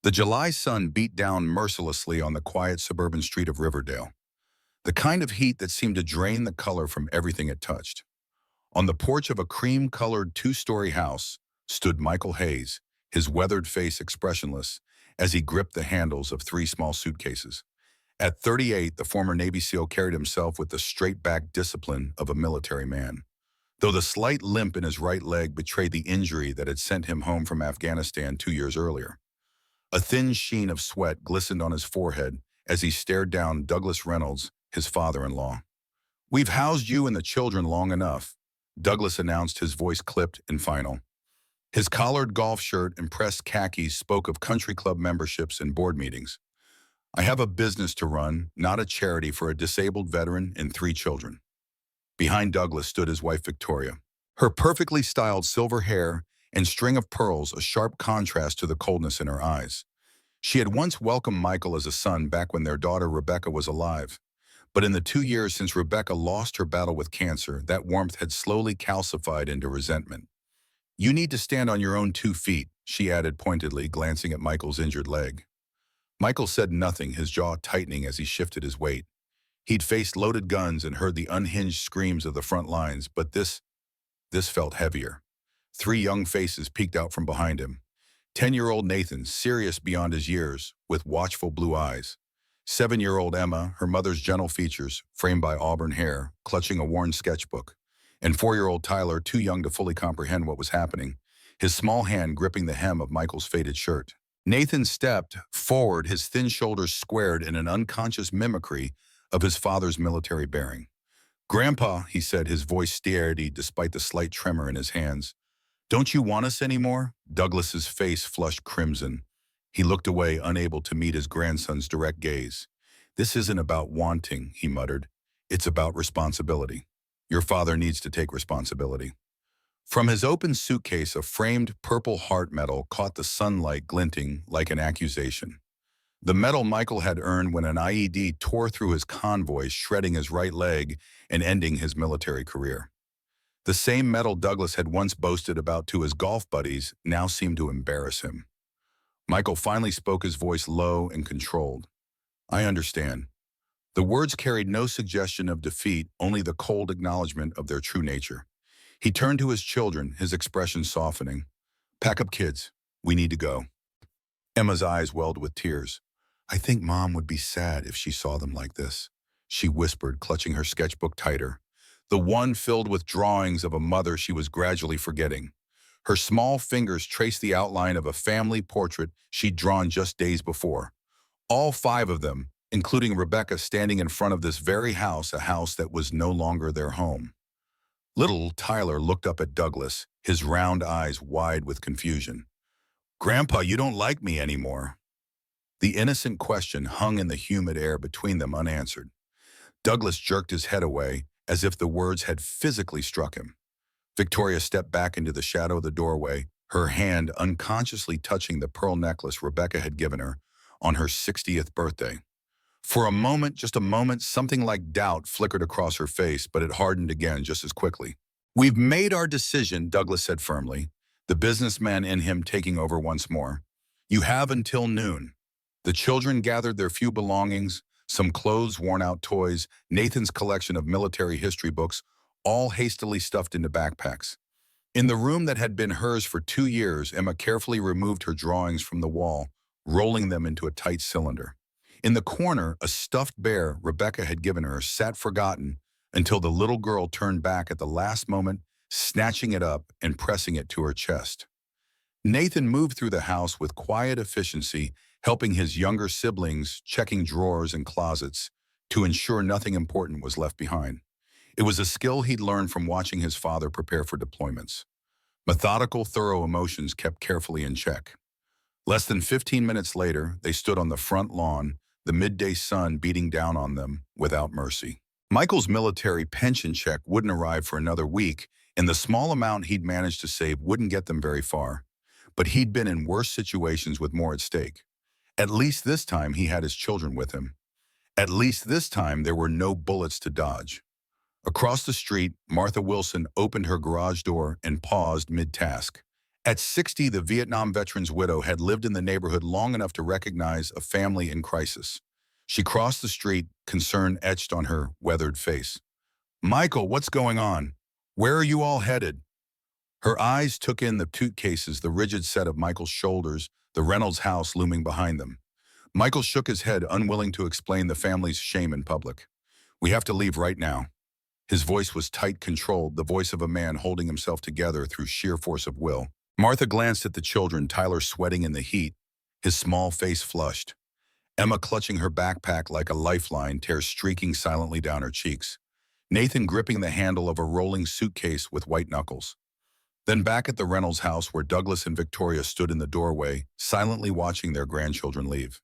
The July sun beat down mercilessly on the quiet suburban street of Riverdale, the kind of heat that seemed to drain the color from everything it touched. On the porch of a cream-colored two-story house stood Michael Hayes, his weathered face expressionless as he gripped the handles of three small suitcases. At 38, the former Navy SEAL carried himself with the straight-back discipline of a military man, though the slight limp in his right leg betrayed the injury that had sent him home from Afghanistan 2 years earlier. A thin sheen of sweat glistened on his forehead as he stared down Douglas Reynolds, his father-in-law. "We've housed you and the children long enough," Douglas announced, his voice clipped and final. His collared golf shirt and pressed khakis spoke of country club memberships and board meetings. "I have a business to run, not a charity for a disabled veteran and 3 children." Behind Douglas stood his wife Victoria, her perfectly styled silver hair and string of pearls a sharp contrast to the coldness in her eyes. She had once welcomed Michael as a son back when their daughter Rebecca was alive. But in the 2 years since Rebecca lost her battle with cancer, that warmth had slowly calcified into resentment. "You need to stand on your own 2 feet, she added pointedly, glancing at Michael's injured leg. Michael said nothing, his jaw tightening as he shifted his weight. He'd faced loaded guns and heard the unhinged screams of the front lines, but this felt heavier. 3 young faces peeked out from behind him. 10-year-old Nathan, serious beyond his years, with watchful blue eyes. 7-year-old Emma, her mother's gentle features, framed by auburn hair, clutching a worn sketchbook. And 4-year-old Tyler, too young to fully comprehend what was happening, his small hand gripping the hem of Michael's faded shirt. Nathan stepped forward, his thin shoulders squared in an unconscious mimicry of his father's military bearing. "Grandpa," he said, his voice steady despite the slight tremor in his hands. "Don't you want us anymore?" Douglas's face flushed crimson. He looked away, unable to meet his grandson's direct gaze. "This isn't about wanting," he muttered. "It's about responsibility. Your father needs to take responsibility." From his open suitcase, a framed purple heart medal caught the sunlight, glinting like an accusation. The medal Michael had earned when an IED tore through his convoy, shredding his right leg and ending his military career. The same medal Douglas had once boasted about to his golf buddies now seemed to embarrass him. Michael finally spoke, his voice low and controlled. "I understand." The words carried no suggestion of defeat, only the cold acknowledgement of their true nature. He turned to his children, his expression softening. "Pack up, kids. We need to go." Emma's eyes welled with tears. "I think Mom would be sad if she saw them like this," she whispered, clutching her sketchbook tighter, the one filled with drawings of a mother she was gradually forgetting. Her small fingers traced the outline of a family portrait she'd drawn just days before. All 5 of them, including Rebecca, standing in front of this very house, a house that was no longer their home. Little Tyler looked up at Douglas, his round eyes wide with confusion. "Grandpa, you don't like me anymore." The innocent question hung in the humid air between them unanswered. Douglas jerked his head away, as if the words had physically struck him. Victoria stepped back into the shadow of the doorway, her hand unconsciously touching the pearl necklace Rebecca had given her on her 60th birthday. For a moment, just a moment, something like doubt flickered across her face, but it hardened again just as quickly. "We've made our decision," Douglas said firmly, the businessman in him taking over once more. "You have until noon." The children gathered their few belongings, some clothes, worn-out toys, Nathan's collection of military history books, all hastily stuffed into backpacks. In the room that had been hers for 2 years, Emma carefully removed her drawings from the wall, rolling them into a tight cylinder. In the corner, a stuffed bear Rebecca had given her sat forgotten until the little girl turned back at the last moment, snatching it up and pressing it to her chest. Nathan moved through the house with quiet efficiency, helping his younger siblings, checking drawers and closets to ensure nothing important was left behind. It was a skill he'd learned from watching his father prepare for deployments. Methodical, thorough emotions kept carefully in check. Less than 15 minutes later, they stood on the front lawn, the midday sun beating down on them without mercy. Michael's military pension check wouldn't arrive for another week, and the small amount he'd managed to save wouldn't get them very far. But he'd been in worse situations with more at stake. At least this time he had his children with him. At least this time there were no bullets to dodge. Across the street, Martha Wilson opened her garage door and paused mid-task. At 60, the Vietnam veteran's widow had lived in the neighborhood long enough to recognize a family in crisis. She crossed the street, concern etched on her weathered face. "Michael, what's going on? Where are you all headed?" Her eyes took in the suitcases, the rigid set of Michael's shoulders, the Reynolds house looming behind them. Michael shook his head, unwilling to explain the family's shame in public. "We have to leave right now." His voice was tight, controlled, the voice of a man holding himself together through sheer force of will. Martha glanced at the children, Tyler sweating in the heat, his small face flushed. Emma clutching her backpack like a lifeline, tears streaking silently down her cheeks. Nathan gripping the handle of a rolling suitcase with white knuckles. Then back at the Reynolds house where Douglas and Victoria stood in the doorway, silently watching their grandchildren leave.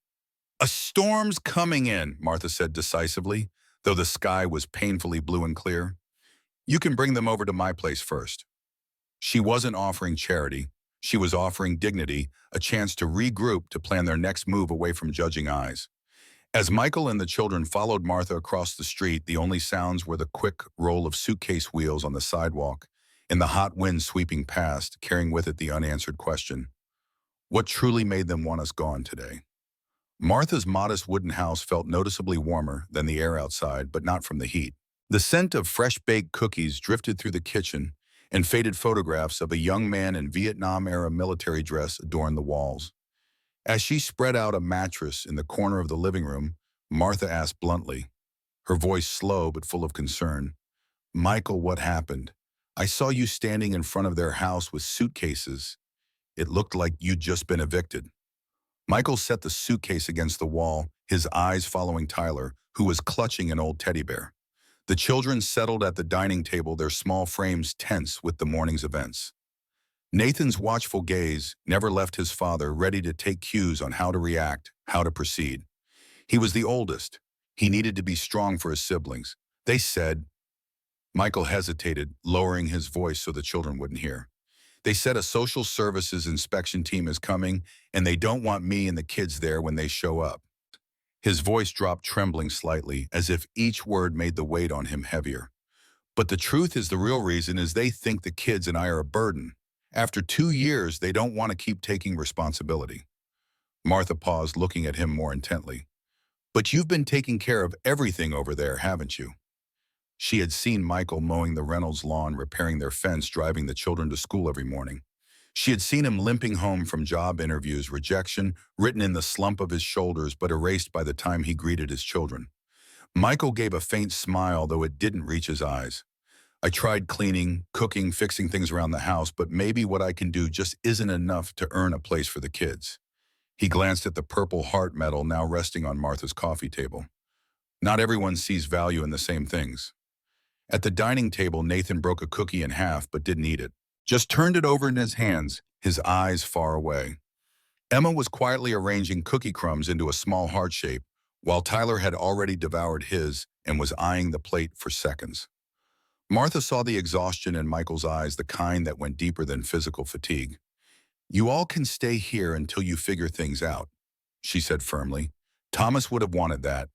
"A storm's coming in," Martha said decisively, though the sky was painfully blue and clear. "You can bring them over to my place first." She wasn't offering charity. She was offering dignity, a chance to regroup to plan their next move away from judging eyes. As Michael and the children followed Martha across the street, the only sounds were the quick roll of suitcase wheels on the sidewalk and the hot wind sweeping past, carrying with it the unanswered question, what truly made them want us gone today? Martha's modest wooden house felt noticeably warmer than the air outside, but not from the heat. The scent of fresh-baked cookies drifted through the kitchen, and faded photographs of a young man in Vietnam-era military dress adorned the walls. As she spread out a mattress in the corner of the living room, Martha asked bluntly, her voice slow but full of concern, "Michael, what happened? I saw you standing in front of their house with suitcases. It looked like you'd just been evicted." Michael set the suitcase against the wall, his eyes following Tyler, who was clutching an old teddy bear. The children settled at the dining table, their small frames tense with the morning's events. Nathan's watchful gaze never left his father, ready to take cues on how to react, how to proceed. He was the oldest. He needed to be strong for his siblings. They said, Michael hesitated, lowering his voice so the children wouldn't hear. "They said a social services inspection team is coming, and they don't want me and the kids there when they show up." His voice dropped, trembling slightly, as if each word made the weight on him heavier. "But the truth is, the real reason is they think the kids and I are a burden. After 2 years, they don't want to keep taking responsibility." Martha paused, looking at him more intently. "But you've been taking care of everything over there, haven't you?" She had seen Michael mowing the Reynolds lawn, repairing their fence, driving the children to school every morning. She had seen him limping home from job interviews, rejection written in the slump of his shoulders but erased by the time he greeted his children. Michael gave a faint smile, though it didn't reach his eyes. "I tried cleaning, cooking, fixing things around the house, but maybe what I can do just isn't enough to earn a place for the kids." He glanced at the Purple Heart medal now resting on Martha's coffee table. "Not everyone sees value in the same things." At the dining table, Nathan broke a cookie in half but didn't eat it. Just turned it over in his hands, his eyes far away. Emma was quietly arranging cookie crumbs into a small heart shape, while Tyler had already devoured his and was eyeing the plate for seconds. Martha saw the exhaustion in Michael's eyes, the kind that went deeper than physical fatigue. "You all can stay here until you figure things out," she said firmly. "Thomas would have wanted that."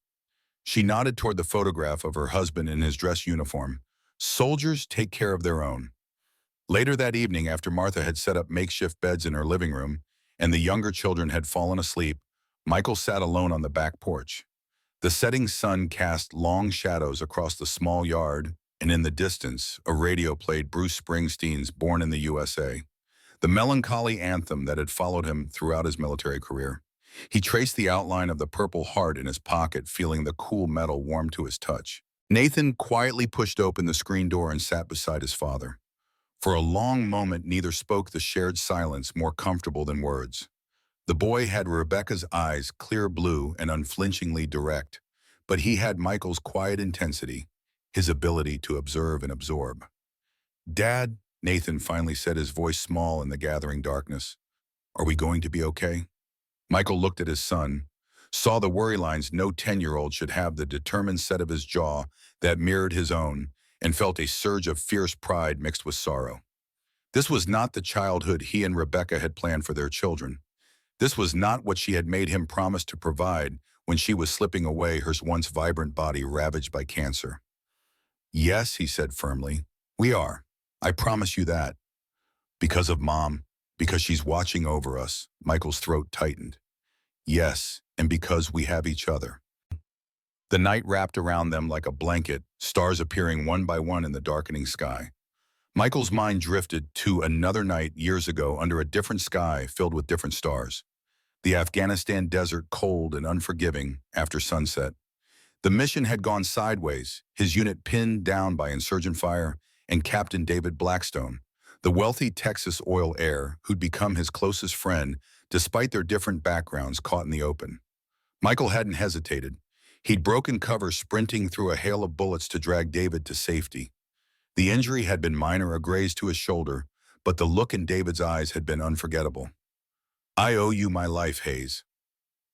She nodded toward the photograph of her husband in his dress uniform. "Soldiers take care of their own." Later that evening, after Martha had set up makeshift beds in her living room and the younger children had fallen asleep, Michael sat alone on the back porch. The setting sun cast long shadows across the small yard, and in the distance, a radio played Bruce Springsteen's Born in the USA, the melancholy anthem that had followed him throughout his military career. He traced the outline of the Purple Heart in his pocket, feeling the cool metal warm to his touch. Nathan quietly pushed open the screen door and sat beside his father. For a long moment, neither spoke, the shared silence more comfortable than words. The boy had Rebecca's eyes, clear blue and unflinchingly direct, but he had Michael's quiet intensity, his ability to observe and absorb. "Dad," Nathan finally said, his voice small in the gathering darkness, "are we going to be okay?" Michael looked at his son, saw the worry lines no 10-year-old should have, the determined set of his jaw that mirrored his own, and felt a surge of fierce pride mixed with sorrow. This was not the childhood he and Rebecca had planned for their children. This was not what she had made him promise to provide when she was slipping away, her once vibrant body ravaged by cancer. "Yes," he said firmly, "we are. I promise you that." "Because of Mom?" Because she's watching over us. Michael's throat tightened. Yes, and because we have each other. The night wrapped around them like a blanket, stars appearing one by one in the darkening sky. Michael's mind drifted to another night years ago under a different sky filled with different stars. The Afghanistan desert cold and unforgiving after sunset. The mission had gone sideways, his unit pinned down by insurgent fire, and Captain David Blackstone, the wealthy Texas oil heir who'd become his closest friend despite their different backgrounds, caught in the open. Michael hadn't hesitated. He'd broken cover sprinting through a hail of bullets to drag David to safety. The injury had been minor, a graze to his shoulder, but the look in David's eyes had been unforgettable. "I owe you my life, Hayes,"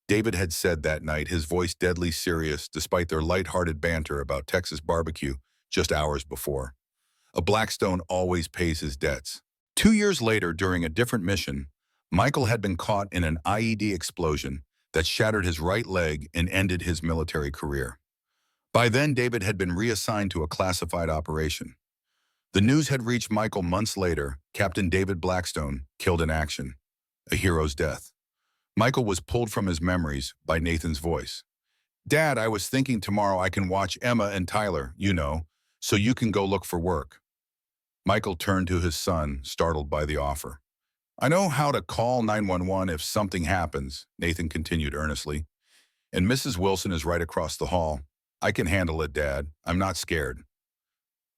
David had said that night, his voice deadly serious despite their light-hearted banter about Texas barbecue just hours before. A Blackstone always pays his debts. 2 years later, during a different mission, Michael had been caught in an IED explosion that shattered his right leg and ended his military career. By then, David had been reassigned to a classified operation. The news had reached Michael months later: Captain David Blackstone, killed in action. A hero's death. Michael was pulled from his memories by Nathan's voice. "Dad, I was thinking tomorrow I can watch Emma and Tyler, so you can go look for work." Michael turned to his son, startled by the offer. "I know how to call 911 if something happens," Nathan continued earnestly. "And Mrs. Wilson is right across the hall. I can handle it, Dad. I'm not scared."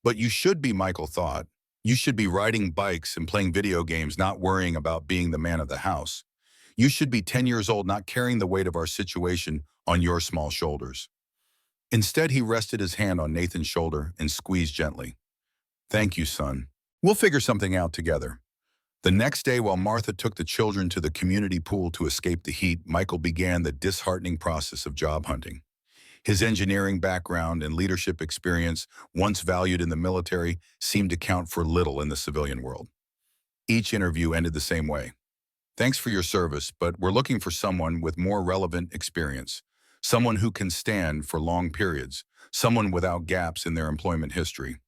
"But you should be," Michael thought. "You should be riding bikes and playing video games, not worrying about being the man of the house. You should be 10 years old, not carrying the weight of our situation on your small shoulders." Instead, he rested his hand on Nathan's shoulder and squeezed gently. "Thank you, son. We'll figure something out together." The next day, while Martha took the children to the community pool to escape the heat, Michael began the disheartening process of job hunting. His engineering background and leadership experience, once valued in the military, seemed to count for little in the civilian world. Each interview ended the same way. "Thanks for your service, but we're looking for someone with more relevant experience, someone who can stand for long periods, someone without gaps in their employment history."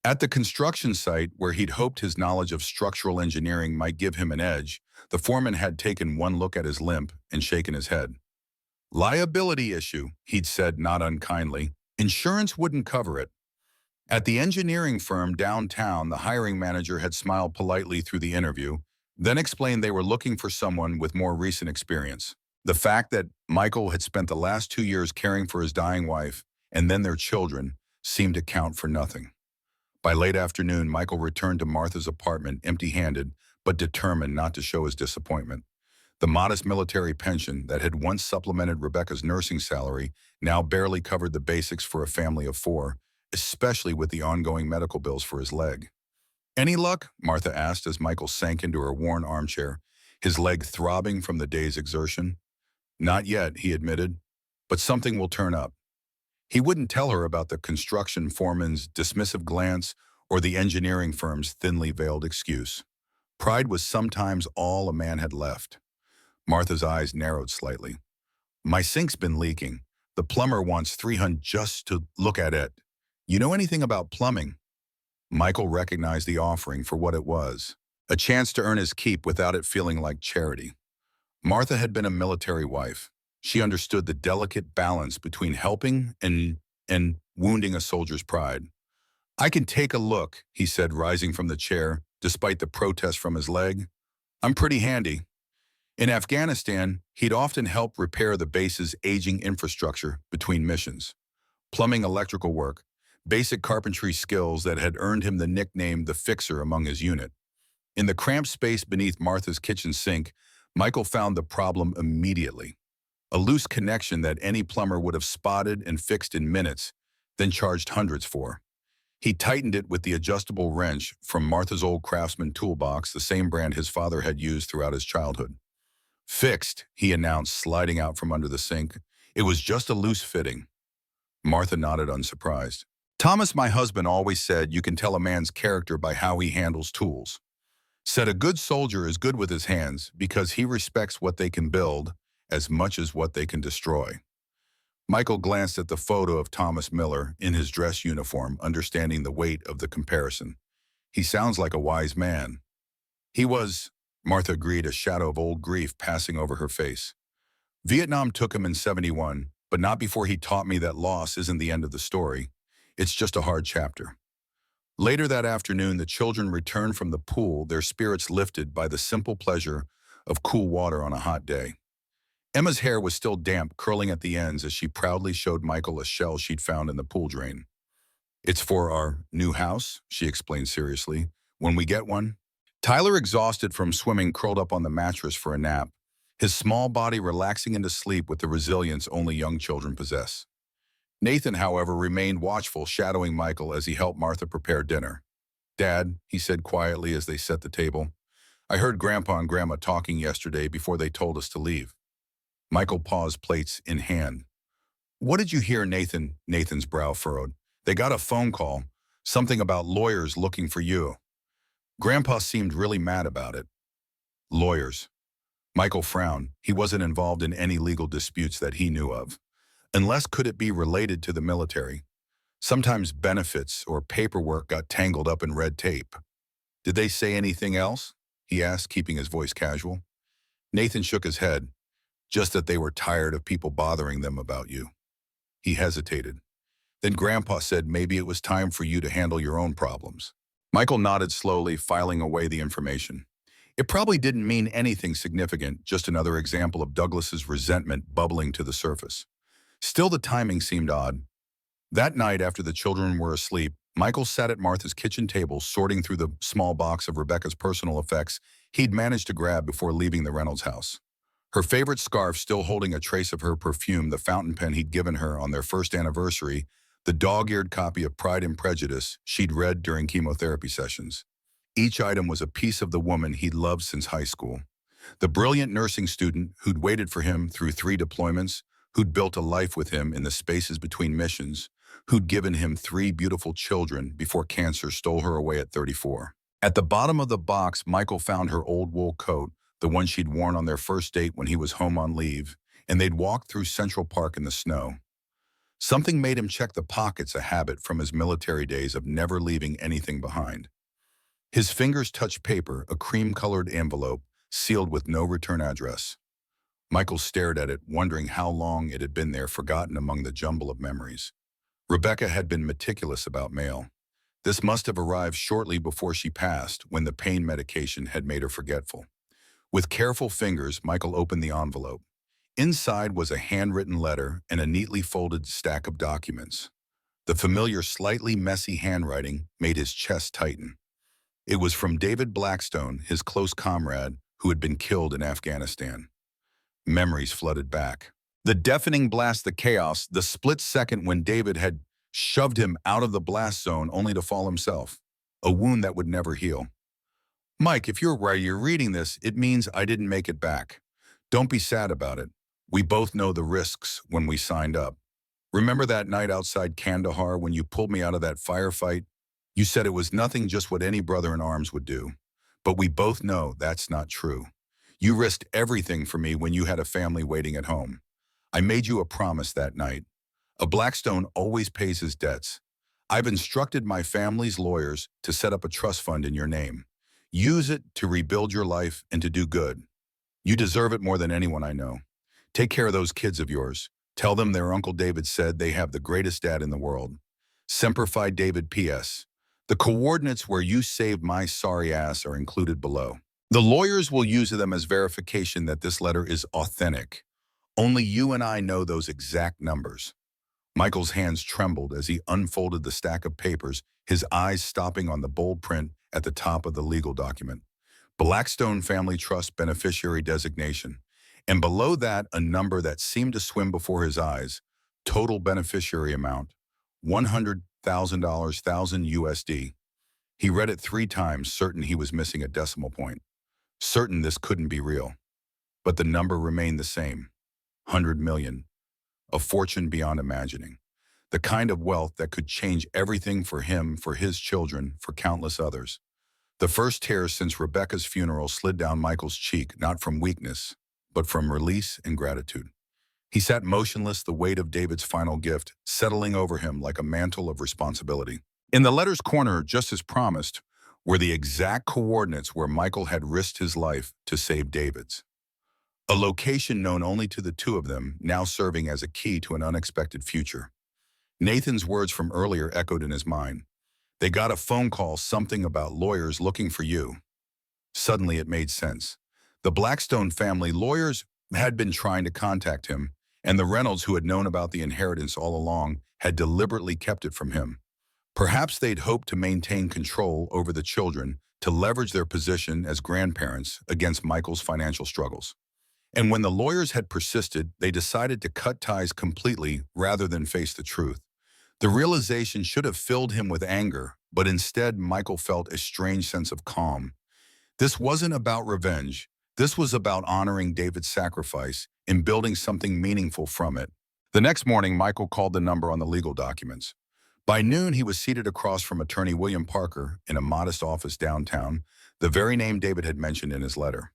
At the construction site, where he'd hoped his knowledge of structural engineering might give him an edge, the foreman had taken one look at his limp and shaken his head. "Liability issue," he'd said not unkindly. "Insurance wouldn't cover it." At the engineering firm downtown, the hiring manager had smiled politely through the interview, then explained they were looking for someone with more recent experience. The fact that Michael had spent the last 2 years caring for his dying wife and then their children seemed to count for nothing. By late afternoon, Michael returned to Martha's apartment empty-handed, but determined not to show his disappointment. The modest military pension that had once supplemented Rebecca's nursing salary now barely covered the basics for a family of 4, especially with the ongoing medical bills for his leg. "Any luck?" Martha asked as Michael sank into her worn armchair, his leg throbbing from the day's exertion. "Not yet," he admitted, "but something will turn up." He wouldn't tell her about the construction foreman's dismissive glance or the engineering firm's thinly veiled excuse. Pride was sometimes all a man had left. Martha's eyes narrowed slightly. "My sink's been leaking. The plumber wants $300 just to look at it. You know anything about plumbing?" Michael recognized the offering for what it was, a chance to earn his keep without it feeling like charity. Martha had been a military wife. She understood the delicate balance between helping and wounding a soldier's pride. "I can take a look," he said, rising from the chair, despite the protest from his leg. "I'm pretty handy." In Afghanistan, he'd often help repair the base's aging infrastructure between missions. Plumbing, electrical work, basic carpentry skills that had earned him the nickname the Fixer among his unit. In the cramped space beneath Martha's kitchen sink, Michael found the problem immediately. A loose connection that any plumber would have spotted and fixed in minutes, then charged hundreds for. He tightened it with the adjustable wrench from Martha's old Craftsman toolbox, the same brand his father had used throughout his childhood. "Fixed," he announced, sliding out from under the sink. "It was just a loose fitting." Martha nodded, unsurprised. "Thomas, my husband, always said you can tell a man's character by how he handles tools. Said a good soldier is good with his hands because he respects what they can build as much as what they can destroy." Michael glanced at the photo of Thomas Miller in his dress uniform, understanding the weight of the comparison. He sounds like a wise man. He was, Martha agreed, a shadow of old grief passing over her face. Vietnam took him in '71, but not before he taught me that loss isn't the end of the story. It's just a hard chapter. Later that afternoon, the children returned from the pool, their spirits lifted by the simple pleasure of cool water on a hot day. Emma's hair was still damp, curling at the ends as she proudly showed Michael a shell she'd found in the pool drain. "It's for our new house," she explained seriously, "when we get one." Tyler, exhausted from swimming, curled up on the mattress for a nap, his small body relaxing into sleep with the resilience only young children possess. Nathan, however, remained watchful, shadowing Michael as he helped Martha prepare dinner. "Dad," he said quietly as they set the table, "I heard Grandpa and Grandma talking yesterday before they told us to leave." Michael paused, plates in hand. "What did you hear, Nathan?" Nathan's brow furrowed. "They got a phone call. Something about lawyers looking for you." Grandpa seemed really mad about it. "Lawyers." Michael frowned. He wasn't involved in any legal disputes that he knew of. Unless could it be related to the military? Sometimes benefits or paperwork got tangled up in red tape. "Did they say anything else?" he asked, keeping his voice casual. Nathan shook his head. "Just that they were tired of people bothering them about you." He hesitated. Then Grandpa said maybe it was time for you to handle your own problems. Michael nodded slowly, filing away the information. It probably didn't mean anything significant, just another example of Douglas's resentment bubbling to the surface. Still, the timing seemed odd. That night, after the children were asleep, Michael sat at Martha's kitchen table, sorting through the small box of Rebecca's personal effects he'd managed to grab before leaving the Reynolds house. Her favorite scarf still holding a trace of her perfume, the fountain pen he'd given her on their first anniversary, the dog-eared copy of Pride and Prejudice she'd read during chemotherapy sessions. Each item was a piece of the woman he'd loved since high school. The brilliant nursing student who'd waited for him through 3 deployments, who'd built a life with him in the spaces between missions, who'd given him 3 beautiful children before cancer stole her away at 34. At the bottom of the box, Michael found her old wool coat, the one she'd worn on their first date when he was home on leave, and they'd walked through Central Park in the snow. Something made him check the pockets, a habit from his military days of never leaving anything behind. His fingers touched paper, a cream-colored envelope, sealed with no return address. Michael stared at it, wondering how long it had been there, forgotten among the jumble of memories. Rebecca had been meticulous about mail. This must have arrived shortly before she passed, when the pain medication had made her forgetful. With careful fingers, Michael opened the envelope. Inside was a handwritten letter and a neatly folded stack of documents. The familiar, slightly messy handwriting made his chest tighten. It was from David Blackstone, his close comrade, who had been killed in Afghanistan. Memories flooded back. The deafening blast, the chaos, the split second when David had shoved him out of the blast zone only to fall himself. A wound that would never heal. "Mike, if you're reading this, it means I didn't make it back. Don't be sad about it. We both know the risks when we signed up. Remember that night outside Kandahar when you pulled me out of that firefight? You said it was nothing, just what any brother in arms would do. But we both know that's not true. You risked everything for me when you had a family waiting at home. I made you a promise that night. A Blackstone always pays his debts. I've instructed my family's lawyers to set up a trust fund in your name. Use it to rebuild your life and to do good. You deserve it more than anyone I know. Take care of those kids of yours. Tell them their Uncle David said they have the greatest dad in the world. Semper Fi, David. P.S. The coordinates where you saved my sorry ass are included below. The lawyers will use them as verification that this letter is authentic. Only you and I know those exact numbers." Michael's hands trembled as he unfolded the stack of papers, his eyes stopping on the bold print at the top of the legal document. Blackstone Family Trust beneficiary designation. And below that, a number that seemed to swim before his eyes. Total beneficiary amount, $100,000, 1,000 USD. He read it 3 times, certain he was missing a decimal point. Certain this couldn't be real. But the number remained the same. 100 million. A fortune beyond imagining. The kind of wealth that could change everything for him, for his children, for countless others. The first tear since Rebecca's funeral slid down Michael's cheek, not from weakness, but from release and gratitude. He sat motionless, the weight of David's final gift settling over him like a mantle of responsibility. In the letter's corner, just as promised, were the exact coordinates where Michael had risked his life to save David's. A location known only to the two of them, now serving as a key to an unexpected future. Nathan's words from earlier echoed in his mind. They got a phone call, something about lawyers looking for you. Suddenly it made sense. The Blackstone family lawyers had been trying to contact him, and the Reynolds, who had known about the inheritance all along, had deliberately kept it from him. Perhaps they'd hoped to maintain control over the children to leverage their position as grandparents against Michael's financial struggles. And when the lawyers had persisted, they decided to cut ties completely rather than face the truth. The realization should have filled him with anger, but instead Michael felt a strange sense of calm. This wasn't about revenge. This was about honoring David's sacrifice and building something meaningful from it. The next morning, Michael called the number on the legal documents. By noon, he was seated across from attorney William Parker in a modest office downtown, the very name David had mentioned in his letter.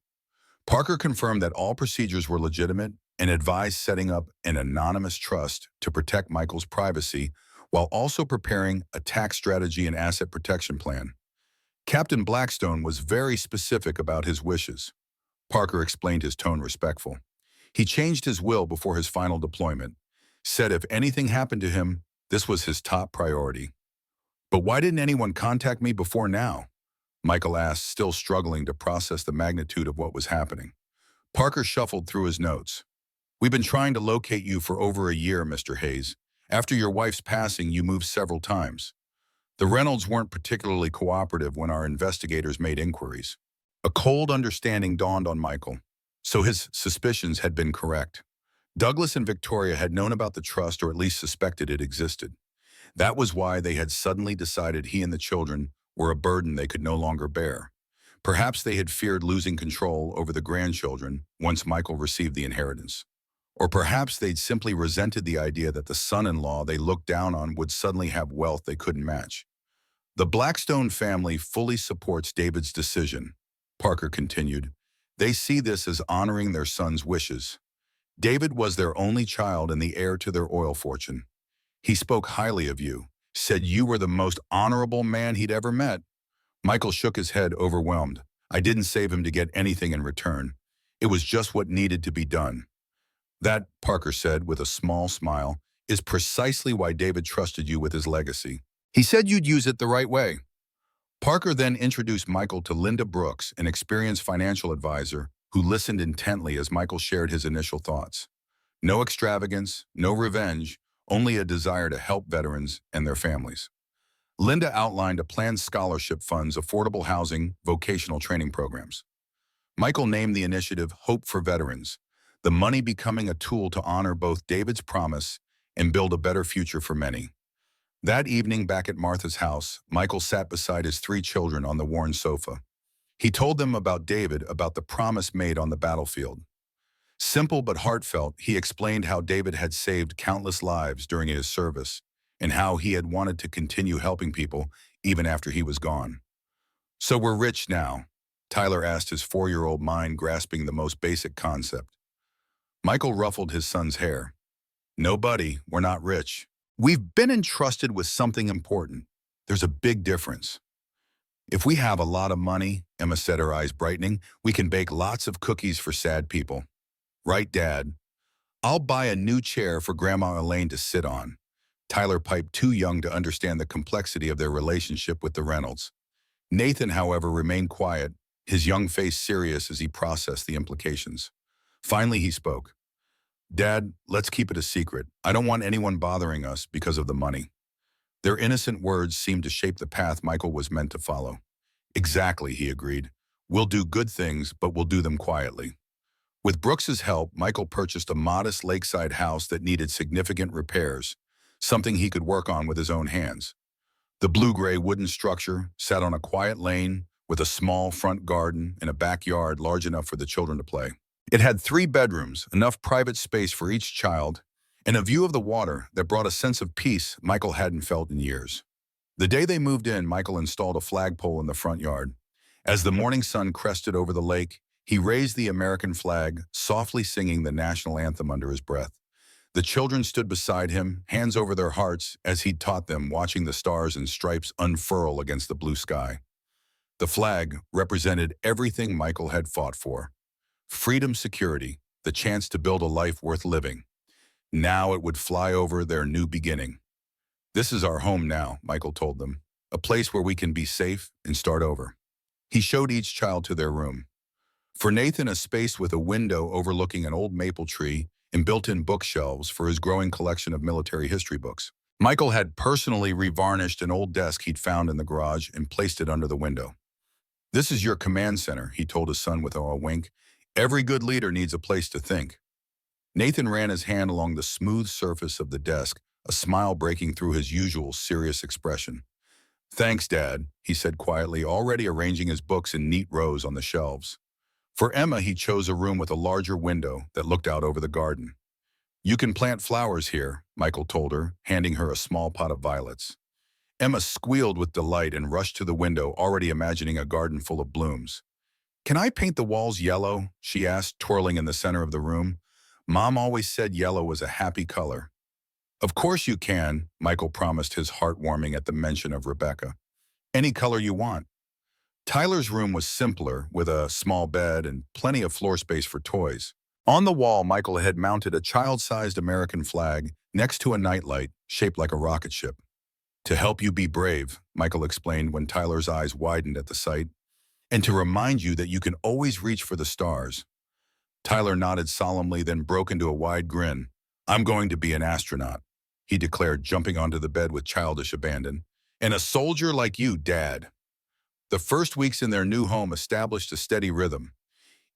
Parker confirmed that all procedures were legitimate and advised setting up an anonymous trust to protect Michael's privacy while also preparing a tax strategy and asset protection plan. Captain Blackstone was very specific about his wishes. Parker explained, his tone respectful. He changed his will before his final deployment, said if anything happened to him, this was his top priority. But why didn't anyone contact me before now? Michael asked, still struggling to process the magnitude of what was happening. Parker shuffled through his notes. We've been trying to locate you for over a year, Mr. Hayes. After your wife's passing, you moved several times. The Reynolds weren't particularly cooperative when our investigators made inquiries. A cold understanding dawned on Michael, so his suspicions had been correct. Douglas and Victoria had known about the trust, or at least suspected it existed. That was why they had suddenly decided he and the children were a burden they could no longer bear. Perhaps they had feared losing control over the grandchildren once Michael received the inheritance. Or perhaps they'd simply resented the idea that the son-in-law they looked down on would suddenly have wealth they couldn't match. The Blackstone family fully supports David's decision, Parker continued. They see this as honoring their son's wishes. David was their only child and the heir to their oil fortune. He spoke highly of you, said you were the most honorable man he'd ever met. Michael shook his head, overwhelmed. I didn't save him to get anything in return. It was just what needed to be done. That, Parker said with a small smile, is precisely why David trusted you with his legacy. He said you'd use it the right way. Parker then introduced Michael to Linda Brooks, an experienced financial advisor who listened intently as Michael shared his initial thoughts. No extravagance, no revenge, only a desire to help veterans and their families. Linda outlined a planned scholarship funds, affordable housing, vocational training programs. Michael named the initiative Hope for Veterans, the money becoming a tool to honor both David's promise and build a better future for many. That evening, back at Martha's house, Michael sat beside his 3 children on the worn sofa. He told them about David, about the promise made on the battlefield. Simple but heartfelt, he explained how David had saved countless lives during his service and how he had wanted to continue helping people even after he was gone. So we're rich now? Tyler asked, his 4-year-old mind grasping the most basic concept. Michael ruffled his son's hair. No, buddy, we're not rich. We've been entrusted with something important. There's a big difference. If we have a lot of money, Emma said, her eyes brightening, we can bake lots of cookies for sad people. Right, Dad? I'll buy a new chair for Grandma Elaine to sit on. Tyler piped, too young to understand the complexity of their relationship with the Reynolds. Nathan, however, remained quiet, his young face serious as he processed the implications. Finally, he spoke. Dad, let's keep it a secret. I don't want anyone bothering us because of the money. Their innocent words seemed to shape the path Michael was meant to follow. Exactly, he agreed. We'll do good things, but we'll do them quietly. With Brooks's help, Michael purchased a modest lakeside house that needed significant repairs, something he could work on with his own hands. The blue-gray wooden structure sat on a quiet lane with a small front garden and a backyard large enough for the children to play. It had 3 bedrooms, enough private space for each child, and a view of the water that brought a sense of peace Michael hadn't felt in years. The day they moved in, Michael installed a flagpole in the front yard. As the morning sun crested over the lake, he raised the American flag, softly singing the national anthem under his breath. The children stood beside him, hands over their hearts, as he'd taught them, watching the stars and stripes unfurl against the blue sky. The flag represented everything Michael had fought for. Freedom, security, the chance to build a life worth living. Now it would fly over their new beginning. "This is our home now," Michael told them. "A place where we can be safe and start over." He showed each child to their room. For Nathan, a space with a window overlooking an old maple tree and built-in bookshelves for his growing collection of military history books. Michael had personally revarnished an old desk he'd found in the garage and placed it under the window. "This is your command center," he told his son with a wink. "Every good leader needs a place to think." Nathan ran his hand along the smooth surface of the desk, a smile breaking through his usual serious expression. "Thanks, Dad," he said quietly, already arranging his books in neat rows on the shelves. For Emma, he chose a room with a larger window that looked out over the garden. "You can plant flowers here," Michael told her, handing her a small pot of violets. Emma squealed with delight and rushed to the window, already imagining a garden full of blooms. "Can I paint the walls yellow?" she asked, twirling in the center of the room. "Mom always said yellow was a happy color." "Of course you can," Michael promised, his heart warming at the mention of Rebecca. "Any color you want." Tyler's room was simpler, with a small bed and plenty of floor space for toys. On the wall, Michael had mounted a child-sized American flag next to a nightlight shaped like a rocket ship. "To help you be brave," Michael explained when Tyler's eyes widened at the sight, "and to remind you that you can always reach for the stars." Tyler nodded solemnly, then broke into a wide grin. "I'm going to be an astronaut," he declared, jumping onto the bed with childish abandon. "And a soldier like you, Dad." The first weeks in their new home established a steady rhythm.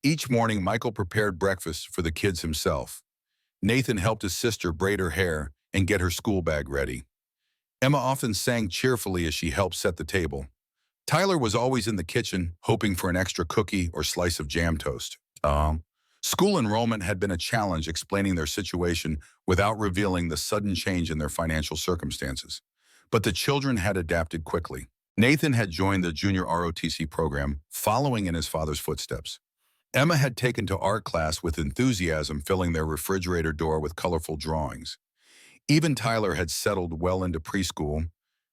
Each morning, Michael prepared breakfast for the kids himself. Nathan helped his sister braid her hair and get her school bag ready. Emma often sang cheerfully as she helped set the table. Tyler was always in the kitchen, hoping for an extra cookie or slice of jam toast. School enrollment had been a challenge, explaining their situation without revealing the sudden change in their financial circumstances. But the children had adapted quickly. Nathan had joined the junior ROTC program, following in his father's footsteps. Emma had taken to art class with enthusiasm, filling their refrigerator door with colorful drawings. Even Tyler had settled well into preschool,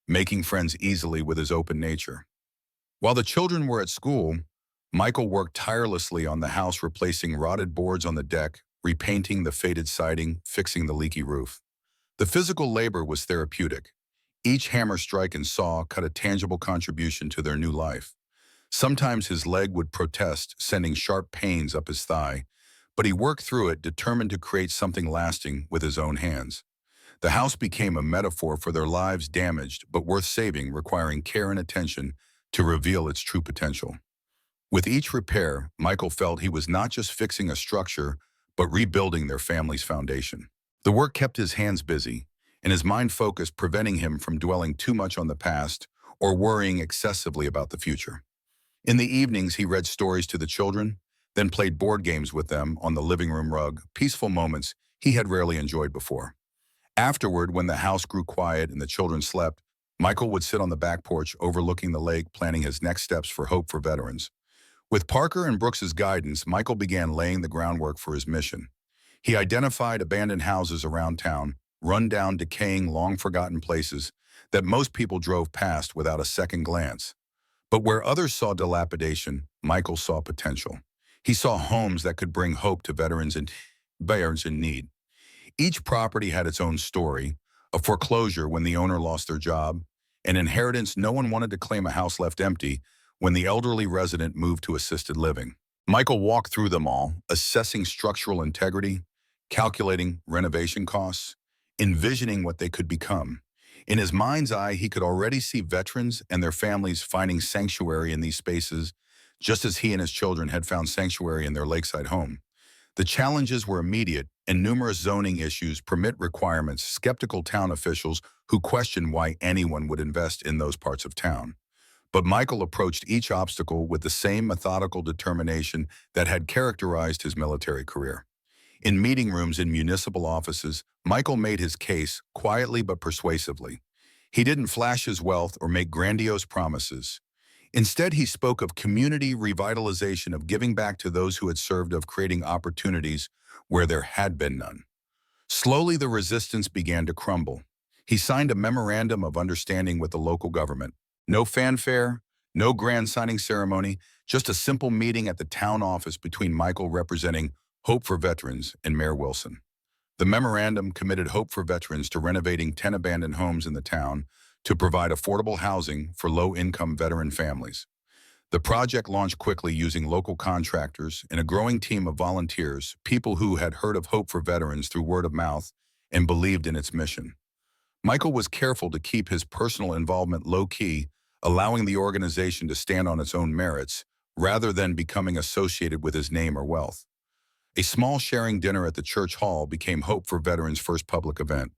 making friends easily with his open nature. While the children were at school, Michael worked tirelessly on the house, replacing rotted boards on the deck, repainting the faded siding, fixing the leaky roof. The physical labor was therapeutic. Each hammer strike and saw cut a tangible contribution to their new life. Sometimes his leg would protest, sending sharp pains up his thigh, but he worked through it, determined to create something lasting with his own hands. The house became a metaphor for their lives damaged but worth saving, requiring care and attention to reveal its true potential. With each repair, Michael felt he was not just fixing a structure, but rebuilding their family's foundation. The work kept his hands busy, and his mind focused, preventing him from dwelling too much on the past or worrying excessively about the future. In the evenings, he read stories to the children, then played board games with them on the living room rug, peaceful moments he had rarely enjoyed before. Afterward, when the house grew quiet and the children slept, Michael would sit on the back porch overlooking the lake, planning his next steps for Hope for Veterans. With Parker and Brooks's guidance, Michael began laying the groundwork for his mission. He identified abandoned houses around town, run-down, decaying, long-forgotten places that most people drove past without a second glance. But where others saw dilapidation, Michael saw potential. He saw homes that could bring hope to veterans in need. Each property had its own story: a foreclosure when the owner lost their job, an inheritance no one wanted to claim, a house left empty when the elderly resident moved to assisted living. Michael walked through them all, assessing structural integrity, calculating renovation costs, envisioning what they could become. In his mind's eye, he could already see veterans and their families finding sanctuary in these spaces, just as he and his children had found sanctuary in their lakeside home. The challenges were immediate, and numerous zoning issues, permit requirements, skeptical town officials who questioned why anyone would invest in those parts of town. But Michael approached each obstacle with the same methodical determination that had characterized his military career. In meeting rooms in municipal offices, Michael made his case quietly but persuasively. He didn't flash his wealth or make grandiose promises. Instead, he spoke of community revitalization, of giving back to those who had served, of creating opportunities where there had been none. Slowly, the resistance began to crumble. He signed a memorandum of understanding with the local government. No fanfare, No grand signing ceremony, just a simple meeting at the town office between Michael representing Hope for Veterans and Mayor Wilson. The memorandum committed Hope for Veterans to renovating 10 abandoned homes in the town to provide affordable housing for low-income veteran families. The project launched quickly using local contractors and a growing team of volunteers, people who had heard of Hope for Veterans through word of mouth and believed in its mission. Michael was careful to keep his personal involvement low-key, allowing the organization to stand on its own merits rather than becoming associated with his name or wealth. A small sharing dinner at the church hall became Hope for Veterans' first public event.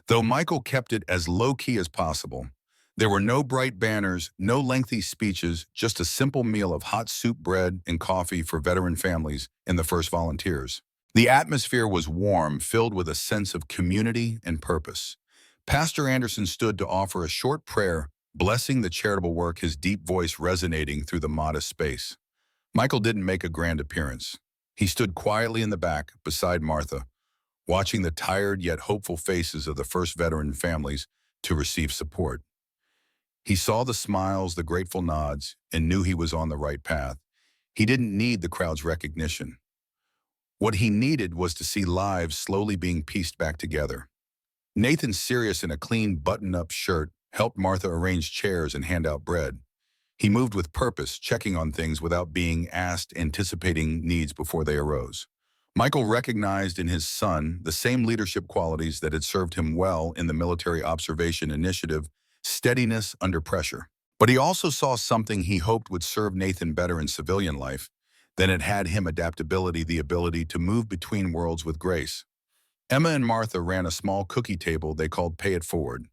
Though Michael kept it as low-key as possible, there were no bright banners, no lengthy speeches, just a simple meal of hot soup, bread, and coffee for veteran families and the first volunteers. The atmosphere was warm, filled with a sense of community and purpose. Pastor Anderson stood to offer a short prayer, blessing the charitable work, his deep voice resonating through the modest space. Michael didn't make a grand appearance. He stood quietly in the back, beside Martha, watching the tired yet hopeful faces of the first veteran families to receive support. He saw the smiles, the grateful nods, and knew he was on the right path. He didn't need the crowd's recognition. What he needed was to see lives slowly being pieced back together. Nathan, serious in a clean button-up shirt, helped Martha arrange chairs and hand out bread. He moved with purpose, checking on things without being asked, anticipating needs before they arose. Michael recognized in his son the same leadership qualities that had served him well in the military observation initiative: steadiness under pressure. But he also saw something he hoped would serve Nathan better in civilian life than it had him: adaptability, the ability to move between worlds with grace. Emma and Martha ran a small cookie table they called Pay It Forward.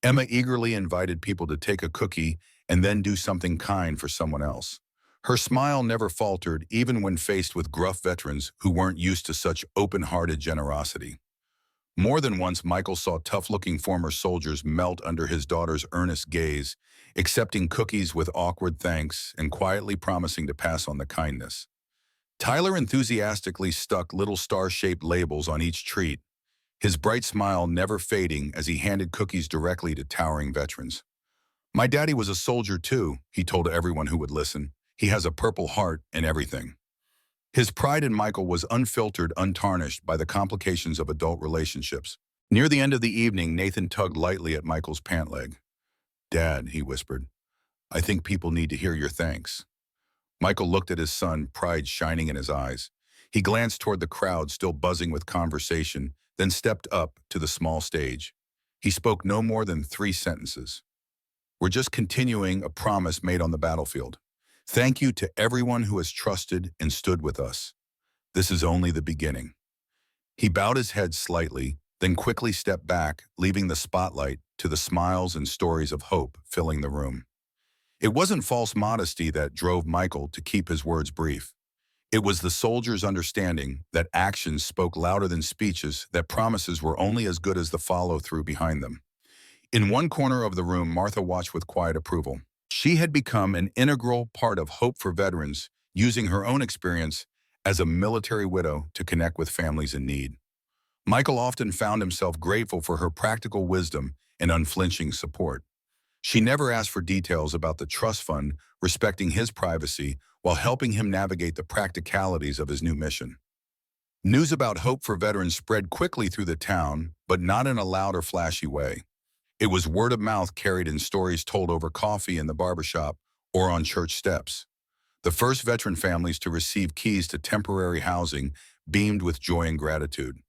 Emma eagerly invited people to take a cookie and then do something kind for someone else. Her smile never faltered, even when faced with gruff veterans who weren't used to such open-hearted generosity. More than once, Michael saw tough-looking former soldiers melt under his daughter's earnest gaze, accepting cookies with awkward thanks and quietly promising to pass on the kindness. Tyler enthusiastically stuck little star-shaped labels on each treat, his bright smile never fading as he handed cookies directly to towering veterans. "My daddy was a soldier too," he told everyone who would listen. "He has a Purple Heart and everything." His pride in Michael was unfiltered, untarnished by the complications of adult relationships. Near the end of the evening, Nathan tugged lightly at Michael's pant leg. "Dad," he whispered, "I think people need to hear your thanks." Michael looked at his son, pride shining in his eyes. He glanced toward the crowd, still buzzing with conversation, then stepped up to the small stage. He spoke no more than 3 sentences. "We're just continuing a promise made on the battlefield. Thank you to everyone who has trusted and stood with us. This is only the beginning." He bowed his head slightly, then quickly stepped back, leaving the spotlight to the smiles and stories of hope filling the room. It wasn't false modesty that drove Michael to keep his words brief. It was the soldiers' understanding that actions spoke louder than speeches, that promises were only as good as the follow-through behind them. In one corner of the room, Martha watched with quiet approval. She had become an integral part of Hope for Veterans, using her own experience as a military widow to connect with families in need. Michael often found himself grateful for her practical wisdom and unflinching support. She never asked for details about the trust fund, respecting his privacy while helping him navigate the practicalities of his new mission. News about Hope for Veterans spread quickly through the town, but not in a loud or flashy way. It was word of mouth, carried in stories told over coffee in the barbershop or on church steps. The first veteran families to receive keys to temporary housing beamed with joy and gratitude.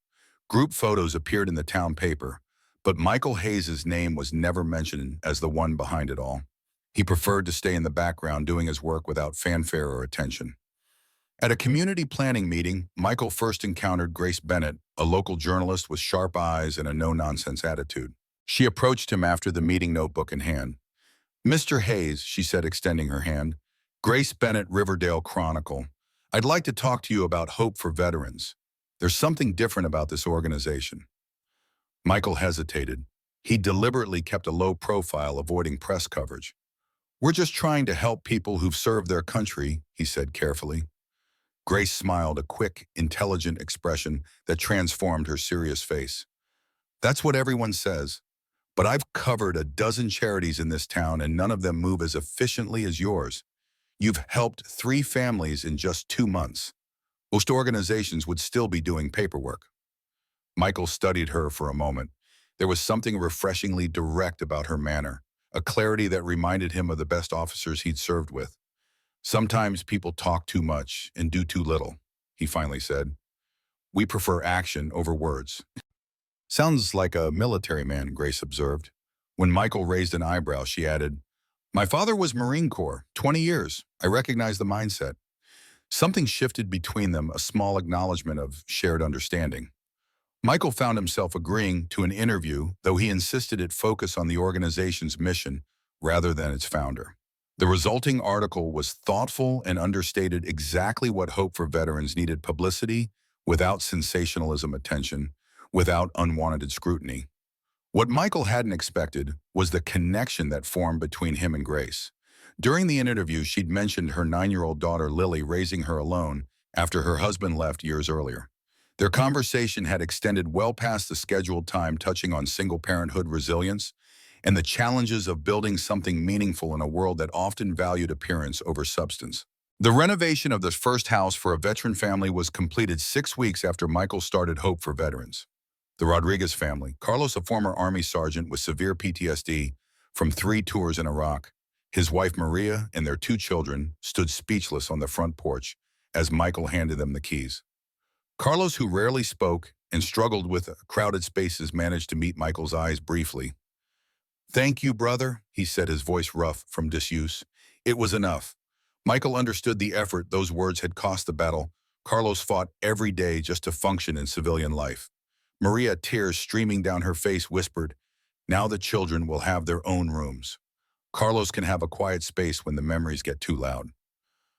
Group photos appeared in the town paper, but Michael Hayes' name was never mentioned as the one behind it all. He preferred to stay in the background, doing his work without fanfare or attention. At a community planning meeting, Michael first encountered Grace Bennett, a local journalist with sharp eyes and a no-nonsense attitude. She approached him after the meeting, notebook in hand. "Mr. Hayes," she said, extending her hand. "Grace Bennett, Riverdale Chronicle. I'd like to talk to you about Hope for Veterans. There's something different about this organization." Michael hesitated. He deliberately kept a low profile, avoiding press coverage. "We're just trying to help people who've served their country," he said carefully. Grace smiled, a quick, intelligent expression that transformed her serious face. "That's what everyone says. but I've covered a dozen charities in this town and none of them move as efficiently as yours. You've helped 3 families in just 2 months. Most organizations would still be doing paperwork." Michael studied her for a moment. There was something refreshingly direct about her manner, a clarity that reminded him of the best officers he'd served with. "Sometimes people talk too much and do too little," he finally said. "We prefer action over words." "Sounds like a military man," Grace observed. When Michael raised an eyebrow, she added, "My father was Marine Corps, 20 years. I recognize the mindset." Something shifted between them, a small acknowledgement of shared understanding. Michael found himself agreeing to an interview, though he insisted it focus on the organization's mission rather than its founder. The resulting article was thoughtful and understated exactly what Hope for Veterans needed: publicity without sensationalism, attention without unwanted scrutiny. What Michael hadn't expected was the connection that formed between him and Grace. During the interview, she'd mentioned her 9-year-old daughter Lily raising her alone after her husband left years earlier. Their conversation had extended well past the scheduled time, touching on single parenthood resilience and the challenges of building something meaningful in a world that often valued appearance over substance. The renovation of the first house for a veteran family was completed 6 weeks after Michael started Hope for Veterans. The Rodriguez family, Carlos, a former Army sergeant with severe PTSD from 3 tours in Iraq, his wife Maria, and their 2 children, stood speechless on the front porch as Michael handed them the keys. Carlos, who rarely spoke and struggled with crowded spaces, managed to meet Michael's eyes briefly. "Thank you, brother," he said, his voice rough from disuse. It was enough. Michael understood the effort those words had cost. The battle Carlos fought every day just to function in civilian life. Maria, tears streaming down her face, whispered, "Now the children will have their own rooms. Carlos can have a quiet space when the memories get too loud."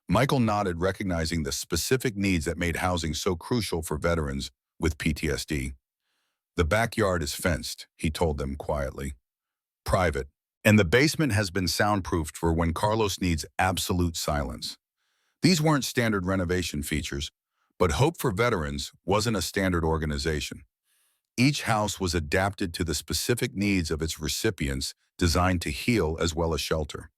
Michael nodded, recognizing the specific needs that made housing so crucial for veterans with PTSD. "The backyard is fenced," he told them quietly. "Private. And the basement has been soundproofed for when Carlos needs absolute silence." These weren't standard renovation features, but Hope for Veterans wasn't a standard organization. Each house was adapted to the specific needs of its recipients, designed to heal as well as shelter.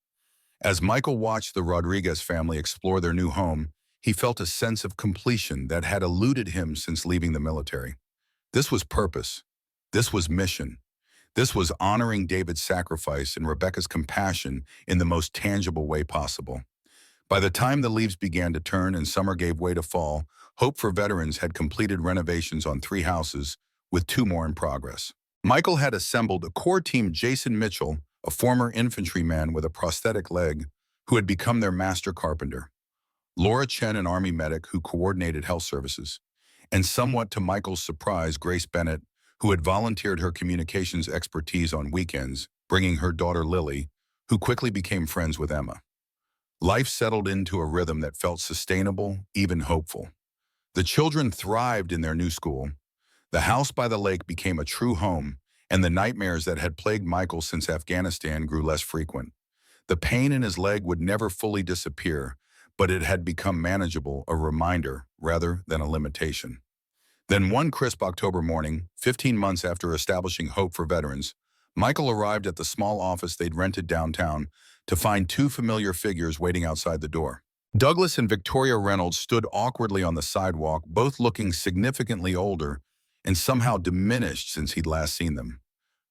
As Michael watched the Rodriguez family explore their new home, he felt a sense of completion that had eluded him since leaving the military. This was purpose. This was mission. This was honoring David's sacrifice and Rebecca's compassion in the most tangible way possible. By the time the leaves began to turn and summer gave way to fall, Hope for Veterans had completed renovations on 3 houses, with 2 more in progress. Michael had assembled a core team: Jason Mitchell, a former infantryman with a prosthetic leg, who had become their master carpenter; Laura Chen, an Army medic who coordinated health services; and somewhat to Michael's surprise, Grace Bennett, who had volunteered her communications expertise on weekends, bringing her daughter Lily, who quickly became friends with Emma. Life settled into a rhythm that felt sustainable, even hopeful. The children thrived in their new school. The house by the lake became a true home, and the nightmares that had plagued Michael since Afghanistan grew less frequent. The pain in his leg would never fully disappear, but it had become manageable, a reminder rather than a limitation. Then one crisp October morning, 15 months after establishing Hope for Veterans, Michael arrived at the small office they'd rented downtown to find 2 familiar figures waiting outside the door. Douglas and Victoria Reynolds stood awkwardly on the sidewalk, both looking significantly older and somehow diminished since he'd last seen them.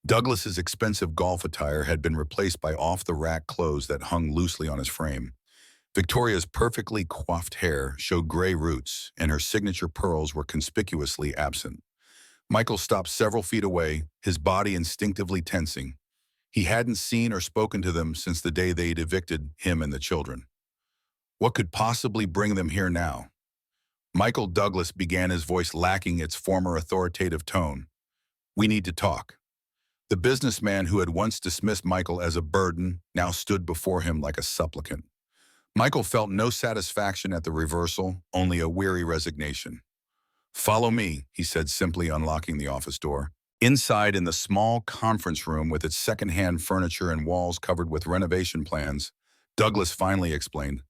Douglas's expensive golf attire had been replaced by off-the-rack clothes that hung loosely on his frame. Victoria's perfectly coiffed hair showed gray roots, and her signature pearls were conspicuously absent. Michael stopped several feet away, his body instinctively tensing. He hadn't seen or spoken to them since the day they'd evicted him and the children. What could possibly bring them here now? Michael Douglas began, his voice lacking its former authoritative tone. "We need to talk." The businessman who had once dismissed Michael as a burden now stood before him like a supplicant. Michael felt no satisfaction at the reversal, only a weary resignation. "Follow me," he said, simply unlocking the office door. Inside, in the small conference room with its second-hand furniture and walls covered with renovation plans, Douglas finally explained.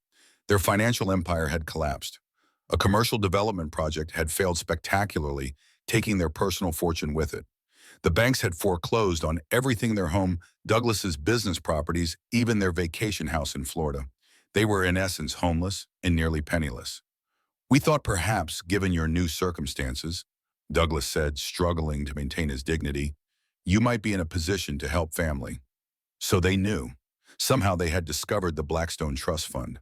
Their financial empire had collapsed. A commercial development project had failed spectacularly, taking their personal fortune with it. The banks had foreclosed on everything their home, Douglas's business properties, even their vacation house in Florida. They were in essence homeless and nearly penniless. We thought perhaps, given your new circumstances, Douglas said, struggling to maintain his dignity, you might be in a position to help family. So they knew. Somehow they had discovered the Blackstone Trust Fund.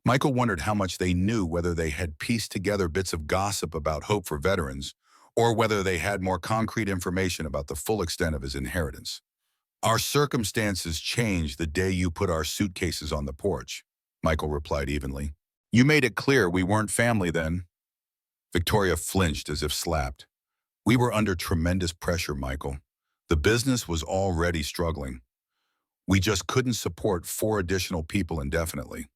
Michael wondered how much they knew, whether they had pieced together bits of gossip about hope for veterans, or whether they had more concrete information about the full extent of his inheritance. Our circumstances changed the day you put our suitcases on the porch, Michael replied evenly. You made it clear we weren't family then. Victoria flinched as if slapped. We were under tremendous pressure, Michael. The business was already struggling. We just couldn't support 4 additional people indefinitely.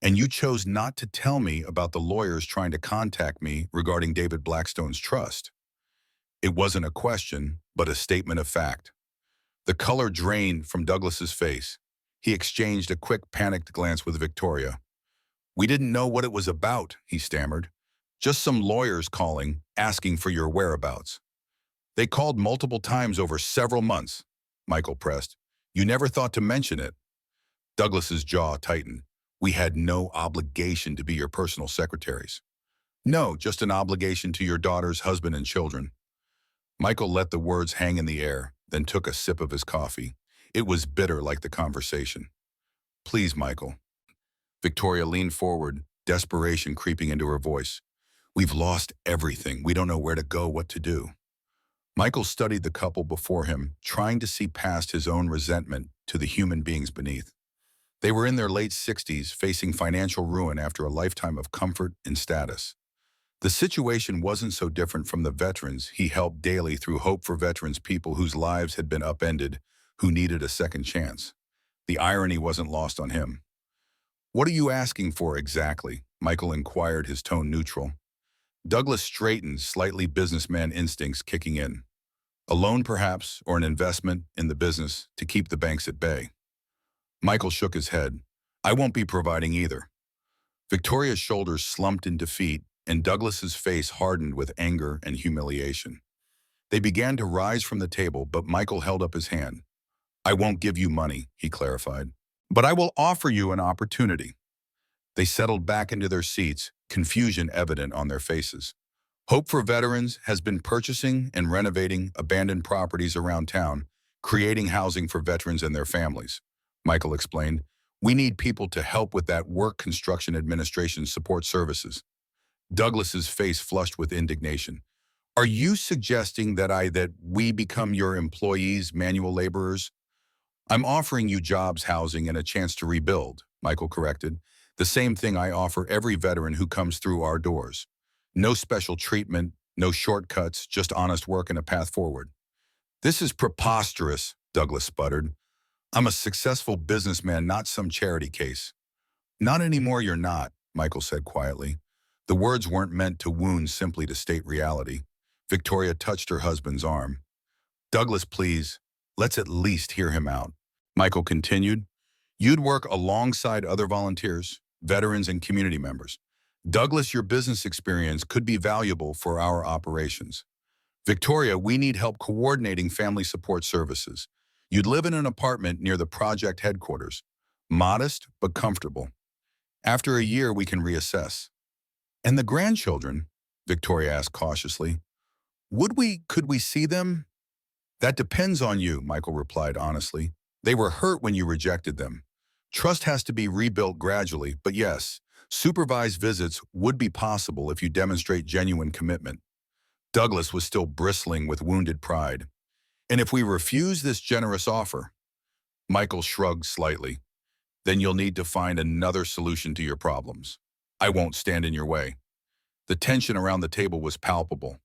And you chose not to tell me about the lawyers trying to contact me regarding David Blackstone's trust. It wasn't a question, but a statement of fact. The color drained from Douglas's face. He exchanged a quick, panicked glance with Victoria. We didn't know what it was about, he stammered. Just some lawyers calling, asking for your whereabouts. They called multiple times over several months, Michael pressed. You never thought to mention it. Douglas's jaw tightened. We had no obligation to be your personal secretaries. No, just an obligation to your daughter's husband and children. Michael let the words hang in the air, then took a sip of his coffee. It was bitter like the conversation. Please, Michael. Victoria leaned forward, desperation creeping into her voice. We've lost everything. We don't know where to go, what to do. Michael studied the couple before him, trying to see past his own resentment to the human beings beneath. They were in their late 60s, facing financial ruin after a lifetime of comfort and status. The situation wasn't so different from the veterans he helped daily through Hope for Veterans, people whose lives had been upended, who needed a second chance. The irony wasn't lost on him. What are you asking for exactly? Michael inquired, his tone neutral. Douglas straightened, slightly businessman instincts kicking in. A loan perhaps, or an investment in the business to keep the banks at bay. Michael shook his head. I won't be providing either. Victoria's shoulders slumped in defeat, and Douglas's face hardened with anger and humiliation. They began to rise from the table, but Michael held up his hand. I won't give you money, he clarified, but I will offer you an opportunity. They settled back into their seats, confusion evident on their faces. Hope for Veterans has been purchasing and renovating abandoned properties around town, creating housing for veterans and their families. Michael explained, we need people to help with that work construction administration support services. Douglas's face flushed with indignation. Are you suggesting that we become your employees, manual laborers? I'm offering you jobs, housing, and a chance to rebuild, Michael corrected. The same thing I offer every veteran who comes through our doors. No special treatment, no shortcuts, just honest work and a path forward. This is preposterous, Douglas sputtered. I'm a successful businessman, not some charity case. Not anymore, you're not, Michael said quietly. The words weren't meant to wound, simply to state reality. Victoria touched her husband's arm. Douglas, please, let's at least hear him out. Michael continued, you'd work alongside other volunteers, veterans, and community members. Douglas, your business experience could be valuable for our operations. Victoria, we need help coordinating family support services. You'd live in an apartment near the project headquarters. Modest, but comfortable. After a year, we can reassess. And the grandchildren? Victoria asked cautiously. Could we see them? That depends on you, Michael replied honestly. They were hurt when you rejected them. Trust has to be rebuilt gradually, but yes, supervised visits would be possible if you demonstrate genuine commitment. Douglas was still bristling with wounded pride. And if we refuse this generous offer? Michael shrugged slightly. Then you'll need to find another solution to your problems. I won't stand in your way. The tension around the table was palpable.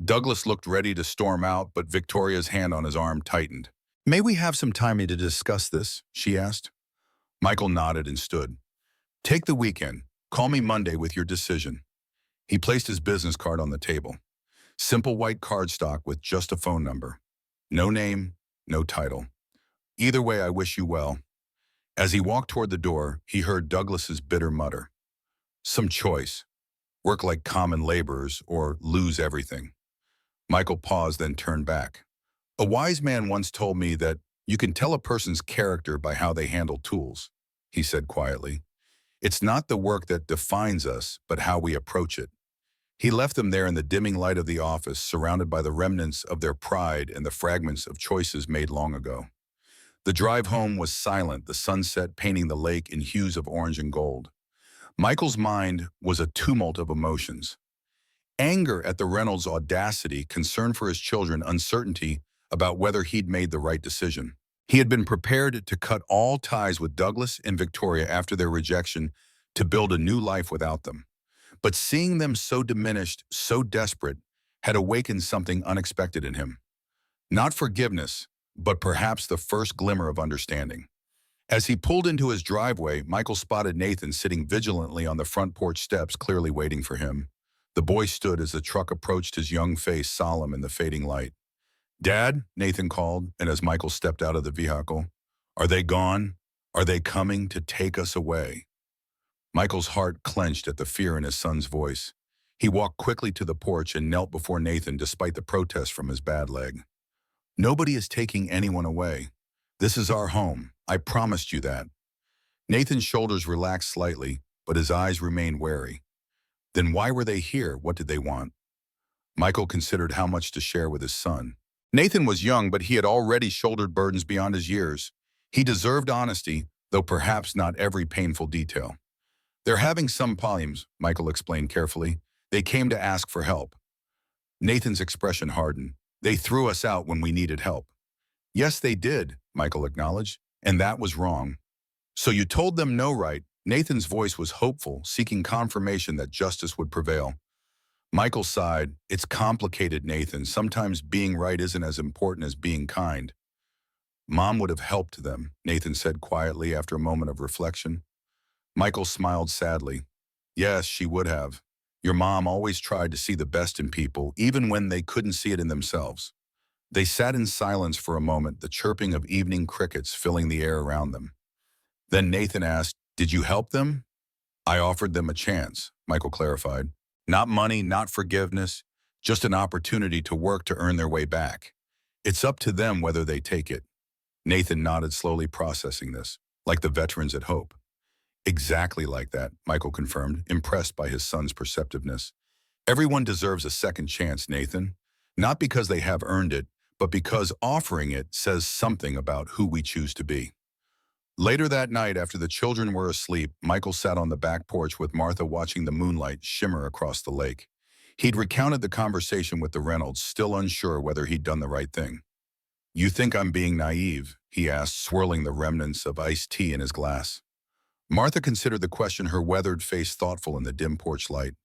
Douglas looked ready to storm out, but Victoria's hand on his arm tightened. May we have some time to discuss this? She asked. Michael nodded and stood. Take the weekend. Call me Monday with your decision. He placed his business card on the table. Simple white cardstock with just a phone number. No name, no title. Either way, I wish you well. As he walked toward the door, he heard Douglas's bitter mutter. Some choice. Work like common laborers or lose everything. Michael paused, then turned back. A wise man once told me that you can tell a person's character by how they handle tools, he said quietly. It's not the work that defines us, but how we approach it. He left them there in the dimming light of the office, surrounded by the remnants of their pride and the fragments of choices made long ago. The drive home was silent, the sunset painting the lake in hues of orange and gold. Michael's mind was a tumult of emotions. Anger at the Reynolds' audacity, concern for his children, uncertainty about whether he'd made the right decision. He had been prepared to cut all ties with Douglas and Victoria after their rejection to build a new life without them. But seeing them so diminished, so desperate, had awakened something unexpected in him. Not forgiveness, but perhaps the first glimmer of understanding. As he pulled into his driveway, Michael spotted Nathan sitting vigilantly on the front porch steps, clearly waiting for him. The boy stood as the truck approached, his young face solemn in the fading light. "Dad," Nathan called, and as Michael stepped out of the vehicle, "Are they gone? Are they coming to take us away?" Michael's heart clenched at the fear in his son's voice. He walked quickly to the porch and knelt before Nathan despite the protest from his bad leg. "Nobody is taking anyone away. This is our home. I promised you that." Nathan's shoulders relaxed slightly, but his eyes remained wary. Then why were they here? What did they want? Michael considered how much to share with his son. Nathan was young, but he had already shouldered burdens beyond his years. He deserved honesty, though perhaps not every painful detail. "They're having some problems," Michael explained carefully. "They came to ask for help." Nathan's expression hardened. "They threw us out when we needed help." "Yes, they did," Michael acknowledged, "and that was wrong." "So you told them no, right?" Nathan's voice was hopeful, seeking confirmation that justice would prevail. Michael sighed. "It's complicated, Nathan. Sometimes being right isn't as important as being kind." "Mom would have helped them," Nathan said quietly after a moment of reflection. Michael smiled sadly. "Yes, she would have. Your mom always tried to see the best in people, even when they couldn't see it in themselves." They sat in silence for a moment, the chirping of evening crickets filling the air around them. Then Nathan asked, "Did you help them?" "I offered them a chance," Michael clarified. "Not money, not forgiveness, just an opportunity to work to earn their way back. It's up to them whether they take it." Nathan nodded, slowly processing this, like the veterans at Hope. "Exactly like that," Michael confirmed, impressed by his son's perceptiveness. "Everyone deserves a second chance, Nathan. Not because they have earned it, but because offering it says something about who we choose to be." Later that night, after the children were asleep, Michael sat on the back porch with Martha, watching the moonlight shimmer across the lake. He'd recounted the conversation with the Reynolds, still unsure whether he'd done the right thing. "You think I'm being naive?" he asked, swirling the remnants of iced tea in his glass. Martha considered the question, her weathered face thoughtful in the dim porch light.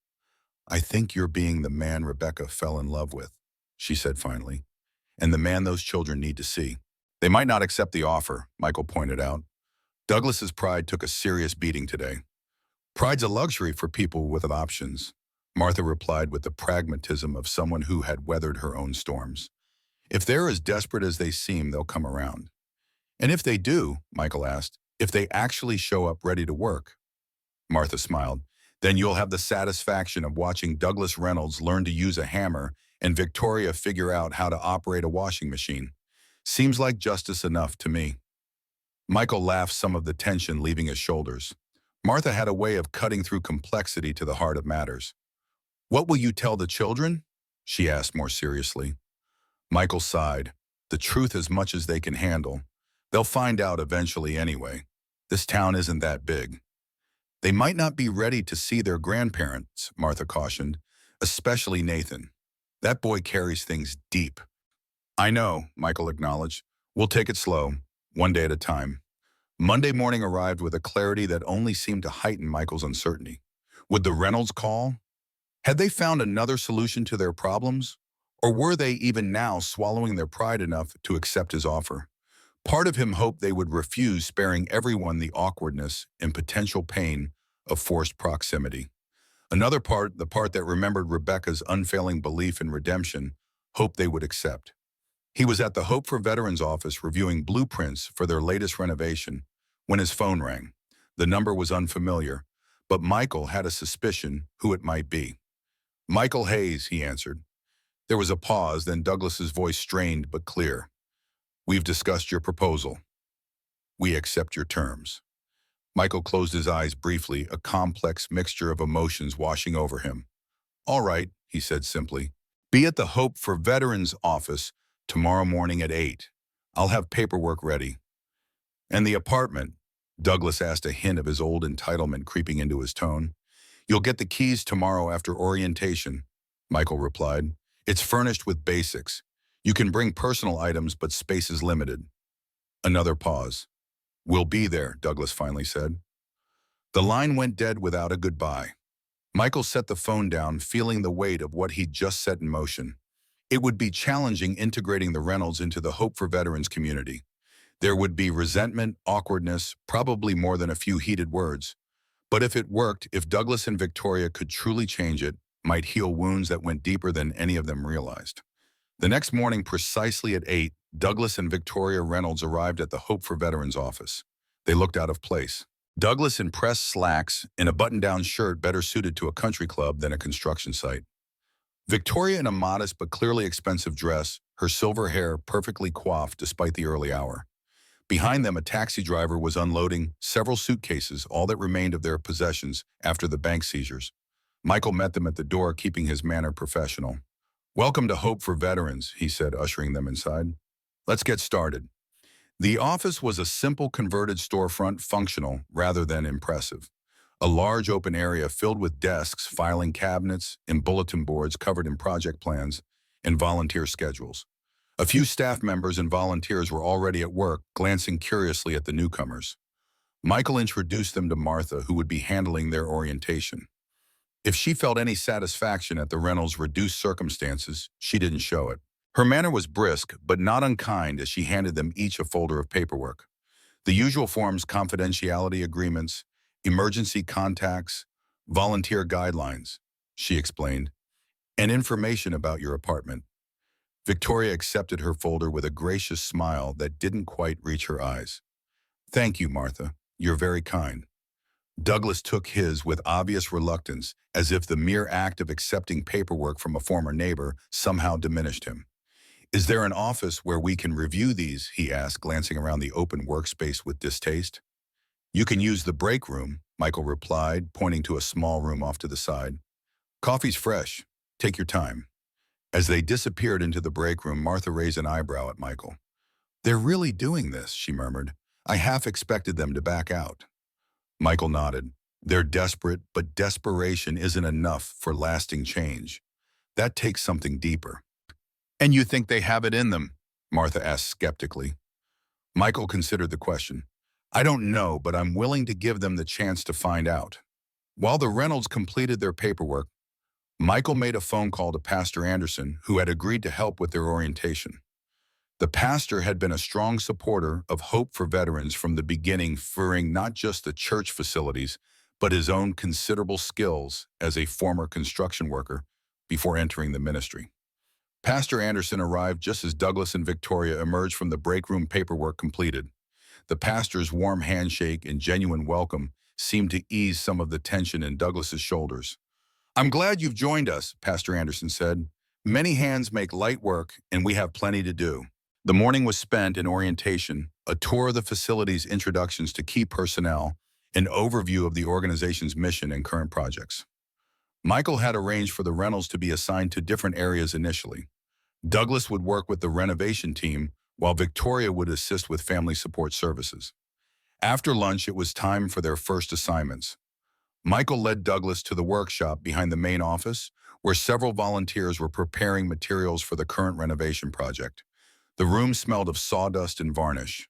"I think you're being the man Rebecca fell in love with," she said finally, "and the man those children need to see." "They might not accept the offer," Michael pointed out. "Douglas's pride took a serious beating today." "Pride's a luxury for people with options," Martha replied with the pragmatism of someone who had weathered her own storms. "If they're as desperate as they seem, they'll come around." "And if they do," Michael asked, "if they actually show up ready to work?" Martha smiled. "Then you'll have the satisfaction of watching Douglas Reynolds learn to use a hammer and Victoria figure out how to operate a washing machine. Seems like justice enough to me." Michael laughed, some of the tension leaving his shoulders. Martha had a way of cutting through complexity to the heart of matters. "What will you tell the children?" she asked more seriously. Michael sighed. "The truth as much as they can handle. They'll find out eventually anyway. This town isn't that big." "They might not be ready to see their grandparents," Martha cautioned, "especially Nathan. That boy carries things deep." "I know," Michael acknowledged. "We'll take it slow, one day at a time." Monday morning arrived with a clarity that only seemed to heighten Michael's uncertainty. Would the Reynolds call? Had they found another solution to their problems? Or were they even now swallowing their pride enough to accept his offer? Part of him hoped they would refuse, sparing everyone the awkwardness and potential pain of forced proximity. Another part, the part that remembered Rebecca's unfailing belief in redemption, hoped they would accept. He was at the Hope for Veterans office reviewing blueprints for their latest renovation when his phone rang. The number was unfamiliar, but Michael had a suspicion who it might be. "Michael Hayes," he answered. There was a pause, then Douglas's voice strained but clear. "We've discussed your proposal. We accept your terms." Michael closed his eyes briefly, a complex mixture of emotions washing over him. "All right," he said simply. "Be at the Hope for Veterans office tomorrow morning at 8. I'll have paperwork ready." "And the apartment?" Douglas asked, a hint of his old entitlement creeping into his tone. "You'll get the keys tomorrow after orientation," Michael replied. "It's furnished with basics. You can bring personal items, but space is limited." Another pause. "We'll be there," Douglas finally said. The line went dead without a goodbye. Michael set the phone down, feeling the weight of what he'd just set in motion. It would be challenging integrating the Reynolds into the Hope for Veterans community. There would be resentment, awkwardness, probably more than a few heated words. But if it worked, if Douglas and Victoria could truly change it, might heal wounds that went deeper than any of them realized. The next morning, precisely at 8, Douglas and Victoria Reynolds arrived at the Hope for Veterans office. They looked out of place. Douglas in pressed slacks, in a button-down shirt better suited to a country club than a construction site. Victoria in a modest but clearly expensive dress, her silver hair perfectly coiffed despite the early hour. Behind them, a taxi driver was unloading several suitcases, all that remained of their possessions after the bank seizures. Michael met them at the door, keeping his manner professional. "Welcome to Hope for Veterans," he said, ushering them inside. "Let's get started." The office was a simple converted storefront, functional rather than impressive. A large open area filled with desks, filing cabinets, and bulletin boards covered in project plans and volunteer schedules. A few staff members and volunteers were already at work, glancing curiously at the newcomers. Michael introduced them to Martha, who would be handling their orientation. If she felt any satisfaction at the Reynolds' reduced circumstances, she didn't show it. Her manner was brisk, but not unkind as she handed them each a folder of paperwork. The usual forms: confidentiality agreements, emergency contacts, volunteer guidelines, she explained, and information about your apartment. Victoria accepted her folder with a gracious smile that didn't quite reach her eyes. "Thank you, Martha. You're very kind." Douglas took his with obvious reluctance, as if the mere act of accepting paperwork from a former neighbor somehow diminished him. "Is there an office where we can review these?" he asked, glancing around the open workspace with distaste. "You can use the break room," Michael replied, pointing to a small room off to the side. "Coffee's fresh. Take your time." As they disappeared into the break room, Martha raised an eyebrow at Michael. "They're really doing this," she murmured. "I half expected them to back out." Michael nodded. "They're desperate, but desperation isn't enough for lasting change. That takes something deeper." "And you think they have it in them?" Martha asked skeptically. Michael considered the question. "I don't know, but I'm willing to give them the chance to find out." While the Reynolds completed their paperwork, Michael made a phone call to Pastor Anderson, who had agreed to help with their orientation. The pastor had been a strong supporter of Hope for Veterans from the beginning, fearing not just the church facilities, but his own considerable skills as a former construction worker before entering the ministry. Pastor Anderson arrived just as Douglas and Victoria emerged from the break room, paperwork completed. The pastor's warm handshake and genuine welcome seemed to ease some of the tension in Douglas's shoulders. "I'm glad you've joined us," Pastor Anderson said. "Many hands make light work, and we have plenty to do." The morning was spent in orientation, a tour of the facility's introductions to key personnel, an overview of the organization's mission and current projects. Michael had arranged for the Reynolds to be assigned to different areas initially. Douglas would work with the renovation team, while Victoria would assist with family support services. After lunch, it was time for their first assignments. Michael led Douglas to the workshop behind the main office, where several volunteers were preparing materials for the current renovation project. The room smelled of sawdust and varnish.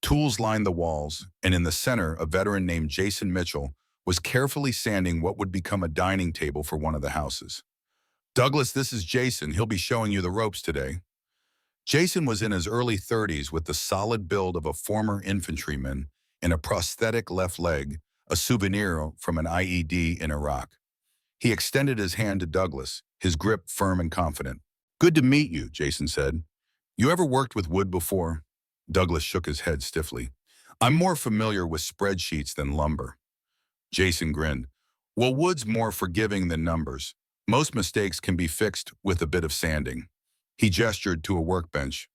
Tools lined the walls, and in the center, a veteran named Jason Mitchell was carefully sanding what would become a dining table for one of the houses. "Douglas, this is Jason. He'll be showing you the ropes today." Jason was in his early 30s with the solid build of a former infantryman and a prosthetic left leg, a souvenir from an IED in Iraq. He extended his hand to Douglas, his grip firm and confident. "Good to meet you," Jason said. "You ever worked with wood before?" Douglas shook his head stiffly. "I'm more familiar with spreadsheets than lumber." Jason grinned. "Well, wood's more forgiving than numbers. Most mistakes can be fixed with a bit of sanding. He gestured to a workbench.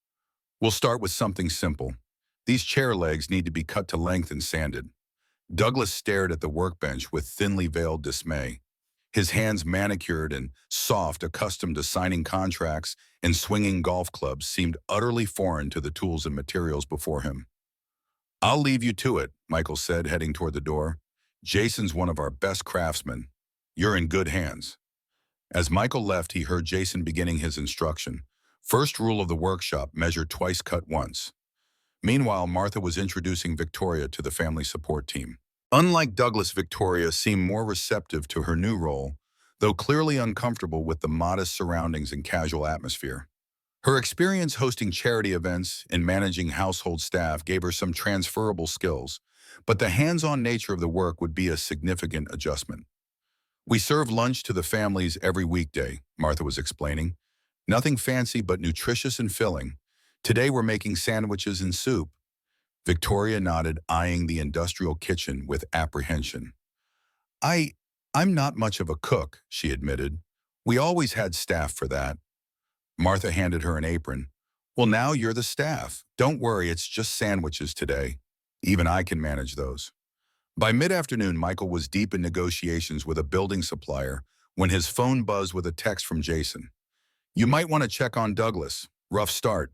We'll start with something simple. These chair legs need to be cut to length and sanded. Douglas stared at the workbench with thinly veiled dismay. His hands manicured and soft, accustomed to signing contracts and swinging golf clubs, seemed utterly foreign to the tools and materials before him. I'll leave you to it, Michael said, heading toward the door. Jason's one of our best craftsmen. You're in good hands. As Michael left, he heard Jason beginning his instruction. First rule of the workshop, measure twice, cut once. Meanwhile, Martha was introducing Victoria to the family support team. Unlike Douglas, Victoria seemed more receptive to her new role, though clearly uncomfortable with the modest surroundings and casual atmosphere. Her experience hosting charity events and managing household staff gave her some transferable skills, but the hands-on nature of the work would be a significant adjustment. We serve lunch to the families every weekday, Martha was explaining. Nothing fancy but nutritious and filling. Today we're making sandwiches and soup. Victoria nodded, eyeing the industrial kitchen with apprehension. I'm not much of a cook, she admitted. We always had staff for that. Martha handed her an apron. Well, now you're the staff. Don't worry, it's just sandwiches today. Even I can manage those. By mid-afternoon, Michael was deep in negotiations with a building supplier when his phone buzzed with a text from Jason. You might want to check on Douglas. Rough start.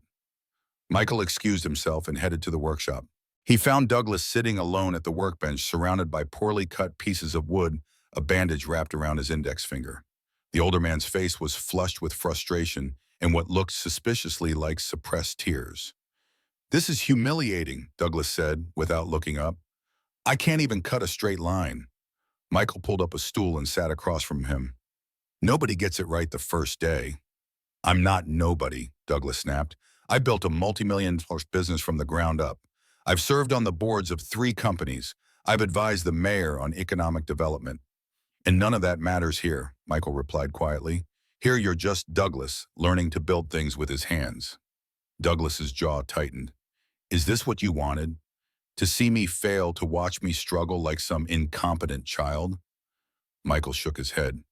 Michael excused himself and headed to the workshop. He found Douglas sitting alone at the workbench, surrounded by poorly cut pieces of wood, a bandage wrapped around his index finger. The older man's face was flushed with frustration and what looked suspiciously like suppressed tears. This is humiliating, Douglas said, without looking up. I can't even cut a straight line. Michael pulled up a stool and sat across from him. Nobody gets it right the first day. I'm not nobody, Douglas snapped. I built a multi-million-dollar business from the ground up. I've served on the boards of 3 companies. I've advised the mayor on economic development. And none of that matters here, Michael replied quietly. Here you're just Douglas, learning to build things with his hands. Douglas's jaw tightened. Is this what you wanted? To see me fail, to watch me struggle like some incompetent child? Michael shook his head.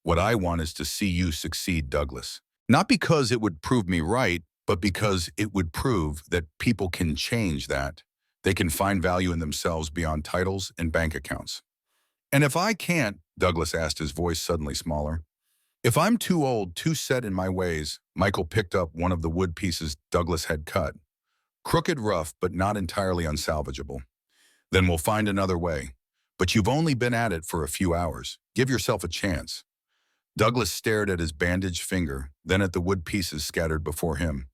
What I want is to see you succeed, Douglas. Not because it would prove me right, but because it would prove that people can change that. They can find value in themselves beyond titles and bank accounts. And if I can't, Douglas asked, his voice suddenly smaller. If I'm too old, too set in my ways, Michael picked up one of the wood pieces Douglas had cut. Crooked, rough, but not entirely unsalvageable. Then we'll find another way. But you've only been at it for a few hours. Give yourself a chance. Douglas stared at his bandaged finger, then at the wood pieces scattered before him.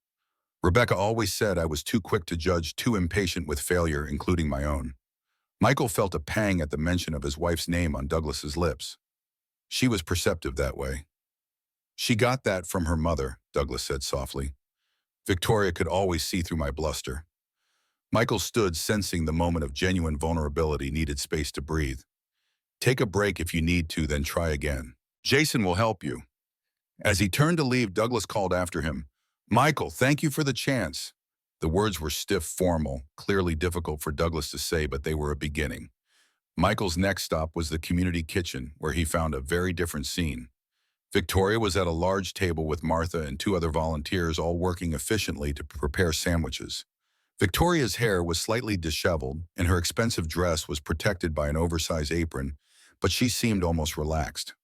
Rebecca always said I was too quick to judge, too impatient with failure, including my own. Michael felt a pang at the mention of his wife's name on Douglas's lips. She was perceptive that way. She got that from her mother, Douglas said softly. Victoria could always see through my bluster. Michael stood, sensing the moment of genuine vulnerability needed space to breathe. Take a break if you need to, then try again. Jason will help you. As he turned to leave, Douglas called after him. Michael, thank you for the chance. The words were stiff, formal, clearly difficult for Douglas to say, but they were a beginning. Michael's next stop was the community kitchen, where he found a very different scene. Victoria was at a large table with Martha and 2 other volunteers, all working efficiently to prepare sandwiches. Victoria's hair was slightly disheveled, and her expensive dress was protected by an oversized apron, but she seemed almost relaxed.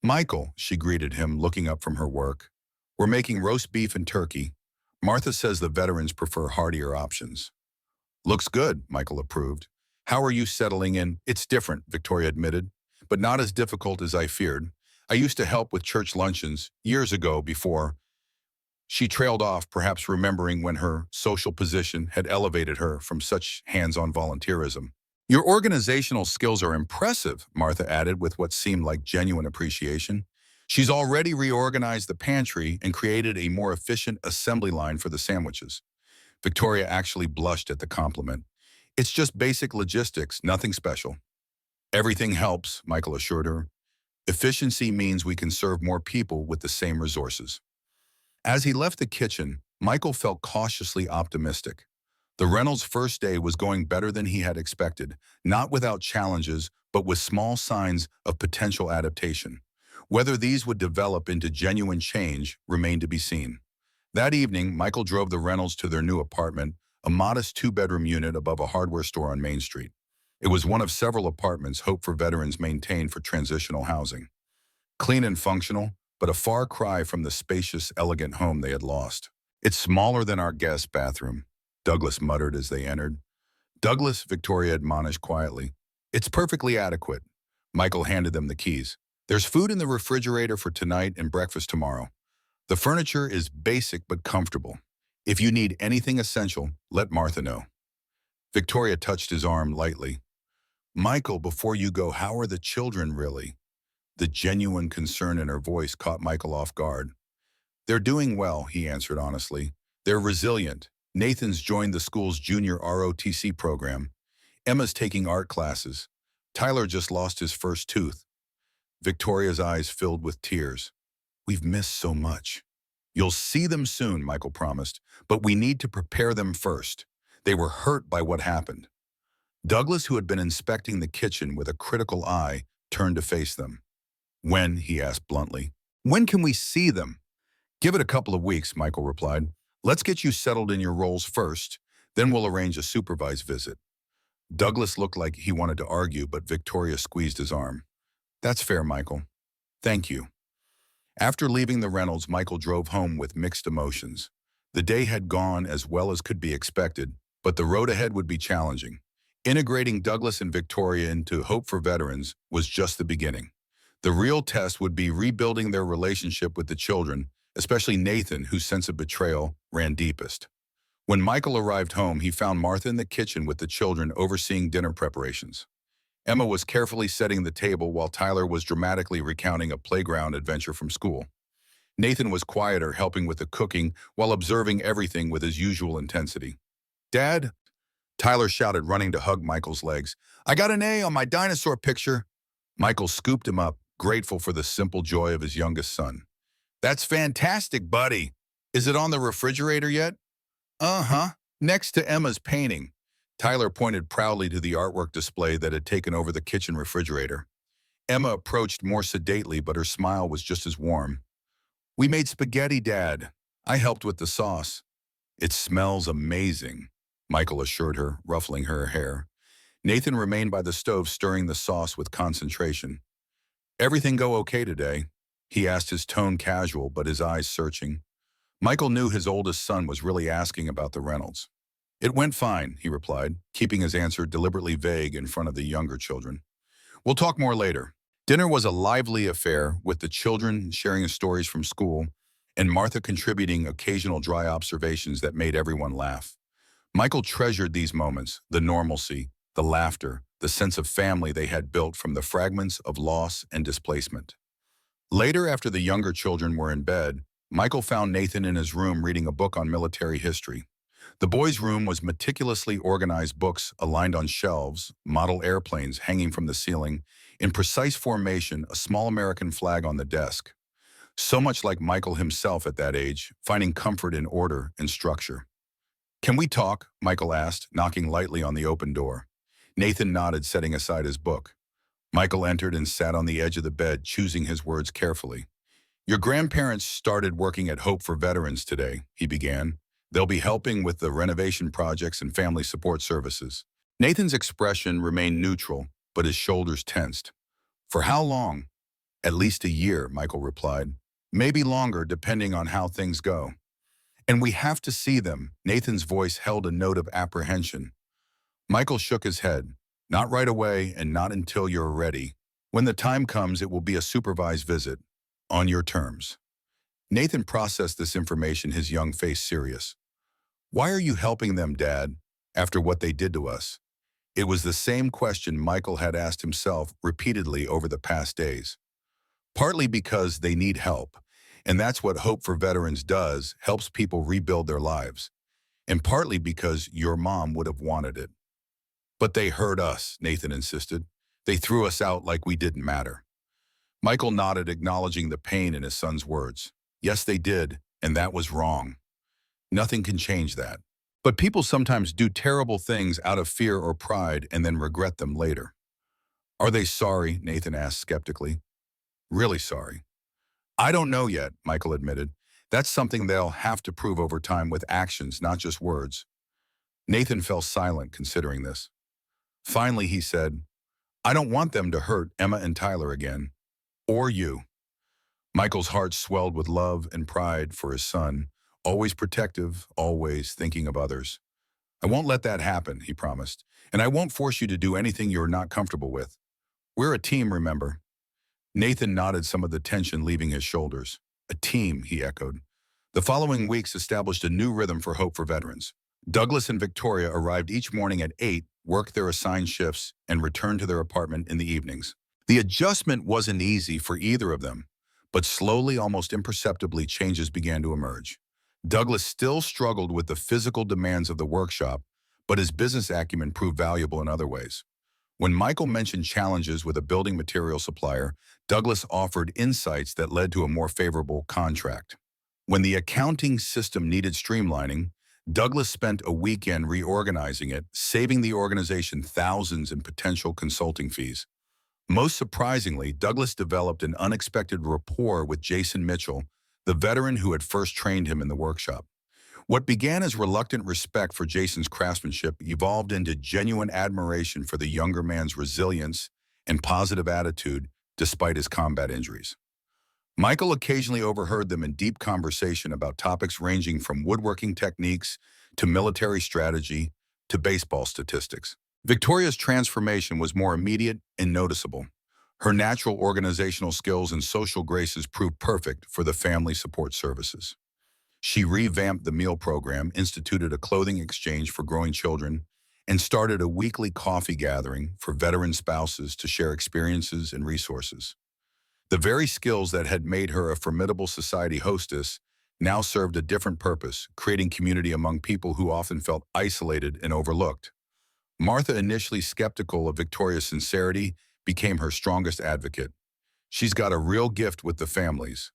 Michael, she greeted him, looking up from her work. We're making roast beef and turkey. Martha says the veterans prefer heartier options. Looks good, Michael approved. How are you settling in? It's different, Victoria admitted, but not as difficult as I feared. I used to help with church luncheons years ago before. She trailed off, perhaps remembering when her social position had elevated her from such hands-on volunteerism. Your organizational skills are impressive, Martha added with what seemed like genuine appreciation. She's already reorganized the pantry and created a more efficient assembly line for the sandwiches. Victoria actually blushed at the compliment. It's just basic logistics, nothing special. Everything helps, Michael assured her. Efficiency means we can serve more people with the same resources. As he left the kitchen, Michael felt cautiously optimistic. The Reynolds' first day was going better than he had expected, not without challenges, but with small signs of potential adaptation. Whether these would develop into genuine change remained to be seen. That evening, Michael drove the Reynolds to their new apartment, a modest two-bedroom unit above a hardware store on Main Street. It was one of several apartments Hope for Veterans maintained for transitional housing. Clean and functional, but a far cry from the spacious, elegant home they had lost. "It's smaller than our guest bathroom," Douglas muttered as they entered. "Douglas," Victoria admonished quietly. "It's perfectly adequate." Michael handed them the keys. "There's food in the refrigerator for tonight and breakfast tomorrow. The furniture is basic but comfortable. If you need anything essential, let Martha know." Victoria touched his arm lightly. "Michael, before you go, how are the children really?" The genuine concern in her voice caught Michael off guard. "They're doing well," he answered honestly. "They're resilient. Nathan's joined the school's junior ROTC program. Emma's taking art classes. Tyler just lost his first tooth." Victoria's eyes filled with tears. "We've missed so much." "You'll see them soon," Michael promised, "but we need to prepare them first. They were hurt by what happened." Douglas, who had been inspecting the kitchen with a critical eye, turned to face them. "When?" he asked bluntly. "When can we see them?" "Give it a couple of weeks," Michael replied. "Let's get you settled in your roles first, then we'll arrange a supervised visit." Douglas looked like he wanted to argue, but Victoria squeezed his arm. "That's fair, Michael. Thank you." After leaving the Reynolds, Michael drove home with mixed emotions. The day had gone as well as could be expected, but the road ahead would be challenging. Integrating Douglas and Victoria into Hope for Veterans was just the beginning. The real test would be rebuilding their relationship with the children, especially Nathan, whose sense of betrayal ran deepest. When Michael arrived home, he found Martha in the kitchen with the children overseeing dinner preparations. Emma was carefully setting the table while Tyler was dramatically recounting a playground adventure from school. Nathan was quieter, helping with the cooking while observing everything with his usual intensity. "Dad," Tyler shouted, running to hug Michael's legs, "I got an A on my dinosaur picture." Michael scooped him up, grateful for the simple joy of his youngest son. "That's fantastic, buddy. Is it on the refrigerator yet?" "Uh-huh. Next to Emma's painting." Tyler pointed proudly to the artwork display that had taken over the kitchen refrigerator. Emma approached more sedately, but her smile was just as warm. "We made spaghetti, Dad. I helped with the sauce." "It smells amazing," Michael assured her, ruffling her hair. Nathan remained by the stove, stirring the sauce with concentration. "Everything go okay today?" he asked, his tone casual but his eyes searching. Michael knew his oldest son was really asking about the Reynolds. "It went fine," he replied, keeping his answer deliberately vague in front of the younger children. "We'll talk more later." Dinner was a lively affair, with the children sharing stories from school and Martha contributing occasional dry observations that made everyone laugh. Michael treasured these moments, the normalcy, the laughter, the sense of family they had built from the fragments of loss and displacement. Later, after the younger children were in bed, Michael found Nathan in his room reading a book on military history. The boy's room was meticulously organized, books aligned on shelves, model airplanes hanging from the ceiling, in precise formation, a small American flag on the desk. So much like Michael himself at that age, finding comfort in order and structure. "Can we talk?" Michael asked, knocking lightly on the open door. Nathan nodded, setting aside his book. Michael entered and sat on the edge of the bed, choosing his words carefully. "Your grandparents started working at Hope for Veterans today," he began. "They'll be helping with the renovation projects and family support services." Nathan's expression remained neutral, but his shoulders tensed. "For how long?" "At least a year," Michael replied. "Maybe longer, depending on how things go." "And we have to see them." Nathan's voice held a note of apprehension. Michael shook his head. "Not right away and not until you're ready. When the time comes, it will be a supervised visit, on your terms." Nathan processed this information, his young face serious. "Why are you helping them, Dad, after what they did to us?" It was the same question Michael had asked himself repeatedly over the past days. "Partly because they need help, and that's what Hope for Veterans does, helps people rebuild their lives. And partly because your mom would have wanted it." "But they hurt us," Nathan insisted. "They threw us out like we didn't matter." Michael nodded, acknowledging the pain in his son's words. "Yes, they did, and that was wrong. Nothing can change that. But people sometimes do terrible things out of fear or pride and then regret them later." "Are they sorry?" Nathan asked skeptically. Really sorry. I don't know yet, Michael admitted. That's something they'll have to prove over time with actions, not just words. Nathan fell silent considering this. Finally, he said, I don't want them to hurt Emma and Tyler again. Or you. Michael's heart swelled with love and pride for his son, always protective, always thinking of others. I won't let that happen, he promised, and I won't force you to do anything you're not comfortable with. We're a team, remember? Nathan nodded, some of the tension leaving his shoulders. A team, he echoed. The following weeks established a new rhythm for Hope for Veterans. Douglas and Victoria arrived each morning at 8, worked their assigned shifts, and returned to their apartment in the evenings. The adjustment wasn't easy for either of them, but slowly, almost imperceptibly, changes began to emerge. Douglas still struggled with the physical demands of the workshop, but his business acumen proved valuable in other ways. When Michael mentioned challenges with a building material supplier, Douglas offered insights that led to a more favorable contract. When the accounting system needed streamlining, Douglas spent a weekend reorganizing it, saving the organization thousands in potential consulting fees. Most surprisingly, Douglas developed an unexpected rapport with Jason Mitchell, the veteran who had first trained him in the workshop. What began as reluctant respect for Jason's craftsmanship evolved into genuine admiration for the younger man's resilience and positive attitude despite his combat injuries. Michael occasionally overheard them in deep conversation about topics ranging from woodworking techniques to military strategy to baseball statistics. Victoria's transformation was more immediate and noticeable. Her natural organizational skills and social graces proved perfect for the family support services. She revamped the meal program, instituted a clothing exchange for growing children, and started a weekly coffee gathering for veteran spouses to share experiences and resources. The very skills that had made her a formidable society hostess now served a different purpose, creating community among people who often felt isolated and overlooked. Martha, initially skeptical of Victoria's sincerity, became her strongest advocate. She's got a real gift with the families,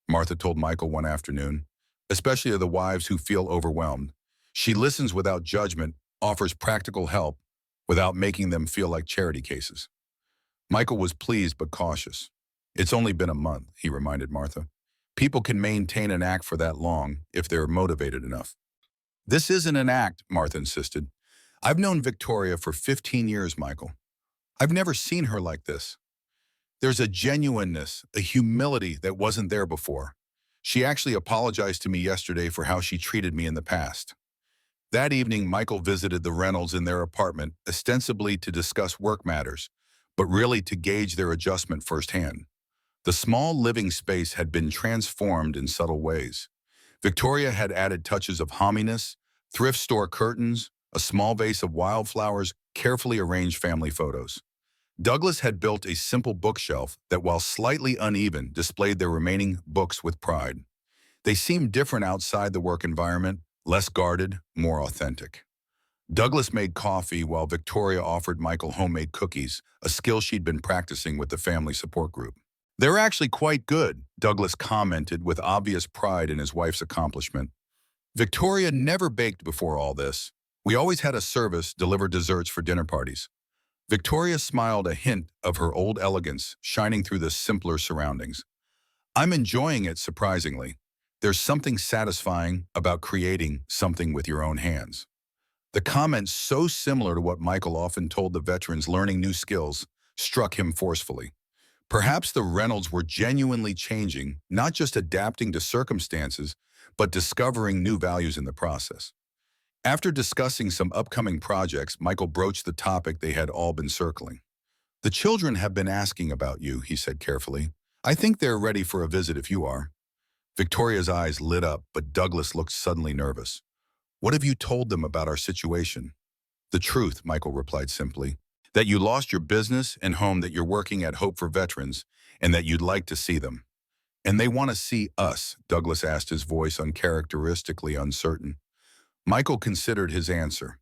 Martha told Michael one afternoon, especially to the wives who feel overwhelmed. She listens without judgment, offers practical help without making them feel like charity cases. Michael was pleased but cautious. It's only been a month, he reminded Martha. People can maintain an act for that long if they're motivated enough. This isn't an act, Martha insisted. I've known Victoria for 15 years, Michael. I've never seen her like this. There's a genuineness, a humility that wasn't there before. She actually apologized to me yesterday for how she treated me in the past. That evening, Michael visited the Reynolds in their apartment, ostensibly to discuss work matters, but really to gauge their adjustment firsthand. The small living space had been transformed in subtle ways. Victoria had added touches of hominess, thrift store curtains, a small vase of wildflowers, carefully arranged family photos. Douglas had built a simple bookshelf that, while slightly uneven, displayed their remaining books with pride. They seemed different outside the work environment, less guarded, more authentic. Douglas made coffee while Victoria offered Michael homemade cookies, a skill she'd been practicing with the family support group. They're actually quite good, Douglas commented with obvious pride in his wife's accomplishment. Victoria never baked before all this. We always had a service deliver desserts for dinner parties. Victoria smiled, a hint of her old elegance shining through the simpler surroundings. I'm enjoying it, surprisingly. There's something satisfying about creating something with your own hands. The comment, so similar to what Michael often told the veterans learning new skills, struck him forcefully. Perhaps the Reynolds were genuinely changing, not just adapting to circumstances, but discovering new values in the process. After discussing some upcoming projects, Michael broached the topic they had all been circling. The children have been asking about you, he said carefully. I think they're ready for a visit if you are. Victoria's eyes lit up, but Douglas looked suddenly nervous. What have you told them about our situation? The truth, Michael replied simply. That you lost your business and home, that you're working at Hope for Veterans, and that you'd like to see them. And they want to see us, Douglas asked, his voice uncharacteristically uncertain. Michael considered his answer.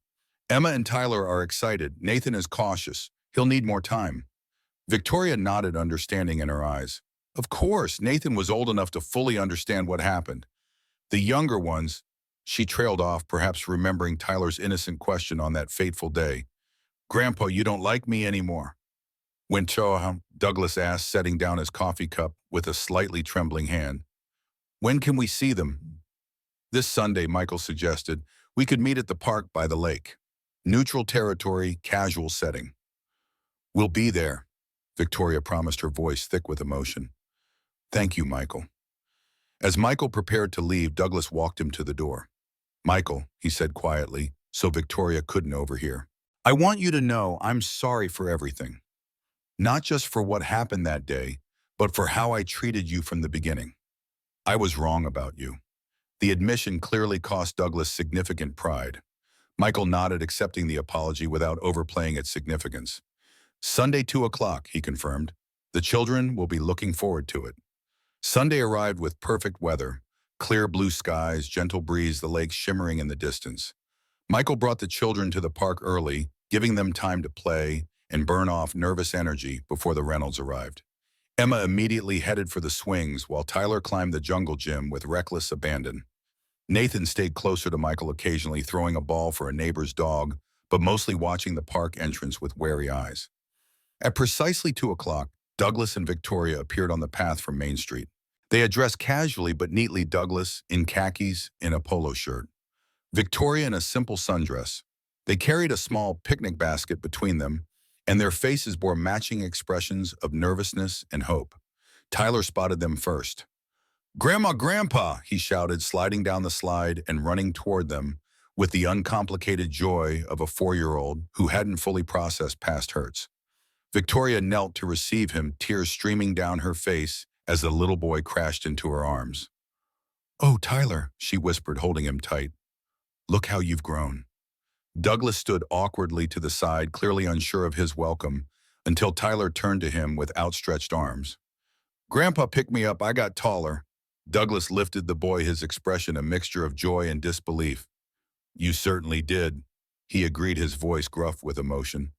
Emma and Tyler are excited. Nathan is cautious. He'll need more time. Victoria nodded, understanding in her eyes. Of course, Nathan was old enough to fully understand what happened. The younger ones, she trailed off, perhaps remembering Tyler's innocent question on that fateful day. Grandpa, you don't like me anymore. When Choa, Douglas asked, setting down his coffee cup with a slightly trembling hand. When can we see them? This Sunday, Michael suggested. We could meet at the park by the lake. Neutral territory, casual setting. We'll be there, Victoria promised, her voice thick with emotion. Thank you, Michael. As Michael prepared to leave, Douglas walked him to the door. Michael, he said quietly, so Victoria couldn't overhear. I want you to know I'm sorry for everything. Not just for what happened that day, but for how I treated you from the beginning. I was wrong about you. The admission clearly cost Douglas significant pride. Michael nodded, accepting the apology without overplaying its significance. Sunday, 2 o'clock, he confirmed. The children will be looking forward to it. Sunday arrived with perfect weather. Clear blue skies, gentle breeze, the lake shimmering in the distance. Michael brought the children to the park early, giving them time to play and burn off nervous energy before the Reynolds arrived. Emma immediately headed for the swings while Tyler climbed the jungle gym with reckless abandon. Nathan stayed closer to Michael, occasionally throwing a ball for a neighbor's dog, but mostly watching the park entrance with wary eyes. At precisely 2 o'clock, Douglas and Victoria appeared on the path from Main Street. They had dressed casually but neatly, Douglas in khakis and a polo shirt. Victoria in a simple sundress. They carried a small picnic basket between them, and their faces bore matching expressions of nervousness and hope. Tyler spotted them first. Grandma, Grandpa, he shouted, sliding down the slide and running toward them with the uncomplicated joy of a 4-year-old who hadn't fully processed past hurts. Victoria knelt to receive him, tears streaming down her face as the little boy crashed into her arms. Oh, Tyler, she whispered, holding him tight. Look how you've grown. Douglas stood awkwardly to the side, clearly unsure of his welcome, until Tyler turned to him with outstretched arms. Grandpa picked me up, I got taller. Douglas lifted the boy, his expression a mixture of joy and disbelief. You certainly did, he agreed, his voice gruff with emotion.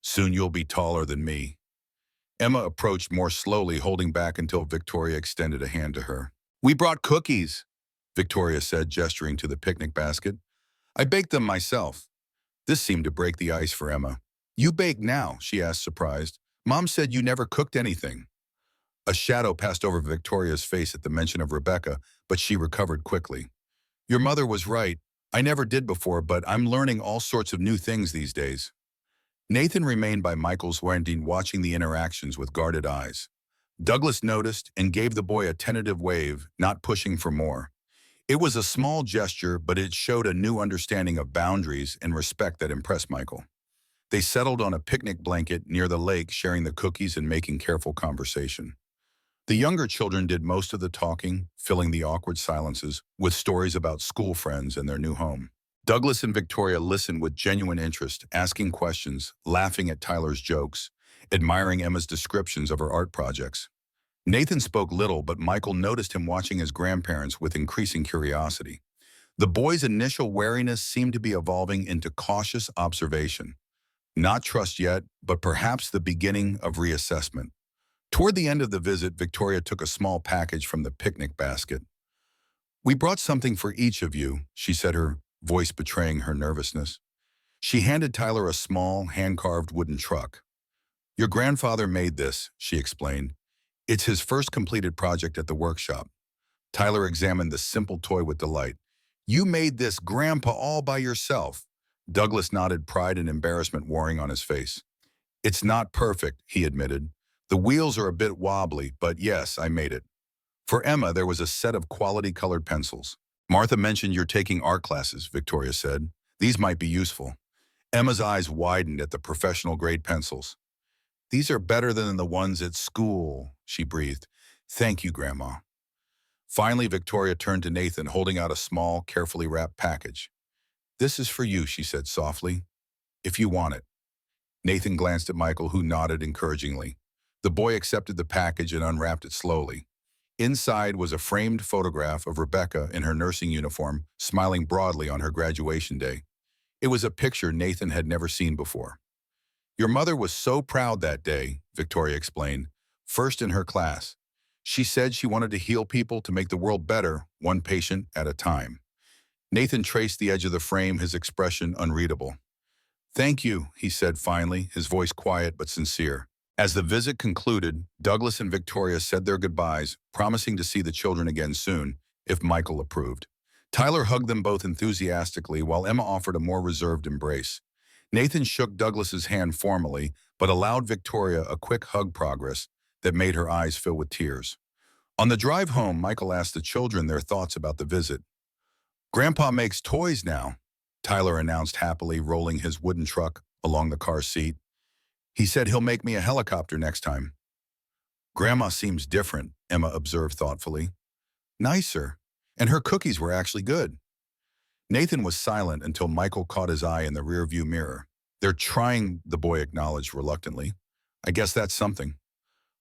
Soon you'll be taller than me. Emma approached more slowly, holding back until Victoria extended a hand to her. We brought cookies, Victoria said, gesturing to the picnic basket. I baked them myself. This seemed to break the ice for Emma. You bake now, she asked, surprised. Mom said you never cooked anything. A shadow passed over Victoria's face at the mention of Rebecca, but she recovered quickly. Your mother was right. I never did before, but I'm learning all sorts of new things these days. Nathan remained by Michael's wedding, watching the interactions with guarded eyes. Douglas noticed and gave the boy a tentative wave, not pushing for more. It was a small gesture, but it showed a new understanding of boundaries and respect that impressed Michael. They settled on a picnic blanket near the lake, sharing the cookies and making careful conversation. The younger children did most of the talking, filling the awkward silences with stories about school friends and their new home. Douglas and Victoria listened with genuine interest, asking questions, laughing at Tyler's jokes, admiring Emma's descriptions of her art projects. Nathan spoke little, but Michael noticed him watching his grandparents with increasing curiosity. The boy's initial wariness seemed to be evolving into cautious observation. Not trust yet, but perhaps the beginning of reassessment. Toward the end of the visit, Victoria took a small package from the picnic basket. We brought something for each of you, she said, her voice betraying her nervousness. She handed Tyler a small, hand-carved wooden truck. Your grandfather made this, she explained. It's his first completed project at the workshop. Tyler examined the simple toy with delight. You made this, Grandpa, all by yourself. Douglas nodded, pride and embarrassment warring on his face. It's not perfect, he admitted. The wheels are a bit wobbly, but yes, I made it. For Emma, there was a set of quality-colored pencils. Martha mentioned you're taking art classes, Victoria said. These might be useful. Emma's eyes widened at the professional-grade pencils. These are better than the ones at school, she breathed. Thank you, Grandma. Finally, Victoria turned to Nathan, holding out a small, carefully wrapped package. This is for you, she said softly, if you want it. Nathan glanced at Michael, who nodded encouragingly. The boy accepted the package and unwrapped it slowly. Inside was a framed photograph of Rebecca in her nursing uniform, smiling broadly on her graduation day. It was a picture Nathan had never seen before. Your mother was so proud that day, Victoria explained, first in her class. She said she wanted to heal people to make the world better, one patient at a time. Nathan traced the edge of the frame, his expression unreadable. Thank you, he said finally, his voice quiet but sincere. As the visit concluded, Douglas and Victoria said their goodbyes, promising to see the children again soon, if Michael approved. Tyler hugged them both enthusiastically while Emma offered a more reserved embrace. Nathan shook Douglas's hand formally, but allowed Victoria a quick hug progress that made her eyes fill with tears. On the drive home, Michael asked the children their thoughts about the visit. "Grandpa makes toys now," Tyler announced happily, rolling his wooden truck along the car seat. "He said he'll make me a helicopter next time." "Grandma seems different," Emma observed thoughtfully. "Nicer. And her cookies were actually good." Nathan was silent until Michael caught his eye in the rearview mirror. "They're trying," the boy acknowledged reluctantly. "I guess that's something."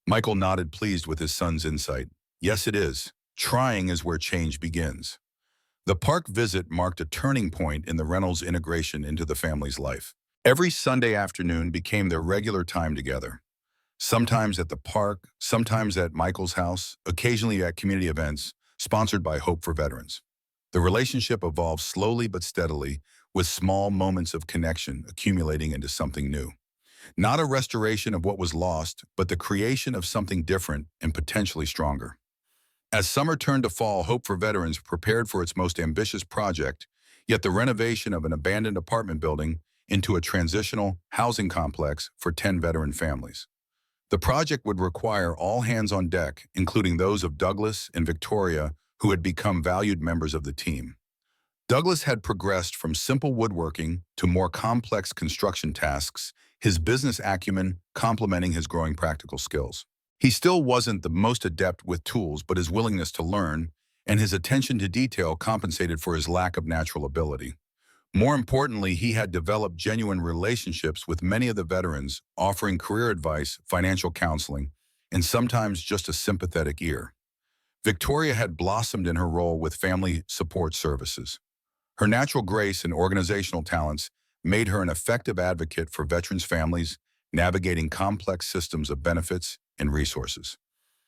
Michael nodded, pleased with his son's insight. "Yes, it is. Trying is where change begins." The park visit marked a turning point in the Reynolds' integration into the family's life. Every Sunday afternoon became their regular time together. Sometimes at the park, sometimes at Michael's house, occasionally at community events sponsored by Hope for Veterans. The relationship evolved slowly but steadily, with small moments of connection accumulating into something new. Not a restoration of what was lost, but the creation of something different and potentially stronger. As summer turned to fall, Hope for Veterans prepared for its most ambitious project, yet the renovation of an abandoned apartment building into a transitional housing complex for 10 veteran families. The project would require all hands on deck, including those of Douglas and Victoria, who had become valued members of the team. Douglas had progressed from simple woodworking to more complex construction tasks, his business acumen complementing his growing practical skills. He still wasn't the most adept with tools, but his willingness to learn and his attention to detail compensated for his lack of natural ability. More importantly, he had developed genuine relationships with many of the veterans, offering career advice, financial counseling, and sometimes just a sympathetic ear. Victoria had blossomed in her role with family support services. Her natural grace and organizational talents made her an effective advocate for veterans' families, navigating complex systems of benefits and resources.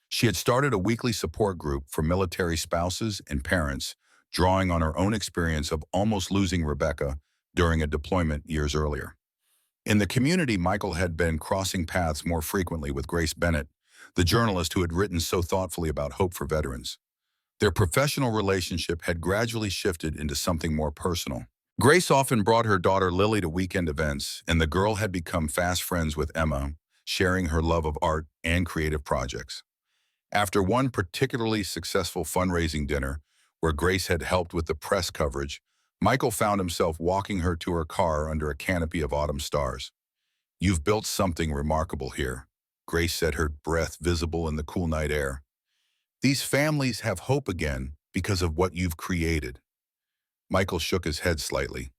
She had started a weekly support group for military spouses and parents, drawing on her own experience of almost losing Rebecca during a deployment years earlier. In the community, Michael had been crossing paths more frequently with Grace Bennett, the journalist who had written so thoughtfully about Hope for Veterans. Their professional relationship had gradually shifted into something more personal. Grace often brought her daughter Lily to weekend events, and the girl had become fast friends with Emma, sharing her love of art and creative projects. After one particularly successful fundraising dinner, where Grace had helped with the press coverage, Michael found himself walking her to her car under a canopy of autumn stars. "You've built something remarkable here," Grace said, her breath visible in the cool night air. "These families have hope again because of what you've created." Michael shook his head slightly.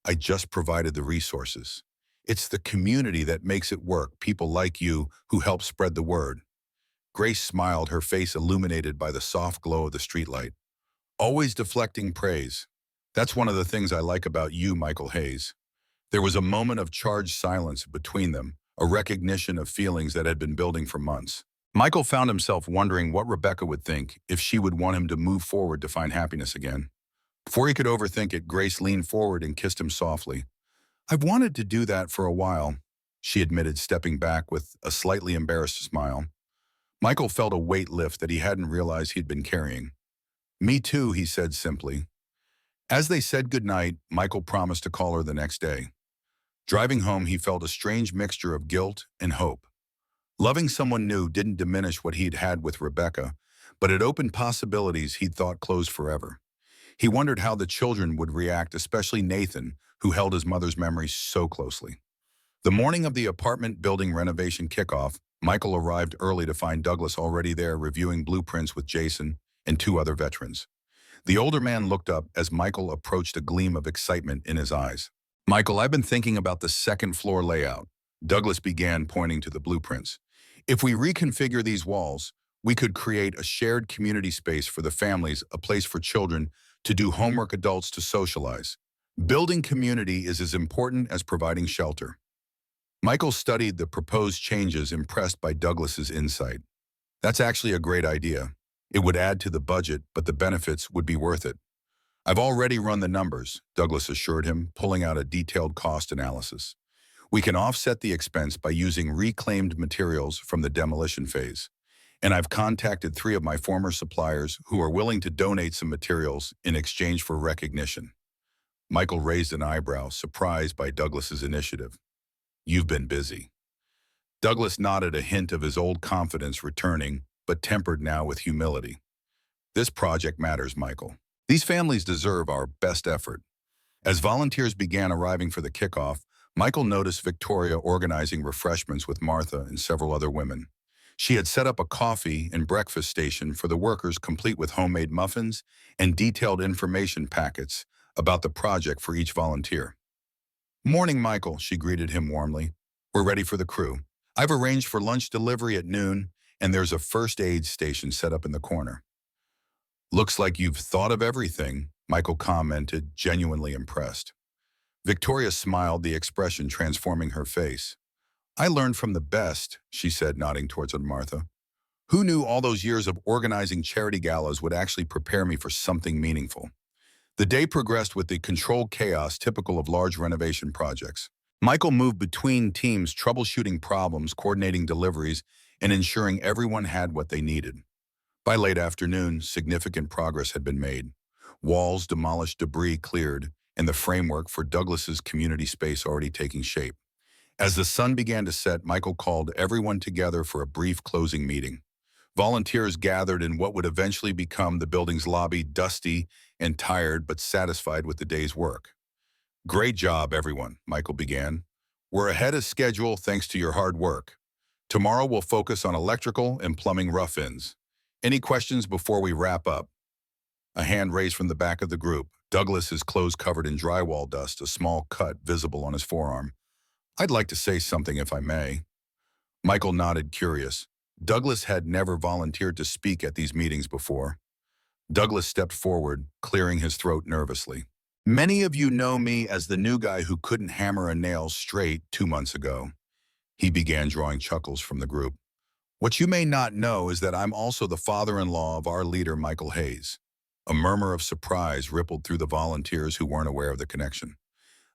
"I just provided the resources. It's the community that makes it work, people like you who help spread the word." Grace smiled, her face illuminated by the soft glow of the streetlight. "Always deflecting praise. That's one of the things I like about you, Michael Hayes." There was a moment of charged silence between them, a recognition of feelings that had been building for months. Michael found himself wondering what Rebecca would think, if she would want him to move forward to find happiness again. Before he could overthink it, Grace leaned forward and kissed him softly. "I've wanted to do that for a while," she admitted, stepping back with a slightly embarrassed smile. Michael felt a weight lift that he hadn't realized he'd been carrying. "Me too," he said simply. As they said goodnight, Michael promised to call her the next day. Driving home, he felt a strange mixture of guilt and hope. Loving someone new didn't diminish what he'd had with Rebecca, but it opened possibilities he'd thought closed forever. He wondered how the children would react, especially Nathan, who held his mother's memories so closely. The morning of the apartment building renovation kickoff, Michael arrived early to find Douglas already there reviewing blueprints with Jason and 2 other veterans. The older man looked up as Michael approached, a gleam of excitement in his eyes. "Michael, I've been thinking about the second floor layout," Douglas began, pointing to the blueprints. "If we reconfigure these walls, we could create a shared community space for the families, a place for children to do homework, adults to socialize. Building community is as important as providing shelter." Michael studied the proposed changes, impressed by Douglas's insight. "That's actually a great idea. It would add to the budget, but the benefits would be worth it." "I've already run the numbers," Douglas assured him, pulling out a detailed cost analysis. We can offset the expense by using reclaimed materials from the demolition phase. And I've contacted 3 of my former suppliers who are willing to donate some materials in exchange for recognition. Michael raised an eyebrow, surprised by Douglas's initiative. You've been busy. Douglas nodded, a hint of his old confidence returning, but tempered now with humility. This project matters, Michael. These families deserve our best effort. As volunteers began arriving for the kickoff, Michael noticed Victoria organizing refreshments with Martha and several other women. She had set up a coffee and breakfast station for the workers, complete with homemade muffins and detailed information packets about the project for each volunteer. Morning, Michael, she greeted him warmly. We're ready for the crew. I've arranged for lunch delivery at noon, and there's a first aid station set up in the corner. Looks like you've thought of everything, Michael commented, genuinely impressed. Victoria smiled, the expression transforming her face. I learned from the best, she said, nodding towards Martha. Who knew all those years of organizing charity galas would actually prepare me for something meaningful? The day progressed with the controlled chaos typical of large renovation projects. Michael moved between teams, troubleshooting problems, coordinating deliveries, and ensuring everyone had what they needed. By late afternoon, significant progress had been made. Walls demolished, debris cleared, and the framework for Douglas's community space already taking shape. As the sun began to set, Michael called everyone together for a brief closing meeting. Volunteers gathered in what would eventually become the building's lobby, dusty and tired but satisfied with the day's work. Great job, everyone, Michael began. We're ahead of schedule thanks to your hard work. Tomorrow we'll focus on electrical and plumbing rough-ins. Any questions before we wrap up? A hand raised from the back of the group. Douglas, his clothes covered in drywall dust, a small cut visible on his forearm. I'd like to say something if I may. Michael nodded, curious. Douglas had never volunteered to speak at these meetings before. Douglas stepped forward, clearing his throat nervously. Many of you know me as the new guy who couldn't hammer a nail straight 2 months ago. He began, drawing chuckles from the group. What you may not know is that I'm also the father-in-law of our leader, Michael Hayes. A murmur of surprise rippled through the volunteers who weren't aware of the connection.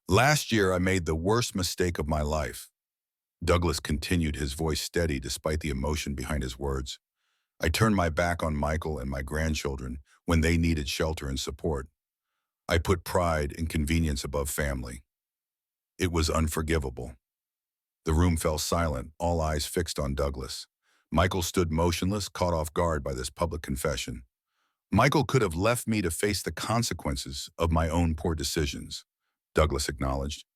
Last year, I made the worst mistake of my life. Douglas continued, his voice steady despite the emotion behind his words. I turned my back on Michael and my grandchildren when they needed shelter and support. I put pride and convenience above family. It was unforgivable. The room fell silent, all eyes fixed on Douglas. Michael stood motionless, caught off guard by this public confession. Michael could have left me to face the consequences of my own poor decisions, Douglas acknowledged.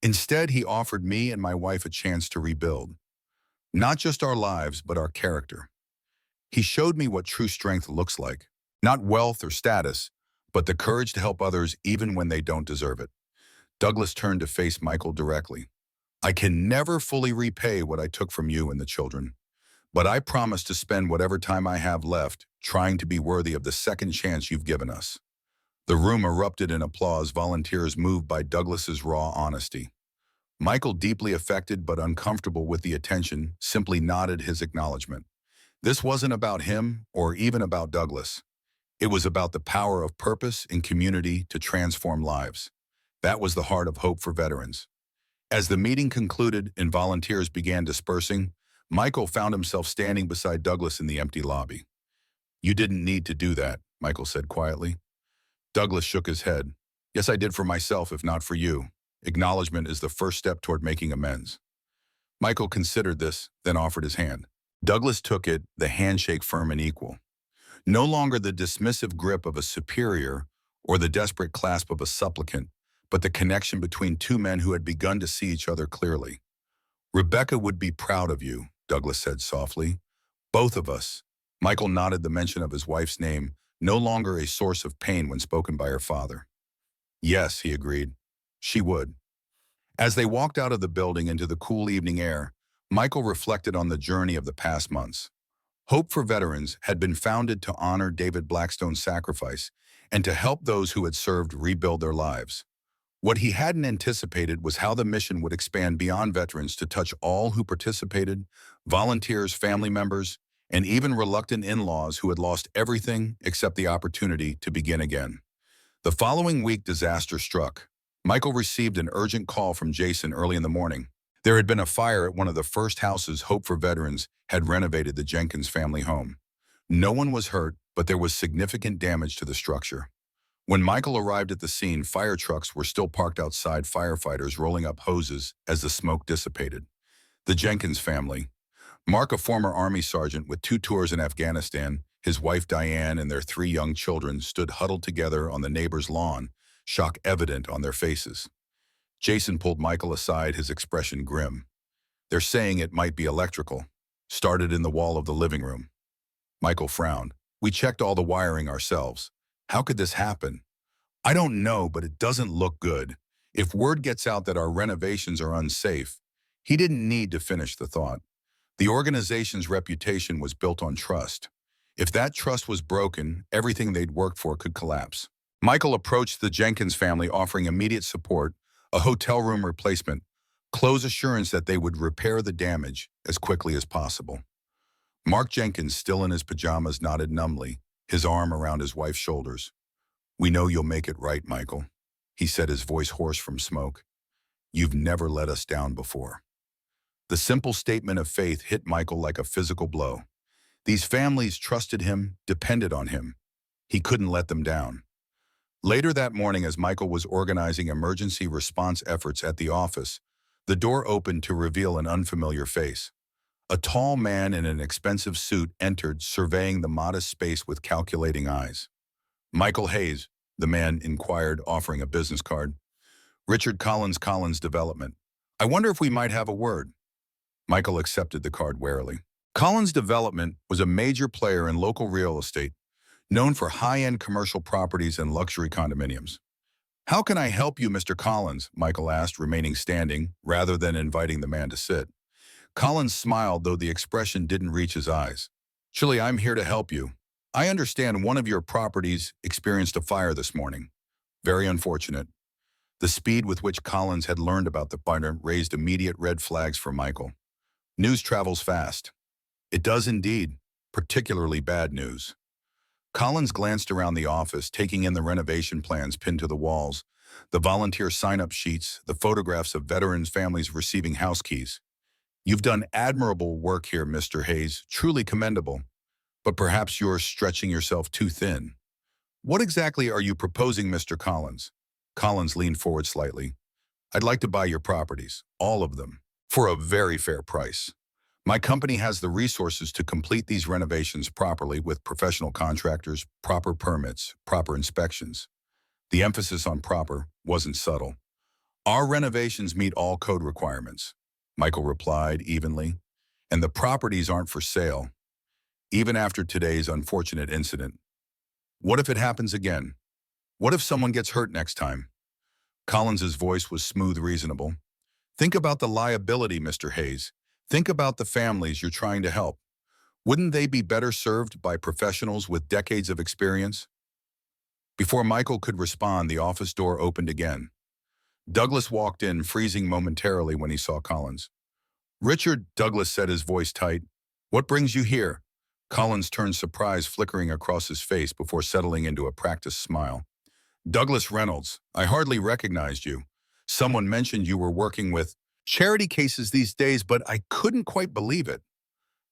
Instead, he offered me and my wife a chance to rebuild. Not just our lives, but our character. He showed me what true strength looks like. Not wealth or status, but the courage to help others even when they don't deserve it. Douglas turned to face Michael directly. I can never fully repay what I took from you and the children, but I promise to spend whatever time I have left trying to be worthy of the second chance you've given us. The room erupted in applause, volunteers moved by Douglas's raw honesty. Michael, deeply affected but uncomfortable with the attention, simply nodded his acknowledgement. This wasn't about him or even about Douglas. It was about the power of purpose and community to transform lives. That was the heart of hope for veterans. As the meeting concluded and volunteers began dispersing, Michael found himself standing beside Douglas in the empty lobby. You didn't need to do that, Michael said quietly. Douglas shook his head. Yes, I did for myself, if not for you. Acknowledgement is the first step toward making amends. Michael considered this, then offered his hand. Douglas took it, the handshake firm and equal. No longer the dismissive grip of a superior or the desperate clasp of a supplicant, but the connection between two men who had begun to see each other clearly. Rebecca would be proud of you, Douglas said softly. Both of us. Michael nodded, the mention of his wife's name, no longer a source of pain when spoken by her father. Yes, he agreed. She would. As they walked out of the building into the cool evening air, Michael reflected on the journey of the past months. Hope for Veterans had been founded to honor David Blackstone's sacrifice and to help those who had served rebuild their lives. What he hadn't anticipated was how the mission would expand beyond veterans to touch all who participated, volunteers, family members, and even reluctant in-laws who had lost everything except the opportunity to begin again. The following week, disaster struck. Michael received an urgent call from Jason early in the morning. There had been a fire at one of the first houses Hope for Veterans had renovated the Jenkins family home. No one was hurt, but there was significant damage to the structure. When Michael arrived at the scene, fire trucks were still parked outside, firefighters rolling up hoses as the smoke dissipated. The Jenkins family, Mark, a former Army sergeant with 2 tours in Afghanistan, his wife Diane, and their 3 young children stood huddled together on the neighbor's lawn, shock evident on their faces. Jason pulled Michael aside, his expression grim. "They're saying it might be electrical. Started in the wall of the living room." Michael frowned. "We checked all the wiring ourselves. How could this happen?" "I don't know, but it doesn't look good. If word gets out that our renovations are unsafe." He didn't need to finish the thought. The organization's reputation was built on trust. If that trust was broken, everything they'd worked for could collapse. Michael approached the Jenkins family, offering immediate support, a hotel room replacement, close assurance that they would repair the damage as quickly as possible. Mark Jenkins, still in his pajamas, nodded numbly, his arm around his wife's shoulders. "We know you'll make it right, Michael," he said, his voice hoarse from smoke. "You've never let us down before." The simple statement of faith hit Michael like a physical blow. These families trusted him, depended on him. He couldn't let them down. Later that morning, as Michael was organizing emergency response efforts at the office, the door opened to reveal an unfamiliar face. A tall man in an expensive suit entered, surveying the modest space with calculating eyes. "Michael Hayes," the man inquired, offering a business card. "Richard Collins Development. I wonder if we might have a word." Michael accepted the card warily. Collins Development was a major player in local real estate, known for high-end commercial properties and luxury condominiums. "How can I help you, Mr. Collins?" Michael asked, remaining standing, rather than inviting the man to sit. Collins smiled, though the expression didn't reach his eyes. "Surely I'm here to help you. I understand one of your properties experienced a fire this morning. Very unfortunate." The speed with which Collins had learned about the fire raised immediate red flags for Michael. News travels fast. It does indeed, particularly bad news. Collins glanced around the office, taking in the renovation plans pinned to the walls, the volunteer sign-up sheets, the photographs of veterans' families receiving house keys. "You've done admirable work here, Mr. Hayes, truly commendable. But perhaps you're stretching yourself too thin." "What exactly are you proposing, Mr. Collins?" Collins leaned forward slightly. "I'd like to buy your properties, all of them, for a very fair price. My company has the resources to complete these renovations properly, with professional contractors, proper permits, proper inspections." The emphasis on proper wasn't subtle. "Our renovations meet all code requirements," Michael replied evenly, "and the properties aren't for sale, even after today's unfortunate incident. What if it happens again? What if someone gets hurt next time?" Collins's voice was smooth, reasonable. "Think about the liability, Mr. Hayes. Think about the families you're trying to help. Wouldn't they be better served by professionals with decades of experience?" Before Michael could respond, the office door opened again. Douglas walked in, freezing momentarily when he saw Collins. "Richard," Douglas said, his voice tight. "What brings you here?" Collins turned, surprise flickering across his face before settling into a practiced smile. "Douglas Reynolds, I hardly recognized you. Someone mentioned you were working with charity cases these days, but I couldn't quite believe it."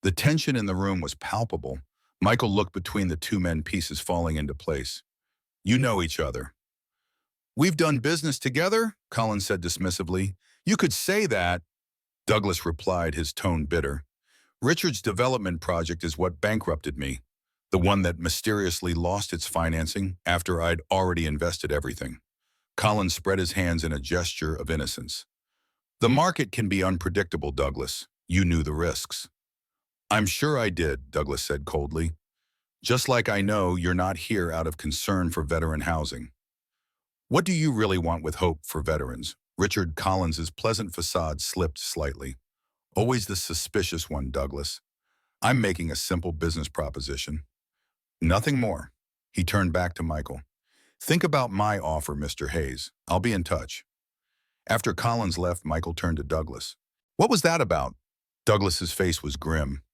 The tension in the room was palpable. Michael looked between the 2 men, pieces falling into place. "You know each other." "We've done business together," Collins said dismissively. "You could say that." Douglas replied, his tone bitter. "Richard's development project is what bankrupted me, the one that mysteriously lost its financing after I'd already invested everything." Collins spread his hands in a gesture of innocence. "The market can be unpredictable, Douglas. You knew the risks." "I'm sure I did," Douglas said coldly. "Just like I know you're not here out of concern for veteran housing. What do you really want with Hope for Veterans?" Richard Collins's pleasant facade slipped slightly. "Always the suspicious one, Douglas. I'm making a simple business proposition. Nothing more." He turned back to Michael. "Think about my offer, Mr. Hayes. I'll be in touch." After Collins left, Michael turned to Douglas. "What was that about?" Douglas's face was grim.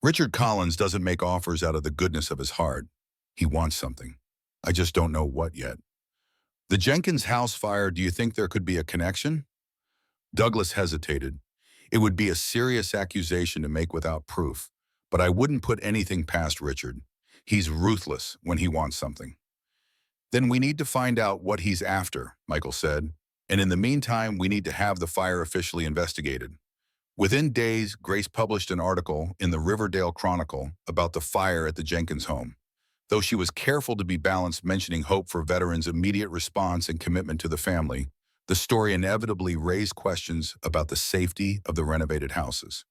"Richard Collins doesn't make offers out of the goodness of his heart. He wants something. I just don't know what yet." "The Jenkins house fire, do you think there could be a connection?" Douglas hesitated. It would be a serious accusation to make without proof, but I wouldn't put anything past Richard. He's ruthless when he wants something. Then we need to find out what he's after, Michael said. And in the meantime, we need to have the fire officially investigated. Within days, Grace published an article in the Riverdale Chronicle about the fire at the Jenkins home. Though she was careful to be balanced, mentioning hope for veterans' immediate response and commitment to the family, the story inevitably raised questions about the safety of the renovated houses.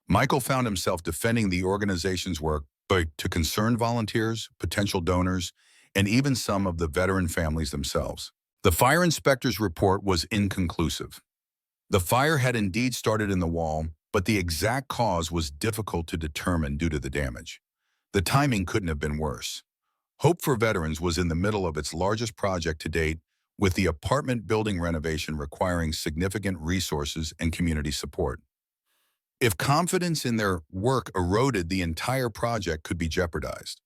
Michael found himself defending the organization's work to concerned volunteers, potential donors, and even some of the veteran families themselves. The fire inspector's report was inconclusive. The fire had indeed started in the wall, but the exact cause was difficult to determine due to the damage. The timing couldn't have been worse. Hope for Veterans was in the middle of its largest project to date, with the apartment building renovation requiring significant resources and community support. If confidence in their work eroded, the entire project could be jeopardized.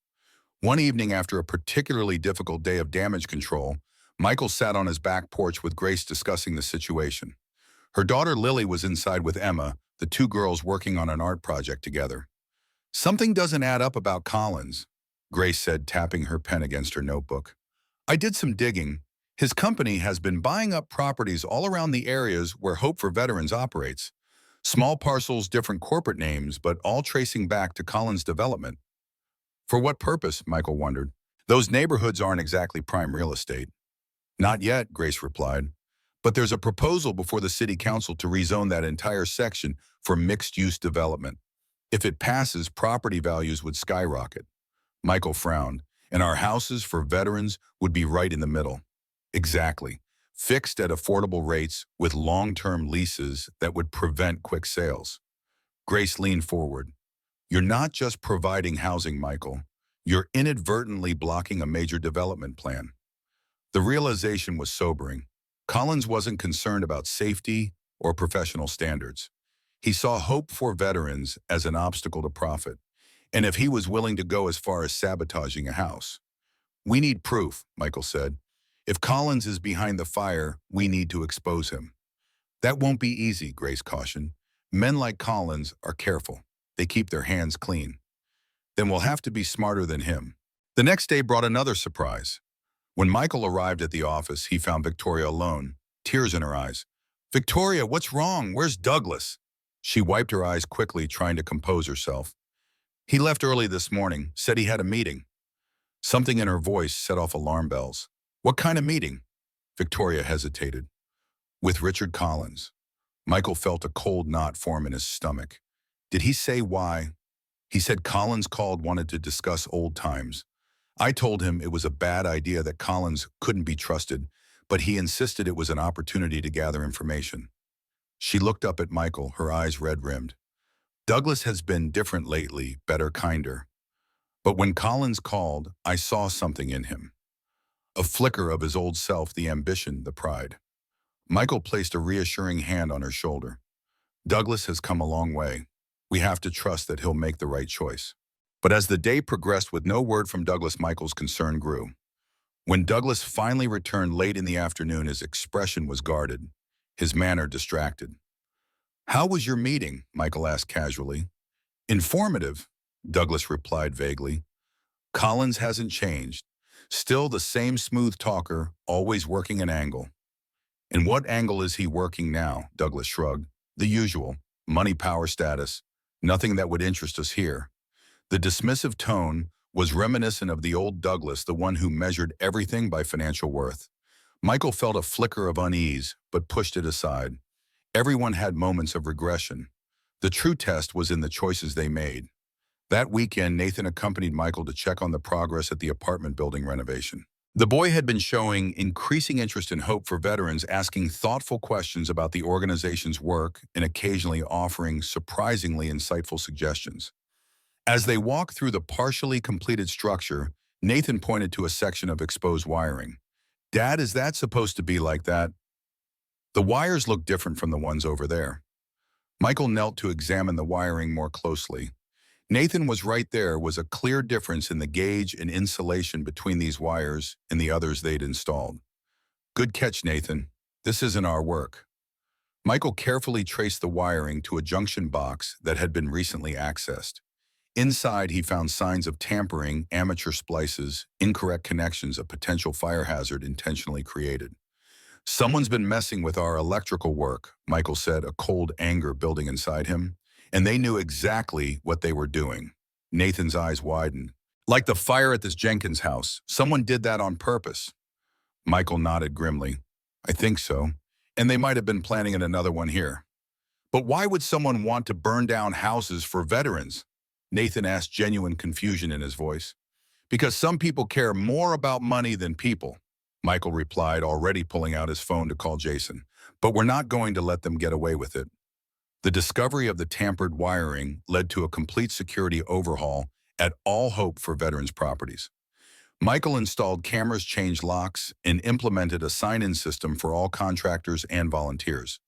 One evening after a particularly difficult day of damage control, Michael sat on his back porch with Grace discussing the situation. Her daughter Lily was inside with Emma, the two girls working on an art project together. "Something doesn't add up about Collins," Grace said, tapping her pen against her notebook. "I did some digging. His company has been buying up properties all around the areas where Hope for Veterans operates. Small parcels, different corporate names, but all tracing back to Collins' development." "For what purpose?" Michael wondered. "Those neighborhoods aren't exactly prime real estate." "Not yet," Grace replied. "But there's a proposal before the city council to rezone that entire section for mixed-use development. If it passes, property values would skyrocket." Michael frowned. "And our houses for veterans would be right in the middle." "Exactly. Fixed at affordable rates with long-term leases that would prevent quick sales." Grace leaned forward. "You're not just providing housing, Michael. You're inadvertently blocking a major development plan." The realization was sobering. Collins wasn't concerned about safety or professional standards. He saw Hope for Veterans as an obstacle to profit, and if he was willing to go as far as sabotaging a house. "We need proof," Michael said. "If Collins is behind the fire, we need to expose him." "That won't be easy," Grace cautioned. "Men like Collins are careful. They keep their hands clean." "Then we'll have to be smarter than him." The next day brought another surprise. When Michael arrived at the office, he found Victoria alone, tears in her eyes. "Victoria, what's wrong? Where's Douglas?" She wiped her eyes quickly, trying to compose herself. "He left early this morning, said he had a meeting." Something in her voice set off alarm bells. "What kind of meeting?" Victoria hesitated. "With Richard Collins." Michael felt a cold knot form in his stomach. "Did he say why?" "He said Collins called, wanted to discuss old times. I told him it was a bad idea, that Collins couldn't be trusted, but he insisted it was an opportunity to gather information." She looked up at Michael, her eyes red-rimmed. "Douglas has been different lately, better, kinder. But when Collins called, I saw something in him. A flicker of his old self, the ambition, the pride." Michael placed a reassuring hand on her shoulder. "Douglas has come a long way. We have to trust that he'll make the right choice." But as the day progressed with no word from Douglas, Michael's concern grew. When Douglas finally returned late in the afternoon, his expression was guarded, his manner distracted. "How was your meeting?" Michael asked casually. "Informative," Douglas replied vaguely. "Collins hasn't changed. Still the same smooth talker, always working an angle." "And what angle is he working now?" Douglas shrugged. "The usual. Money, power, status. Nothing that would interest us here." The dismissive tone was reminiscent of the old Douglas, the one who measured everything by financial worth. Michael felt a flicker of unease, but pushed it aside. Everyone had moments of regression. The true test was in the choices they made. That weekend, Nathan accompanied Michael to check on the progress at the apartment building renovation. The boy had been showing increasing interest in Hope for Veterans, asking thoughtful questions about the organization's work and occasionally offering surprisingly insightful suggestions. As they walked through the partially completed structure, Nathan pointed to a section of exposed wiring. "Dad, is that supposed to be like that?" "The wires look different from the ones over there." Michael knelt to examine the wiring more closely. Nathan was right. There was a clear difference in the gauge and insulation between these wires and the others they'd installed. "Good catch, Nathan. This isn't our work." Michael carefully traced the wiring to a junction box that had been recently accessed. Inside, he found signs of tampering, amateur splices, incorrect connections, a potential fire hazard intentionally created. Someone's been messing with our electrical work, Michael said, a cold anger building inside him. And they knew exactly what they were doing. Nathan's eyes widened. Like the fire at this Jenkins house, someone did that on purpose. Michael nodded grimly. I think so. And they might have been planning another one here. But why would someone want to burn down houses for veterans? Nathan asked, genuine confusion in his voice. Because some people care more about money than people, Michael replied, already pulling out his phone to call Jason. But we're not going to let them get away with it. The discovery of the tampered wiring led to a complete security overhaul at All Hope for Veterans Properties. Michael installed cameras, changed locks, and implemented a sign-in system for all contractors and volunteers.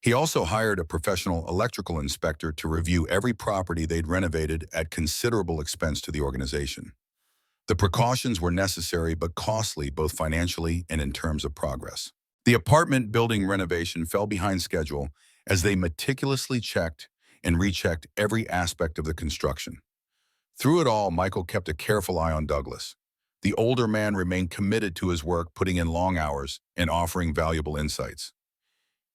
He also hired a professional electrical inspector to review every property they'd renovated at considerable expense to the organization. The precautions were necessary but costly both financially and in terms of progress. The apartment building renovation fell behind schedule as they meticulously checked and rechecked every aspect of the construction. Through it all, Michael kept a careful eye on Douglas. The older man remained committed to his work, putting in long hours and offering valuable insights.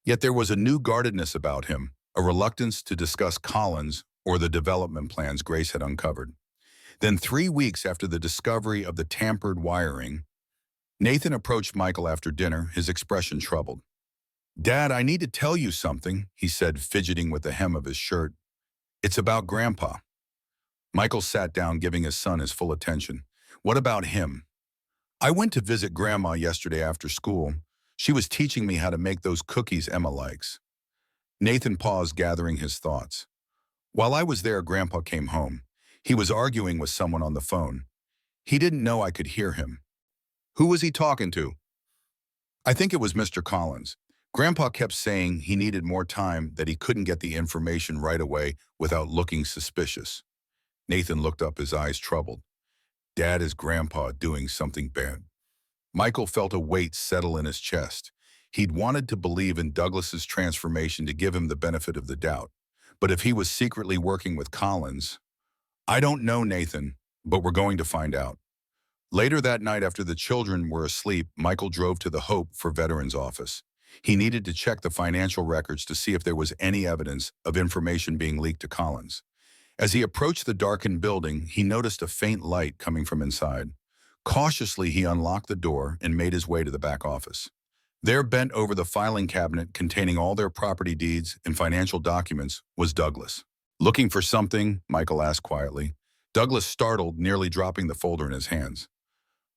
Yet there was a new guardedness about him, a reluctance to discuss Collins or the development plans Grace had uncovered. Then 3 weeks after the discovery of the tampered wiring, Nathan approached Michael after dinner, his expression troubled. Dad, I need to tell you something, he said, fidgeting with the hem of his shirt. It's about Grandpa. Michael sat down, giving his son his full attention. What about him? I went to visit Grandma yesterday after school. She was teaching me how to make those cookies Emma likes. Nathan paused, gathering his thoughts. While I was there, Grandpa came home. He was arguing with someone on the phone. He didn't know I could hear him. Who was he talking to? I think it was Mr. Collins. Grandpa kept saying he needed more time, that he couldn't get the information right away without looking suspicious. Nathan looked up, his eyes troubled. Dad, is Grandpa doing something bad? Michael felt a weight settle in his chest. He'd wanted to believe in Douglas's transformation to give him the benefit of the doubt. But if he was secretly working with Collins... I don't know, Nathan, but we're going to find out. Later that night, after the children were asleep, Michael drove to the Hope for Veterans office. He needed to check the financial records to see if there was any evidence of information being leaked to Collins. As he approached the darkened building, he noticed a faint light coming from inside. Cautiously, he unlocked the door and made his way to the back office. There, bent over the filing cabinet containing all their property deeds and financial documents, was Douglas. Looking for something? Michael asked quietly. Douglas startled, nearly dropping the folder in his hands.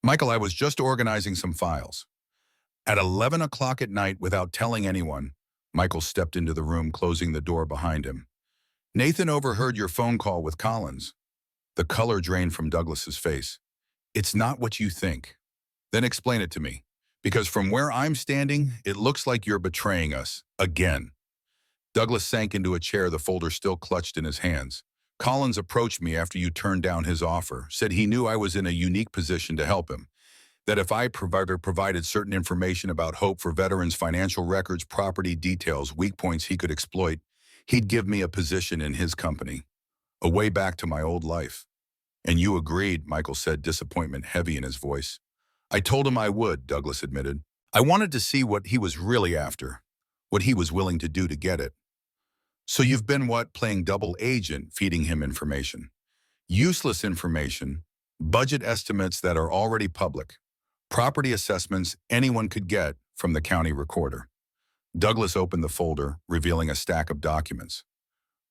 Michael, I was just organizing some files. At 11 o'clock at night, without telling anyone, Michael stepped into the room, closing the door behind him. Nathan overheard your phone call with Collins. The color drained from Douglas's face. It's not what you think. Then explain it to me. Because from where I'm standing, it looks like you're betraying us, again. Douglas sank into a chair, the folder still clutched in his hands. Collins approached me after you turned down his offer, said he knew I was in a unique position to help him, that if I provided certain information about Hope for Veterans, financial records, property details, weak points he could exploit, he'd give me a position in his company, a way back to my old life. And you agreed, Michael said, disappointment heavy in his voice. I told him I would, Douglas admitted. I wanted to see what he was really after, what he was willing to do to get it. So you've been, what, playing double agent, feeding him information. Useless information, budget estimates that are already public, property assessments anyone could get from the county recorder. Douglas opened the folder, revealing a stack of documents.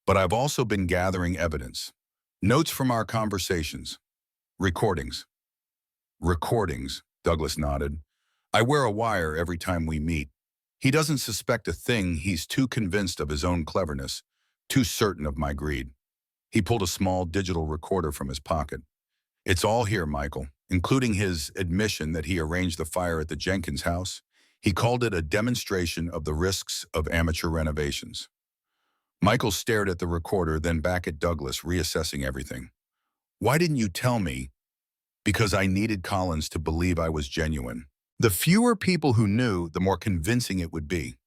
But I've also been gathering evidence. Notes from our conversations. Recordings. Recordings, Douglas nodded. I wear a wire every time we meet. He doesn't suspect a thing. He's too convinced of his own cleverness, too certain of my greed. He pulled a small digital recorder from his pocket. It's all here, Michael, including his admission that he arranged the fire at the Jenkins house. He called it a demonstration of the risks of amateur renovations. Michael stared at the recorder, then back at Douglas, reassessing everything. Why didn't you tell me? Because I needed Collins to believe I was genuine. The fewer people who knew, the more convincing it would be.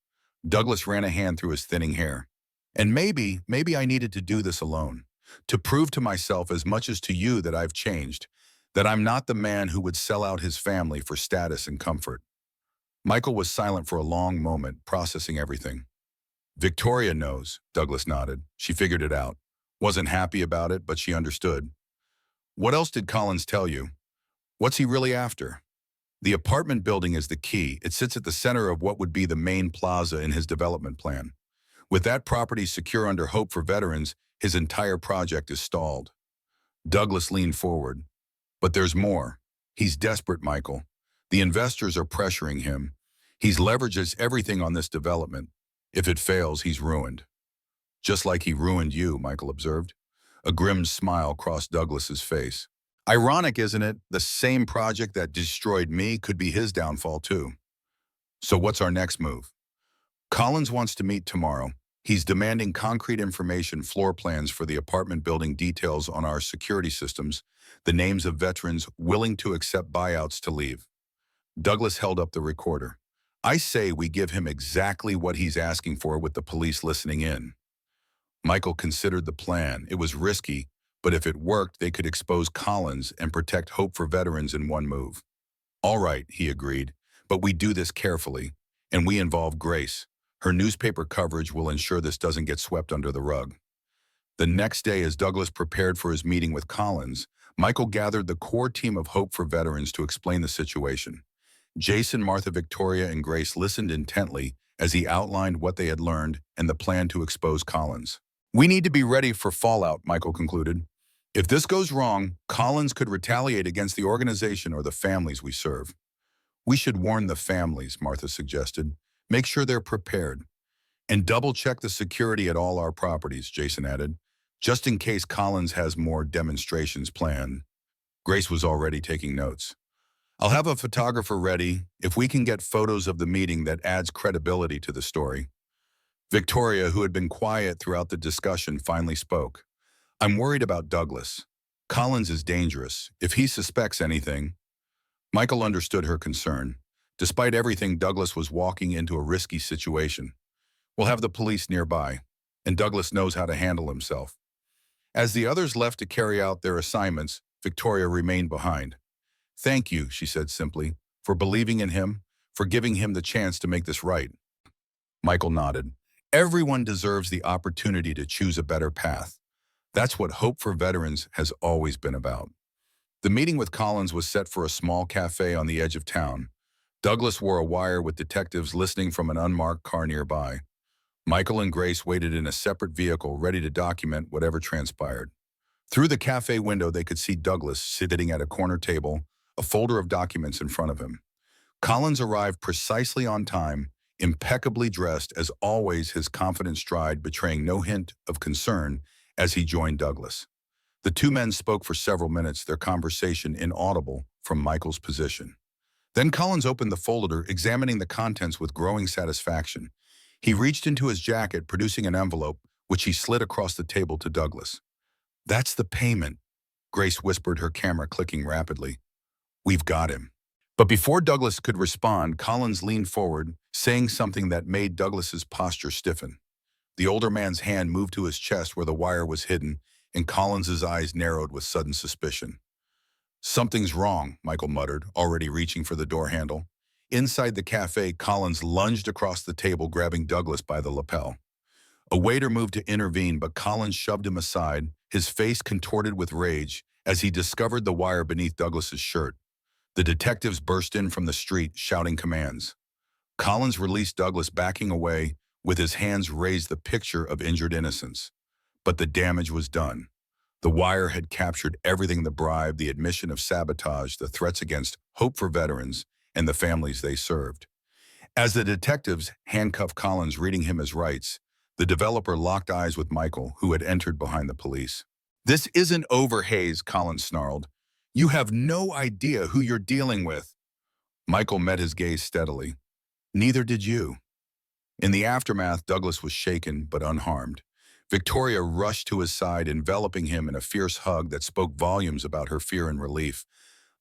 Douglas ran a hand through his thinning hair. And maybe I needed to do this alone, to prove to myself as much as to you that I've changed, that I'm not the man who would sell out his family for status and comfort. Michael was silent for a long moment, processing everything. Victoria knows, Douglas nodded. She figured it out. Wasn't happy about it, but she understood. What else did Collins tell you? What's he really after? The apartment building is the key. It sits at the center of what would be the main plaza in his development plan. With that property secure under Hope for Veterans, his entire project is stalled. Douglas leaned forward. But there's more. He's desperate, Michael. The investors are pressuring him. He's leverages everything on this development. If it fails, he's ruined. Just like he ruined you, Michael observed. A grim smile crossed Douglas's face. Ironic, isn't it? The same project that destroyed me could be his downfall too. So what's our next move? Collins wants to meet tomorrow. He's demanding concrete information, floor plans for the apartment building, details on our security systems, the names of veterans willing to accept buyouts to leave. Douglas held up the recorder. I say we give him exactly what he's asking for with the police listening in. Michael considered the plan. It was risky, but if it worked, they could expose Collins and protect Hope for Veterans in one move. All right, he agreed, but we do this carefully, and we involve Grace. Her newspaper coverage will ensure this doesn't get swept under the rug. The next day, as Douglas prepared for his meeting with Collins, Michael gathered the core team of Hope for Veterans to explain the situation. Jason, Martha, Victoria, and Grace listened intently as he outlined what they had learned and the plan to expose Collins. We need to be ready for fallout, Michael concluded. If this goes wrong, Collins could retaliate against the organization or the families we serve. We should warn the families, Martha suggested. Make sure they're prepared. And double-check the security at all our properties, Jason added, just in case Collins has more demonstrations planned. Grace was already taking notes. I'll have a photographer ready if we can get photos of the meeting that adds credibility to the story. Victoria, who had been quiet throughout the discussion, finally spoke. I'm worried about Douglas. Collins is dangerous. If he suspects anything... Michael understood her concern. Despite everything, Douglas was walking into a risky situation. We'll have the police nearby, and Douglas knows how to handle himself. As the others left to carry out their assignments, Victoria remained behind. Thank you, she said simply, for believing in him, for giving him the chance to make this right. Michael nodded. Everyone deserves the opportunity to choose a better path. That's what Hope for Veterans has always been about. The meeting with Collins was set for a small cafe on the edge of town. Douglas wore a wire with detectives listening from an unmarked car nearby. Michael and Grace waited in a separate vehicle, ready to document whatever transpired. Through the cafe window, they could see Douglas sitting at a corner table, a folder of documents in front of him. Collins arrived precisely on time, impeccably dressed, as always, his confident stride betraying no hint of concern as he joined Douglas. The two men spoke for several minutes, their conversation inaudible from Michael's position. Then Collins opened the folder, examining the contents with growing satisfaction. He reached into his jacket, producing an envelope, which he slid across the table to Douglas. That's the payment, Grace whispered, her camera clicking rapidly. We've got him. But before Douglas could respond, Collins leaned forward, saying something that made Douglas's posture stiffen. The older man's hand moved to his chest where the wire was hidden, and Collins's eyes narrowed with sudden suspicion. Something's wrong, Michael muttered, already reaching for the door handle. Inside the cafe, Collins lunged across the table, grabbing Douglas by the lapel. A waiter moved to intervene, but Collins shoved him aside, his face contorted with rage as he discovered the wire beneath Douglas's shirt. The detectives burst in from the street, shouting commands. Collins released Douglas, backing away, with his hands raised, the picture of injured innocence. But the damage was done. The wire had captured everything: the bribe, the admission of sabotage, the threats against Hope for Veterans, and the families they served. As the detectives handcuffed Collins, reading him his rights, the developer locked eyes with Michael, who had entered behind the police. This isn't over, Hayes, Collins snarled. You have no idea who you're dealing with. Michael met his gaze steadily. Neither did you. In the aftermath, Douglas was shaken but unharmed. Victoria rushed to his side, enveloping him in a fierce hug that spoke volumes about her fear and relief.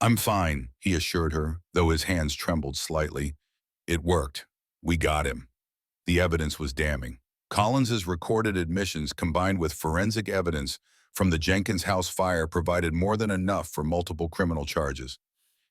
I'm fine, he assured her, though his hands trembled slightly. It worked. We got him. The evidence was damning. Collins's recorded admissions combined with forensic evidence from the Jenkins House fire provided more than enough for multiple criminal charges.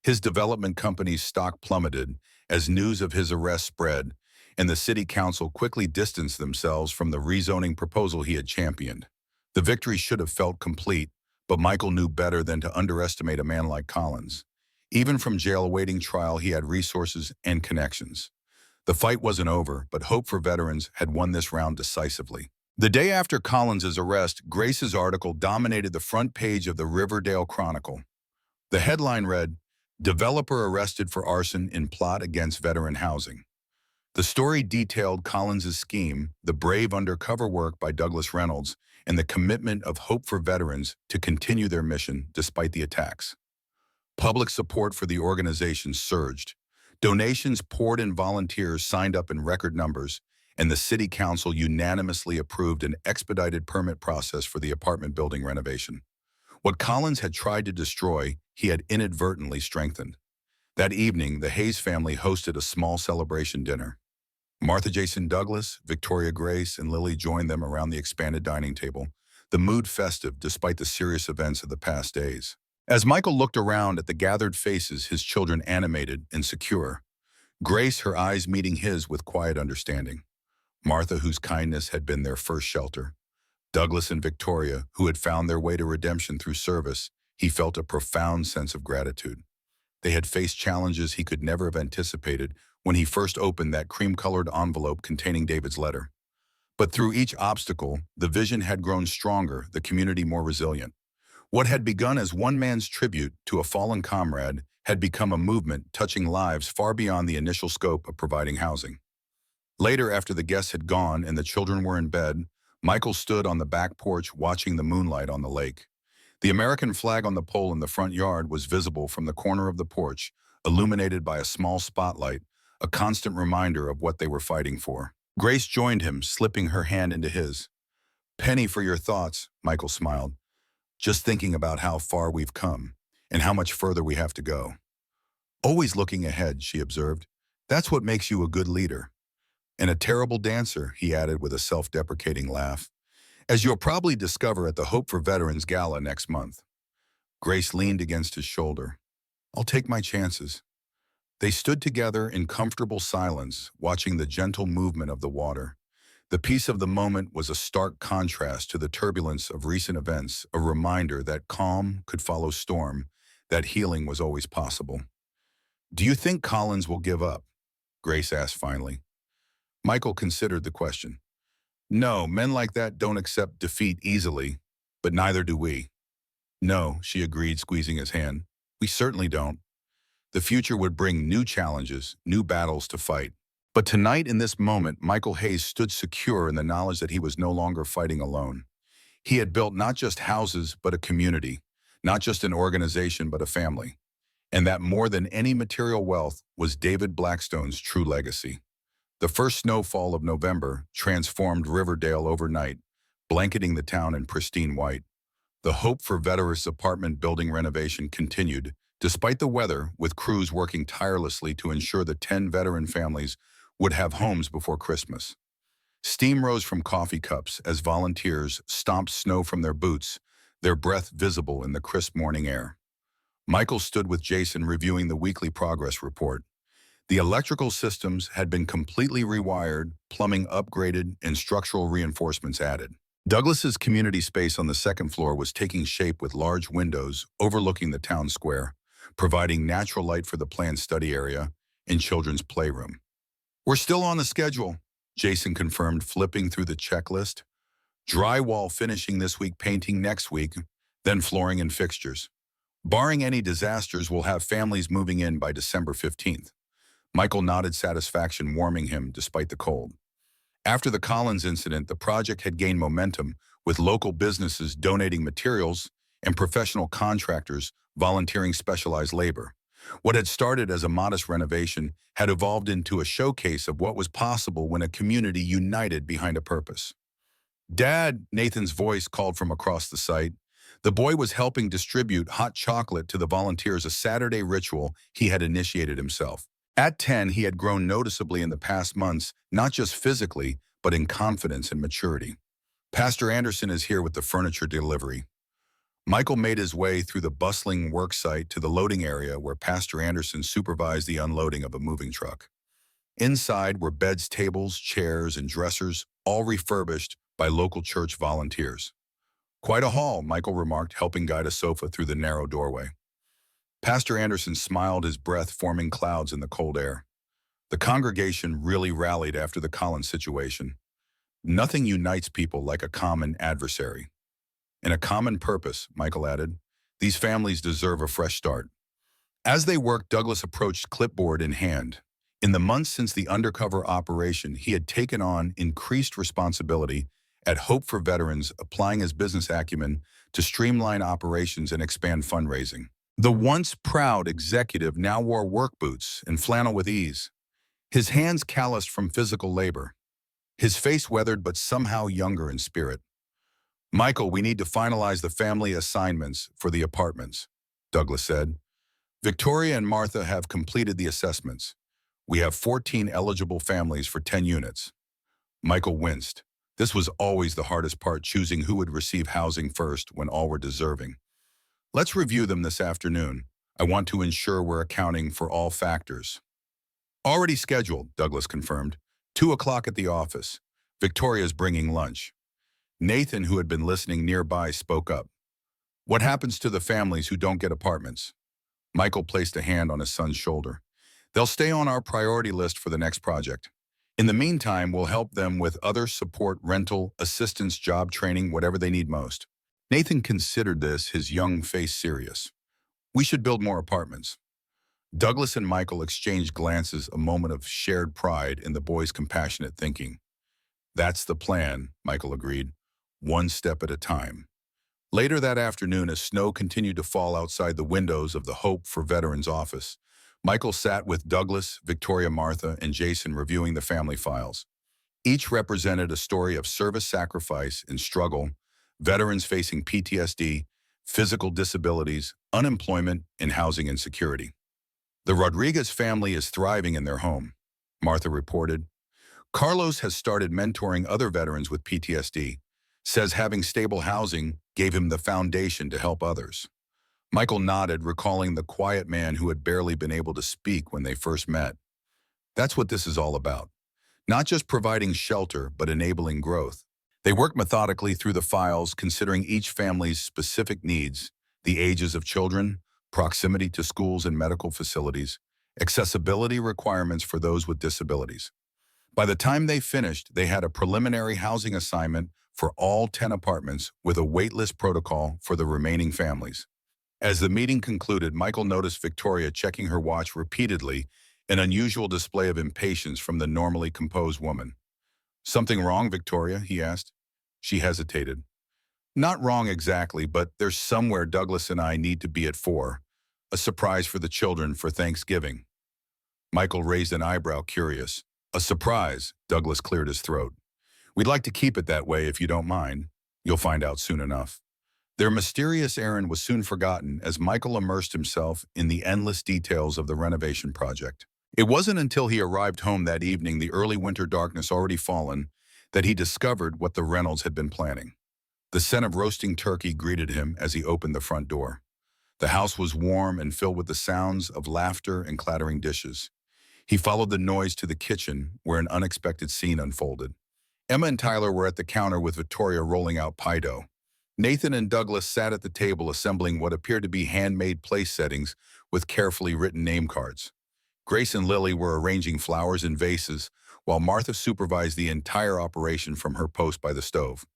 His development company's stock plummeted as news of his arrest spread, and the city council quickly distanced themselves from the rezoning proposal he had championed. The victory should have felt complete, but Michael knew better than to underestimate a man like Collins. Even from jail awaiting trial, he had resources and connections. The fight wasn't over, but Hope for Veterans had won this round decisively. The day after Collins's arrest, Grace's article dominated the front page of the Riverdale Chronicle. The headline read, "Developer Arrested for Arson in Plot Against Veteran Housing." The story detailed Collins's scheme, the brave undercover work by Douglas Reynolds, and the commitment of Hope for Veterans to continue their mission despite the attacks. Public support for the organization surged. Donations poured in, volunteers signed up in record numbers, and the city council unanimously approved an expedited permit process for the apartment building renovation. What Collins had tried to destroy, he had inadvertently strengthened. That evening, the Hayes family hosted a small celebration dinner. Martha Jason Douglas, Victoria Grace, and Lily joined them around the expanded dining table, the mood festive despite the serious events of the past days. As Michael looked around at the gathered faces, his children animated and secure, Grace, her eyes meeting his with quiet understanding. Martha, whose kindness had been their first shelter. Douglas and Victoria, who had found their way to redemption through service, he felt a profound sense of gratitude. They had faced challenges he could never have anticipated when he first opened that cream-colored envelope containing David's letter. But through each obstacle, the vision had grown stronger, the community more resilient. What had begun as one man's tribute to a fallen comrade had become a movement touching lives far beyond the initial scope of providing housing. Later, after the guests had gone and the children were in bed, Michael stood on the back porch watching the moonlight on the lake. The American flag on the pole in the front yard was visible from the corner of the porch, illuminated by a small spotlight, a constant reminder of what they were fighting for. Grace joined him, slipping her hand into his. "Penny for your thoughts," Michael smiled. "Just thinking about how far we've come and how much further we have to go." "Always looking ahead," she observed. "That's what makes you a good leader." "And a terrible dancer," he added with a self-deprecating laugh, "as you'll probably discover at the Hope for Veterans Gala next month." Grace leaned against his shoulder. "I'll take my chances." They stood together in comfortable silence, watching the gentle movement of the water. The peace of the moment was a stark contrast to the turbulence of recent events, a reminder that calm could follow storm, that healing was always possible. "Do you think Collins will give up?" Grace asked finally. Michael considered the question. "No, men like that don't accept defeat easily, but neither do we." "No," she agreed, squeezing his hand. "We certainly don't. The future would bring new challenges, new battles to fight." But tonight, in this moment, Michael Hayes stood secure in the knowledge that he was no longer fighting alone. He had built not just houses, but a community, not just an organization, but a family. And that more than any material wealth was David Blackstone's true legacy. The first snowfall of November transformed Riverdale overnight, blanketing the town in pristine white. The Hope for Veterans apartment building renovation continued, despite the weather, with crews working tirelessly to ensure the 10 veteran families would have homes before Christmas. Steam rose from coffee cups as volunteers stomped snow from their boots, their breath visible in the crisp morning air. Michael stood with Jason reviewing the weekly progress report. The electrical systems had been completely rewired, plumbing upgraded, and structural reinforcements added. Douglas's community space on the second floor was taking shape with large windows overlooking the town square, providing natural light for the planned study area and children's playroom. "We're still on the schedule," Jason confirmed, flipping through the checklist. "Drywall finishing this week, painting next week, then flooring and fixtures. Barring any disasters, we'll have families moving in by December 15th. Michael nodded satisfaction, warming him despite the cold. After the Collins incident, the project had gained momentum, with local businesses donating materials and professional contractors volunteering specialized labor. What had started as a modest renovation had evolved into a showcase of what was possible when a community united behind a purpose. "Dad," Nathan's voice called from across the site. The boy was helping distribute hot chocolate to the volunteers, a Saturday ritual he had initiated himself. At 10, he had grown noticeably in the past months, not just physically, but in confidence and maturity. Pastor Anderson is here with the furniture delivery. Michael made his way through the bustling work site to the loading area where Pastor Anderson supervised the unloading of a moving truck. Inside were beds, tables, chairs, and dressers, all refurbished by local church volunteers. Quite a haul, Michael remarked, helping guide a sofa through the narrow doorway. Pastor Anderson smiled, his breath forming clouds in the cold air. The congregation really rallied after the Collins situation. Nothing unites people like a common adversary. And a common purpose, Michael added. These families deserve a fresh start. As they worked, Douglas approached clipboard in hand. In the months since the undercover operation, he had taken on increased responsibility at Hope for Veterans, applying his business acumen to streamline operations and expand fundraising. The once proud executive now wore work boots and flannel with ease, his hands calloused from physical labor, his face weathered but somehow younger in spirit. "Michael, we need to finalize the family assignments for the apartments," Douglas said. "Victoria and Martha have completed the assessments. We have 14 eligible families for 10 units." Michael winced. This was always the hardest part, choosing who would receive housing first when all were deserving. "Let's review them this afternoon. I want to ensure we're accounting for all factors." "Already scheduled," Douglas confirmed. 2 o'clock at the office. Victoria's bringing lunch. Nathan, who had been listening nearby, spoke up. "What happens to the families who don't get apartments?" Michael placed a hand on his son's shoulder. "They'll stay on our priority list for the next project. In the meantime, we'll help them with other support, rental, assistance, job training, whatever they need most." Nathan considered this, his young face serious. "We should build more apartments." Douglas and Michael exchanged glances, a moment of shared pride in the boy's compassionate thinking. "That's the plan," Michael agreed, "one step at a time." Later that afternoon, as snow continued to fall outside the windows of the Hope for Veterans office, Michael sat with Douglas, Victoria, Martha, and Jason reviewing the family files. Each represented a story of service, sacrifice, and struggle, veterans facing PTSD, physical disabilities, unemployment, and housing insecurity. "The Rodriguez family is thriving in their home," Martha reported. "Carlos has started mentoring other veterans with PTSD, says having stable housing gave him the foundation to help others." Michael nodded, recalling the quiet man who had barely been able to speak when they first met. That's what this is all about. Not just providing shelter, but enabling growth. They worked methodically through the files, considering each family's specific needs, the ages of children, proximity to schools and medical facilities, accessibility requirements for those with disabilities. By the time they finished, they had a preliminary housing assignment for all 10 apartments with a waitlist protocol for the remaining families. As the meeting concluded, Michael noticed Victoria checking her watch repeatedly, an unusual display of impatience from the normally composed woman. "Something wrong, Victoria?" he asked. She hesitated. "Not wrong exactly, but there's somewhere Douglas and I need to be at 4. A surprise for the children for Thanksgiving." Michael raised an eyebrow, curious. "A surprise," Douglas cleared his throat. "We'd like to keep it that way if you don't mind. You'll find out soon enough." Their mysterious errand was soon forgotten as Michael immersed himself in the endless details of the renovation project. It wasn't until he arrived home that evening, the early winter darkness already fallen, that he discovered what the Reynolds had been planning. The scent of roasting turkey greeted him as he opened the front door. The house was warm and filled with the sounds of laughter and clattering dishes. He followed the noise to the kitchen, where an unexpected scene unfolded. Emma and Tyler were at the counter with Victoria rolling out pie dough. Nathan and Douglas sat at the table assembling what appeared to be handmade place settings with carefully written name cards. Grace and Lily were arranging flowers in vases, while Martha supervised the entire operation from her post by the stove.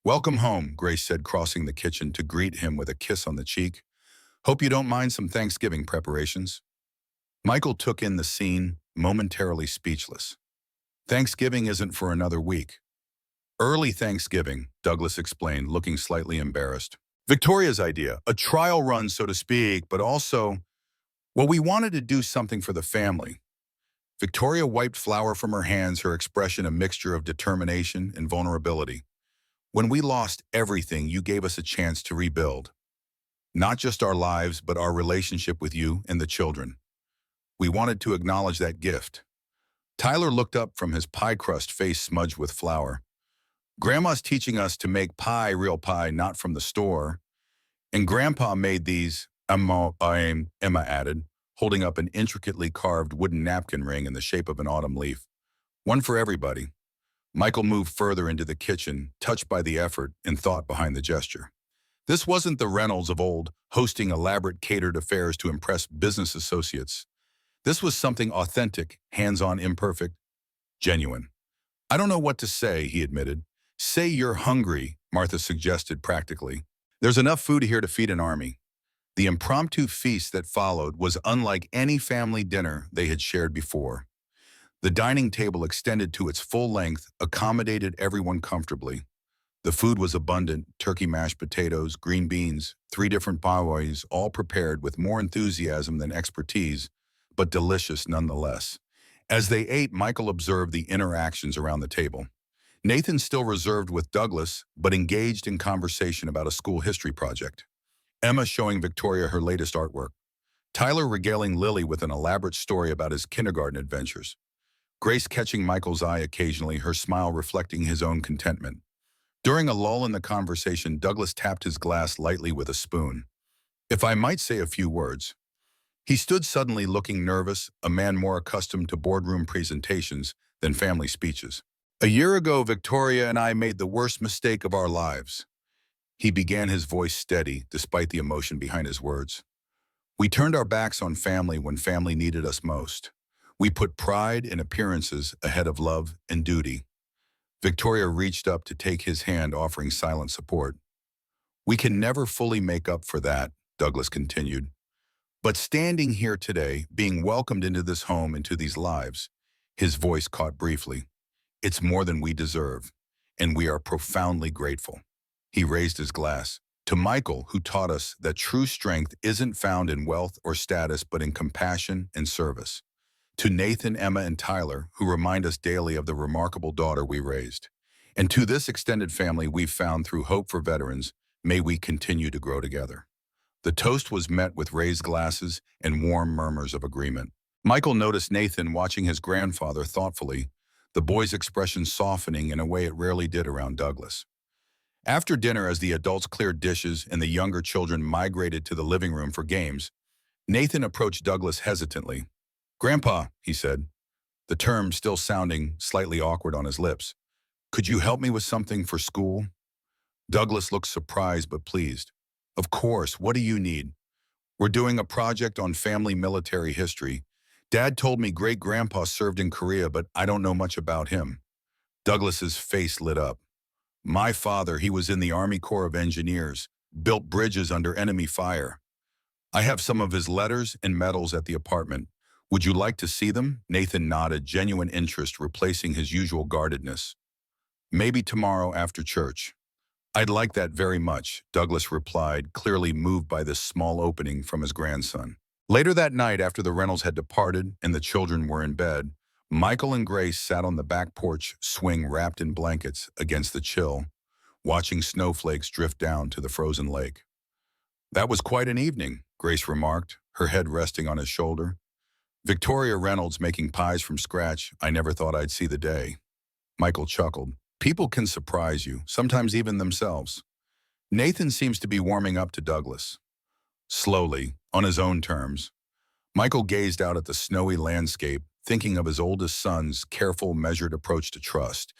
"Welcome home," Grace said, crossing the kitchen to greet him with a kiss on the cheek. "Hope you don't mind some Thanksgiving preparations." Michael took in the scene, momentarily speechless. "Thanksgiving isn't for another week." "Early Thanksgiving," Douglas explained, looking slightly embarrassed. "Victoria's idea, a trial run, so to speak, but also, well, we wanted to do something for the family." Victoria wiped flour from her hands, her expression a mixture of determination and vulnerability. "When we lost everything, you gave us a chance to rebuild. Not just our lives, but our relationship with you and the children. We wanted to acknowledge that gift. Tyler looked up from his pie crust face smudged with flour. Grandma's teaching us to make pie, real pie, not from the store. And Grandpa made these, Emma added, holding up an intricately carved wooden napkin ring in the shape of an autumn leaf. One for everybody. Michael moved further into the kitchen, touched by the effort and thought behind the gesture. This wasn't the Reynolds of old, hosting elaborate catered affairs to impress business associates. This was something authentic, hands-on, imperfect, genuine. I don't know what to say, he admitted. Say you're hungry, Martha suggested practically. There's enough food here to feed an army. The impromptu feast that followed was unlike any family dinner they had shared before. The dining table extended to its full length, accommodated everyone comfortably. The food was abundant: turkey, mashed potatoes, green beans, 3 different paways, all prepared with more enthusiasm than expertise, but delicious nonetheless. As they ate, Michael observed the interactions around the table. Nathan still reserved with Douglas, but engaged in conversation about a school history project. Emma showing Victoria her latest artwork. Tyler regaling Lily with an elaborate story about his kindergarten adventures. Grace catching Michael's eye occasionally, her smile reflecting his own contentment. During a lull in the conversation, Douglas tapped his glass lightly with a spoon. If I might say a few words. He stood suddenly looking nervous, a man more accustomed to boardroom presentations than family speeches. A year ago, Victoria and I made the worst mistake of our lives. He began, his voice steady, despite the emotion behind his words. We turned our backs on family when family needed us most. We put pride in appearances ahead of love and duty. Victoria reached up to take his hand, offering silent support. We can never fully make up for that, Douglas continued. But standing here today, being welcomed into this home, into these lives, his voice caught briefly. It's more than we deserve, and we are profoundly grateful. He raised his glass. To Michael, who taught us that true strength isn't found in wealth or status, but in compassion and service. To Nathan, Emma, and Tyler, who remind us daily of the remarkable daughter we raised. And to this extended family we've found through Hope for Veterans, may we continue to grow together. The toast was met with raised glasses and warm murmurs of agreement. Michael noticed Nathan watching his grandfather thoughtfully, the boy's expression softening in a way it rarely did around Douglas. After dinner, as the adults cleared dishes and the younger children migrated to the living room for games, Nathan approached Douglas hesitantly. Grandpa, he said, the term still sounding slightly awkward on his lips, could you help me with something for school? Douglas looked surprised but pleased. Of course, what do you need? We're doing a project on family military history. Dad told me great-grandpa served in Korea, but I don't know much about him. Douglas's face lit up. My father, he was in the Army Corps of Engineers, built bridges under enemy fire. I have some of his letters and medals at the apartment. Would you like to see them? Nathan nodded, genuine interest replacing his usual guardedness. Maybe tomorrow after church. I'd like that very much, Douglas replied, clearly moved by this small opening from his grandson. Later that night, after the Reynolds had departed and the children were in bed, Michael and Grace sat on the back porch swing wrapped in blankets against the chill, watching snowflakes drift down to the frozen lake. That was quite an evening, Grace remarked, her head resting on his shoulder. Victoria Reynolds making pies from scratch. I never thought I'd see the day. Michael chuckled. People can surprise you, sometimes even themselves. Nathan seems to be warming up to Douglas. Slowly, on his own terms, Michael gazed out at the snowy landscape, thinking of his oldest son's careful, measured approach to trust.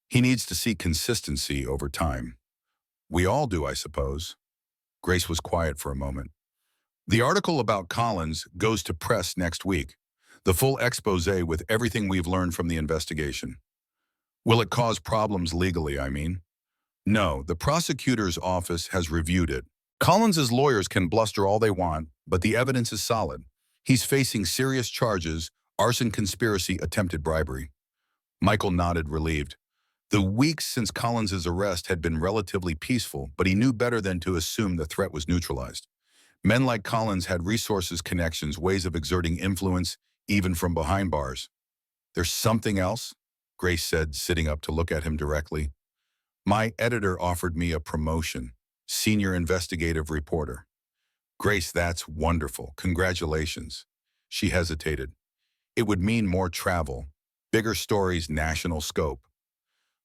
He needs to see consistency over time. We all do, I suppose. Grace was quiet for a moment. The article about Collins goes to press next week. The full expose with everything we've learned from the investigation. Will it cause problems legally, I mean? No, the prosecutor's office has reviewed it. Collins's lawyers can bluster all they want, but the evidence is solid. He's facing serious charges: arson, conspiracy, attempted bribery. Michael nodded, relieved. The weeks since Collins's arrest had been relatively peaceful, but he knew better than to assume the threat was neutralized. Men like Collins had resources, connections, ways of exerting influence, even from behind bars. There's something else? Grace said, sitting up to look at him directly. My editor offered me a promotion, senior investigative reporter. Grace, that's wonderful. Congratulations. she hesitated. It would mean more travel, bigger stories, national scope.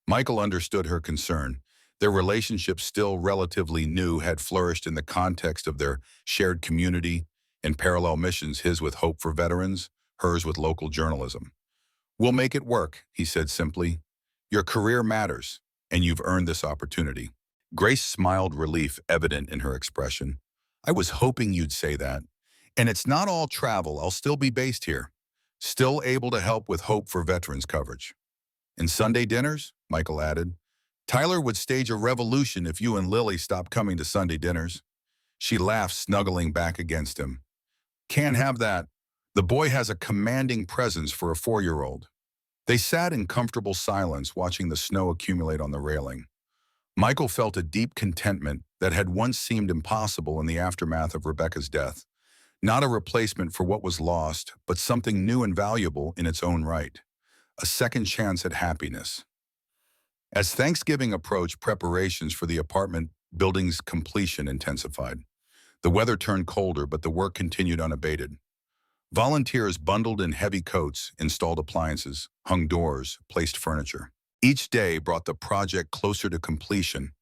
Michael understood her concern. Their relationship, still relatively new, had flourished in the context of their shared community and parallel missions, his with Hope for Veterans, hers with local journalism. "We'll make it work," he said simply. "Your career matters, and you've earned this opportunity." Grace smiled, relief evident in her expression. "I was hoping you'd say that. And it's not all travel. I'll still be based here, still able to help with Hope for Veterans coverage. And Sunday dinners," Michael added. "Tyler would stage a revolution if you and Lily stopped coming to Sunday dinners." She laughed, snuggling back against him. "Can't have that. The boy has a commanding presence for a 4-year-old. They sat in comfortable silence, watching the snow accumulate on the railing. Michael felt a deep contentment that had once seemed impossible in the aftermath of Rebecca's death. Not a replacement for what was lost, but something new and valuable in its own right. A second chance at happiness. As Thanksgiving approached, preparations for the apartment building's completion intensified. The weather turned colder, but the work continued unabated. Volunteers bundled in heavy coats, installed appliances, hung doors, placed furniture. Each day brought the project closer to completion,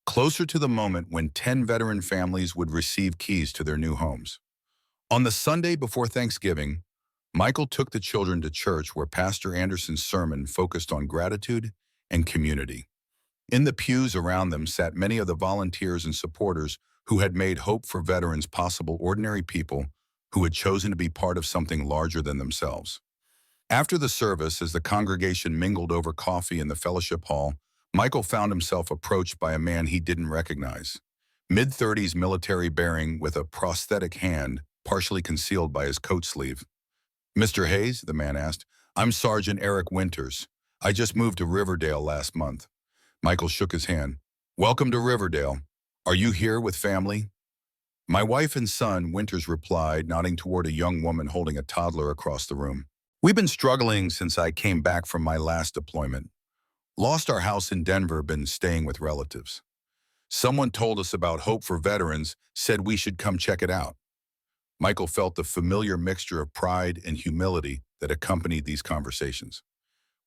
closer to the moment when 10 veteran families would receive keys to their new homes. On the Sunday before Thanksgiving, Michael took the children to church, where Pastor Anderson's sermon focused on gratitude and community. In the pews around them sat many of the volunteers and supporters who had made Hope for Veterans possible, ordinary people who had chosen to be part of something larger than themselves. After the service, as the congregation mingled over coffee in the fellowship hall, Michael found himself approached by a man he didn't recognize. Mid-30s, military bearing, with a prosthetic hand partially concealed by his coat sleeve. "Mr. Hayes," the man asked, "I'm Sergeant Eric Winters. I just moved to Riverdale last month." Michael shook his hand. "Welcome to Riverdale. Are you here with family?" "My wife and son," Winters replied, nodding toward a young woman holding a toddler across the room. "We've been struggling since I came back from my last deployment. Lost our house in Denver, been staying with relatives. Someone told us about Hope for Veterans, said we should come check it out." Michael felt the familiar mixture of pride and humility that accompanied these conversations.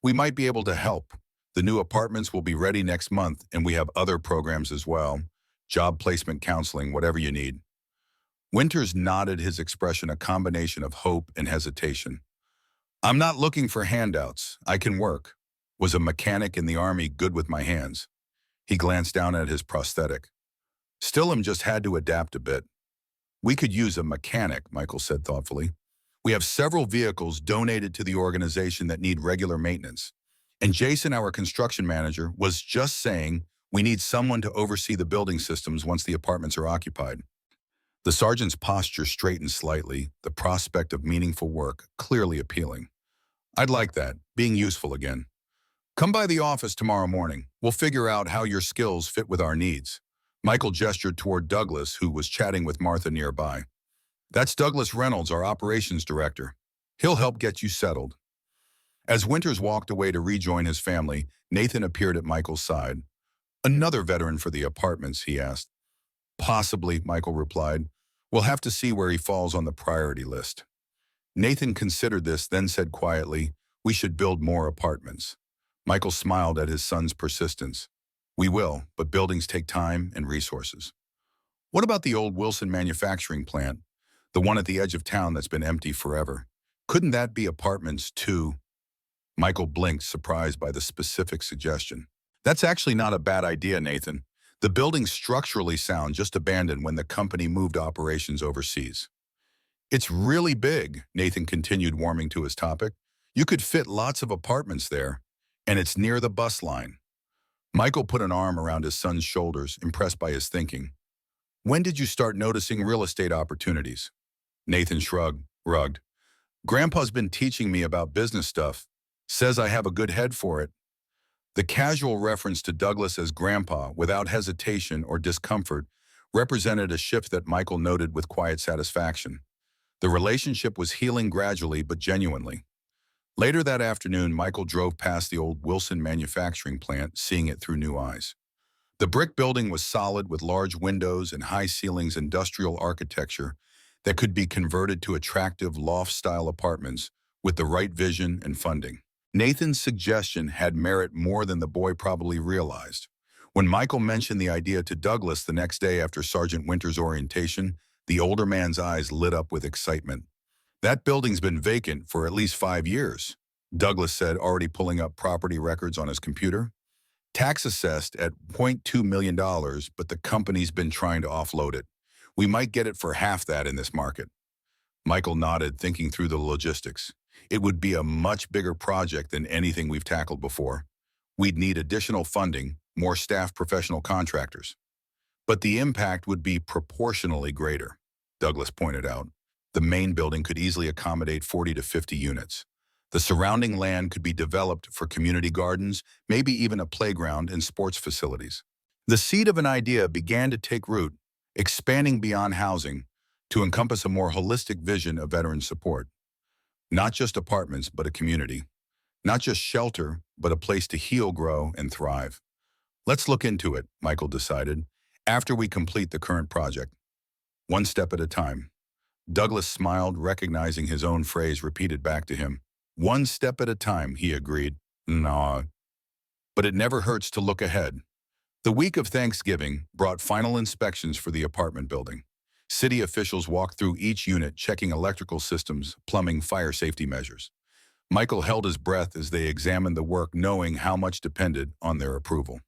"We might be able to help. The new apartments will be ready next month, and we have other programs as well. Job placement counseling, whatever you need." Winters nodded, his expression a combination of hope and hesitation. "I'm not looking for handouts. I can work. Was a mechanic in the Army, good with my hands." He glanced down at his prosthetic. "Still, just had to adapt a bit." "We could use a mechanic," Michael said thoughtfully. "We have several vehicles donated to the organization that need regular maintenance. And Jason, our construction manager, was just saying we need someone to oversee the building systems once the apartments are occupied." The sergeant's posture straightened slightly, the prospect of meaningful work clearly appealing. "I'd like that, being useful again. Come by the office tomorrow morning. We'll figure out how your skills fit with our needs." Michael gestured toward Douglas, who was chatting with Martha nearby. "That's Douglas Reynolds, our operations director. He'll help get you settled." As Winters walked away to rejoin his family, Nathan appeared at Michael's side. "Another veteran for the apartments?" he asked. "Possibly," Michael replied. "We'll have to see where he falls on the priority list." Nathan considered this, then said quietly, "We should build more apartments." Michael smiled at his son's persistence. "We will, but buildings take time and resources." "What about the old Wilson manufacturing plant? The one at the edge of town that's been empty forever? Couldn't that be apartments too?" Michael blinked, surprised by the specific suggestion. "That's actually not a bad idea, Nathan. The building's structurally sound, just abandoned when the company moved operations overseas." "It's really big," Nathan continued, warming to his topic. "You could fit lots of apartments there, and it's near the bus line." Michael put an arm around his son's shoulders, impressed by his thinking. "When did you start noticing real estate opportunities?" Nathan shrugged. "Grandpa's been teaching me about business stuff. Says I have a good head for it." The casual reference to Douglas as Grandpa, without hesitation or discomfort, represented a shift that Michael noted with quiet satisfaction. The relationship was healing gradually but genuinely. Later that afternoon, Michael drove past the old Wilson manufacturing plant, seeing it through new eyes. The brick building was solid, with large windows and high ceilings, industrial architecture that could be converted to attractive loft-style apartments with the right vision and funding. Nathan's suggestion had merit more than the boy probably realized. When Michael mentioned the idea to Douglas the next day after Sergeant Winter's orientation, the older man's eyes lit up with excitement. "That building's been vacant for at least 5 years," Douglas said, already pulling up property records on his computer. "Tax assessed at $0.2 million, but the company's been trying to offload it. We might get it for half that in this market." Michael nodded, thinking through the logistics. It would be a much bigger project than anything we've tackled before. We'd need additional funding, more staff professional contractors. But the impact would be proportionally greater, Douglas pointed out. The main building could easily accommodate 40 to 50 units. The surrounding land could be developed for community gardens, maybe even a playground and sports facilities. The seed of an idea began to take root, expanding beyond housing to encompass a more holistic vision of veteran support. Not just apartments, but a community. Not just shelter, but a place to heal, grow, and thrive. "Let's look into it," Michael decided, "after we complete the current project. One step at a time." Douglas smiled, recognizing his own phrase repeated back to him. "One step at a time," he agreed. "Nah, but it never hurts to look ahead." The week of Thanksgiving brought final inspections for the apartment building. City officials walked through each unit, checking electrical systems, plumbing, fire safety measures. Michael held his breath as they examined the work, knowing how much depended on their approval.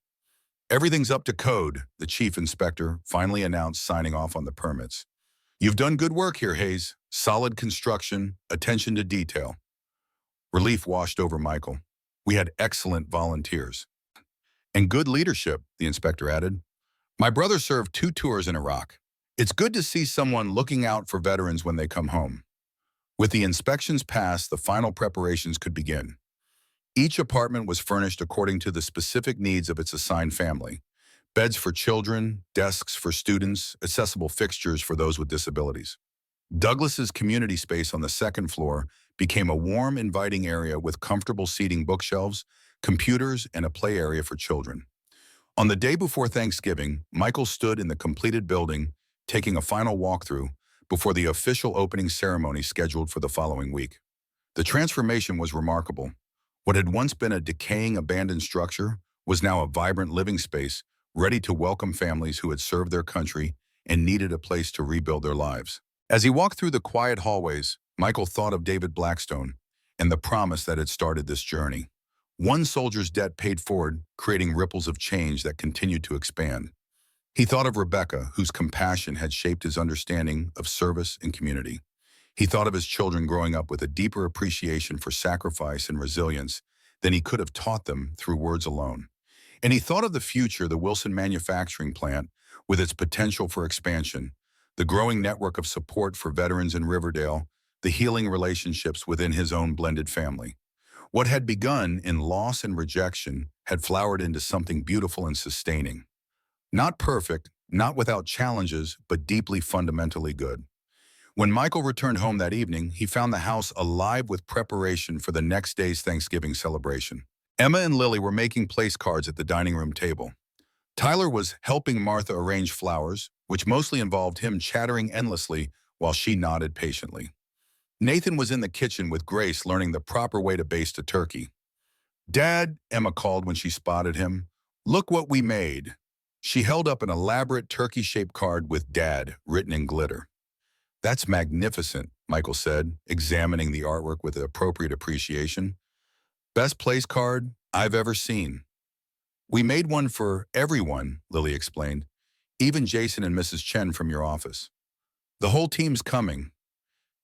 "Everything's up to code," the chief inspector finally announced, signing off on the permits. "You've done good work here, Hayes. Solid construction, attention to detail." Relief washed over Michael. "We had excellent volunteers." "And good leadership," the inspector added. "My brother served 2 tours in Iraq. It's good to see someone looking out for veterans when they come home." With the inspections passed, the final preparations could begin. Each apartment was furnished according to the specific needs of its assigned family. Beds for children, desks for students, accessible fixtures for those with disabilities. Douglas's community space on the second floor became a warm, inviting area with comfortable seating, bookshelves, computers, and a play area for children. On the day before Thanksgiving, Michael stood in the completed building, taking a final walkthrough before the official opening ceremony scheduled for the following week. The transformation was remarkable. What had once been a decaying, abandoned structure was now a vibrant living space, ready to welcome families who had served their country and needed a place to rebuild their lives. As he walked through the quiet hallways, Michael thought of David Blackstone and the promise that had started this journey. One soldier's debt paid forward, creating ripples of change that continued to expand. He thought of Rebecca, whose compassion had shaped his understanding of service and community. He thought of his children growing up with a deeper appreciation for sacrifice and resilience than he could have taught them through words alone. And he thought of the future, the Wilson manufacturing plant, with its potential for expansion, the growing network of support for veterans in Riverdale, the healing relationships within his own blended family. What had begun in loss and rejection had flowered into something beautiful and sustaining. Not perfect, not without challenges, but deeply fundamentally good. When Michael returned home that evening, he found the house alive with preparation for the next day's Thanksgiving celebration. Emma and Lily were making place cards at the dining room table. Tyler was helping Martha arrange flowers, which mostly involved him chattering endlessly while she nodded patiently. Nathan was in the kitchen with Grace, learning the proper way to baste a turkey. "Dad," Emma called when she spotted him, "look what we made." She held up an elaborate turkey-shaped card with "Dad" written in glitter. "That's magnificent," Michael said, examining the artwork with appropriate appreciation. "Best place card I've ever seen." "We made one for everyone," Lily explained. "Even Jason and Mrs. Chen from your office. The whole team's coming."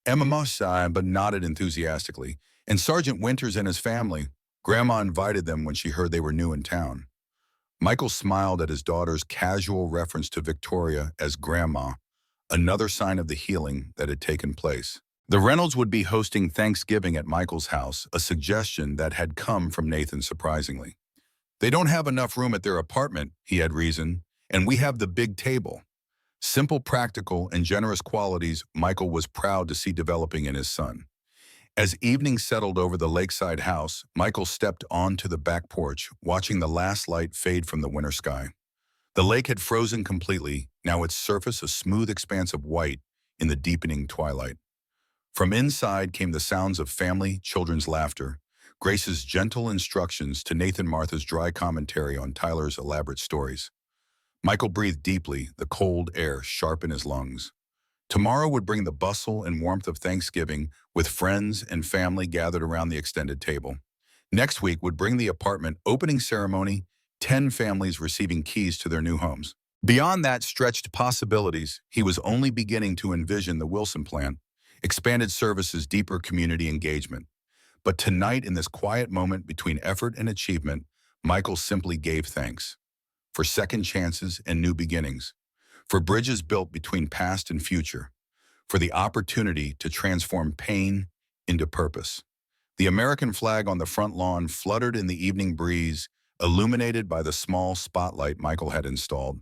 Emma sighed but nodded enthusiastically. "And Sergeant Winters and his family. Grandma invited them when she heard they were new in town." Michael smiled at his daughter's casual reference to Victoria as Grandma, another sign of the healing that had taken place. The Reynolds would be hosting Thanksgiving at Michael's house, a suggestion that had come from Nathan surprisingly. "They don't have enough room at their apartment," he had reasoned, "and we have the big table." Simple, practical, and generous qualities Michael was proud to see developing in his son. As evening settled over the lakeside house, Michael stepped onto the back porch, watching the last light fade from the winter sky. The lake had frozen completely, now its surface a smooth expanse of white, in the deepening twilight. From inside came the sounds of family, children's laughter, Grace's gentle instructions to Nathan Martha's dry commentary on Tyler's elaborate stories. Michael breathed deeply, the cold air sharp in his lungs. Tomorrow would bring the bustle and warmth of Thanksgiving, with friends and family gathered around the extended table. Next week would bring the apartment opening ceremony, 10 families receiving keys to their new homes. Beyond that stretched possibilities, he was only beginning to envision the Wilson plan, expanded services, deeper community engagement. But tonight, in this quiet moment between effort and achievement, Michael simply gave thanks for second chances and new beginnings, for bridges built between past and future, for the opportunity to transform pain into purpose. The American flag on the front lawn fluttered in the evening breeze, illuminated by the small spotlight Michael had installed.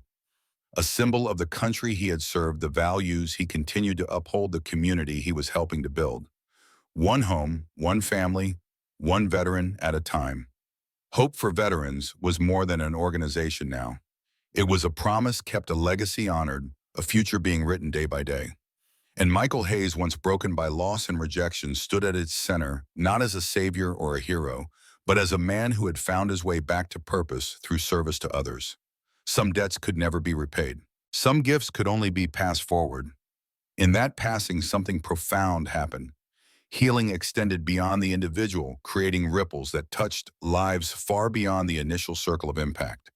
A symbol of the country he had served, the values he continued to uphold, the community he was helping to build. One home, one family, one veteran at a time. Hope for Veterans was more than an organization now. It was a promise kept, a legacy honored, a future being written day by day. And Michael Hayes, once broken by loss and rejection, stood at its center, not as a savior or a hero, but as a man who had found his way back to purpose through service to others. Some debts could never be repaid. Some gifts could only be passed forward. In that passing, something profound happened. Healing extended beyond the individual, creating ripples that touched lives far beyond the initial circle of impact.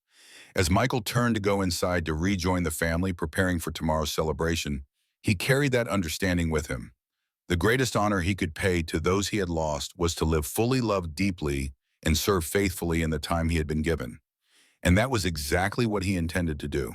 As Michael turned to go inside to rejoin the family preparing for tomorrow's celebration, he carried that understanding with him. The greatest honor he could pay to those he had lost was to live fully, love deeply, and serve faithfully in the time he had been given. And that was exactly what he intended to do.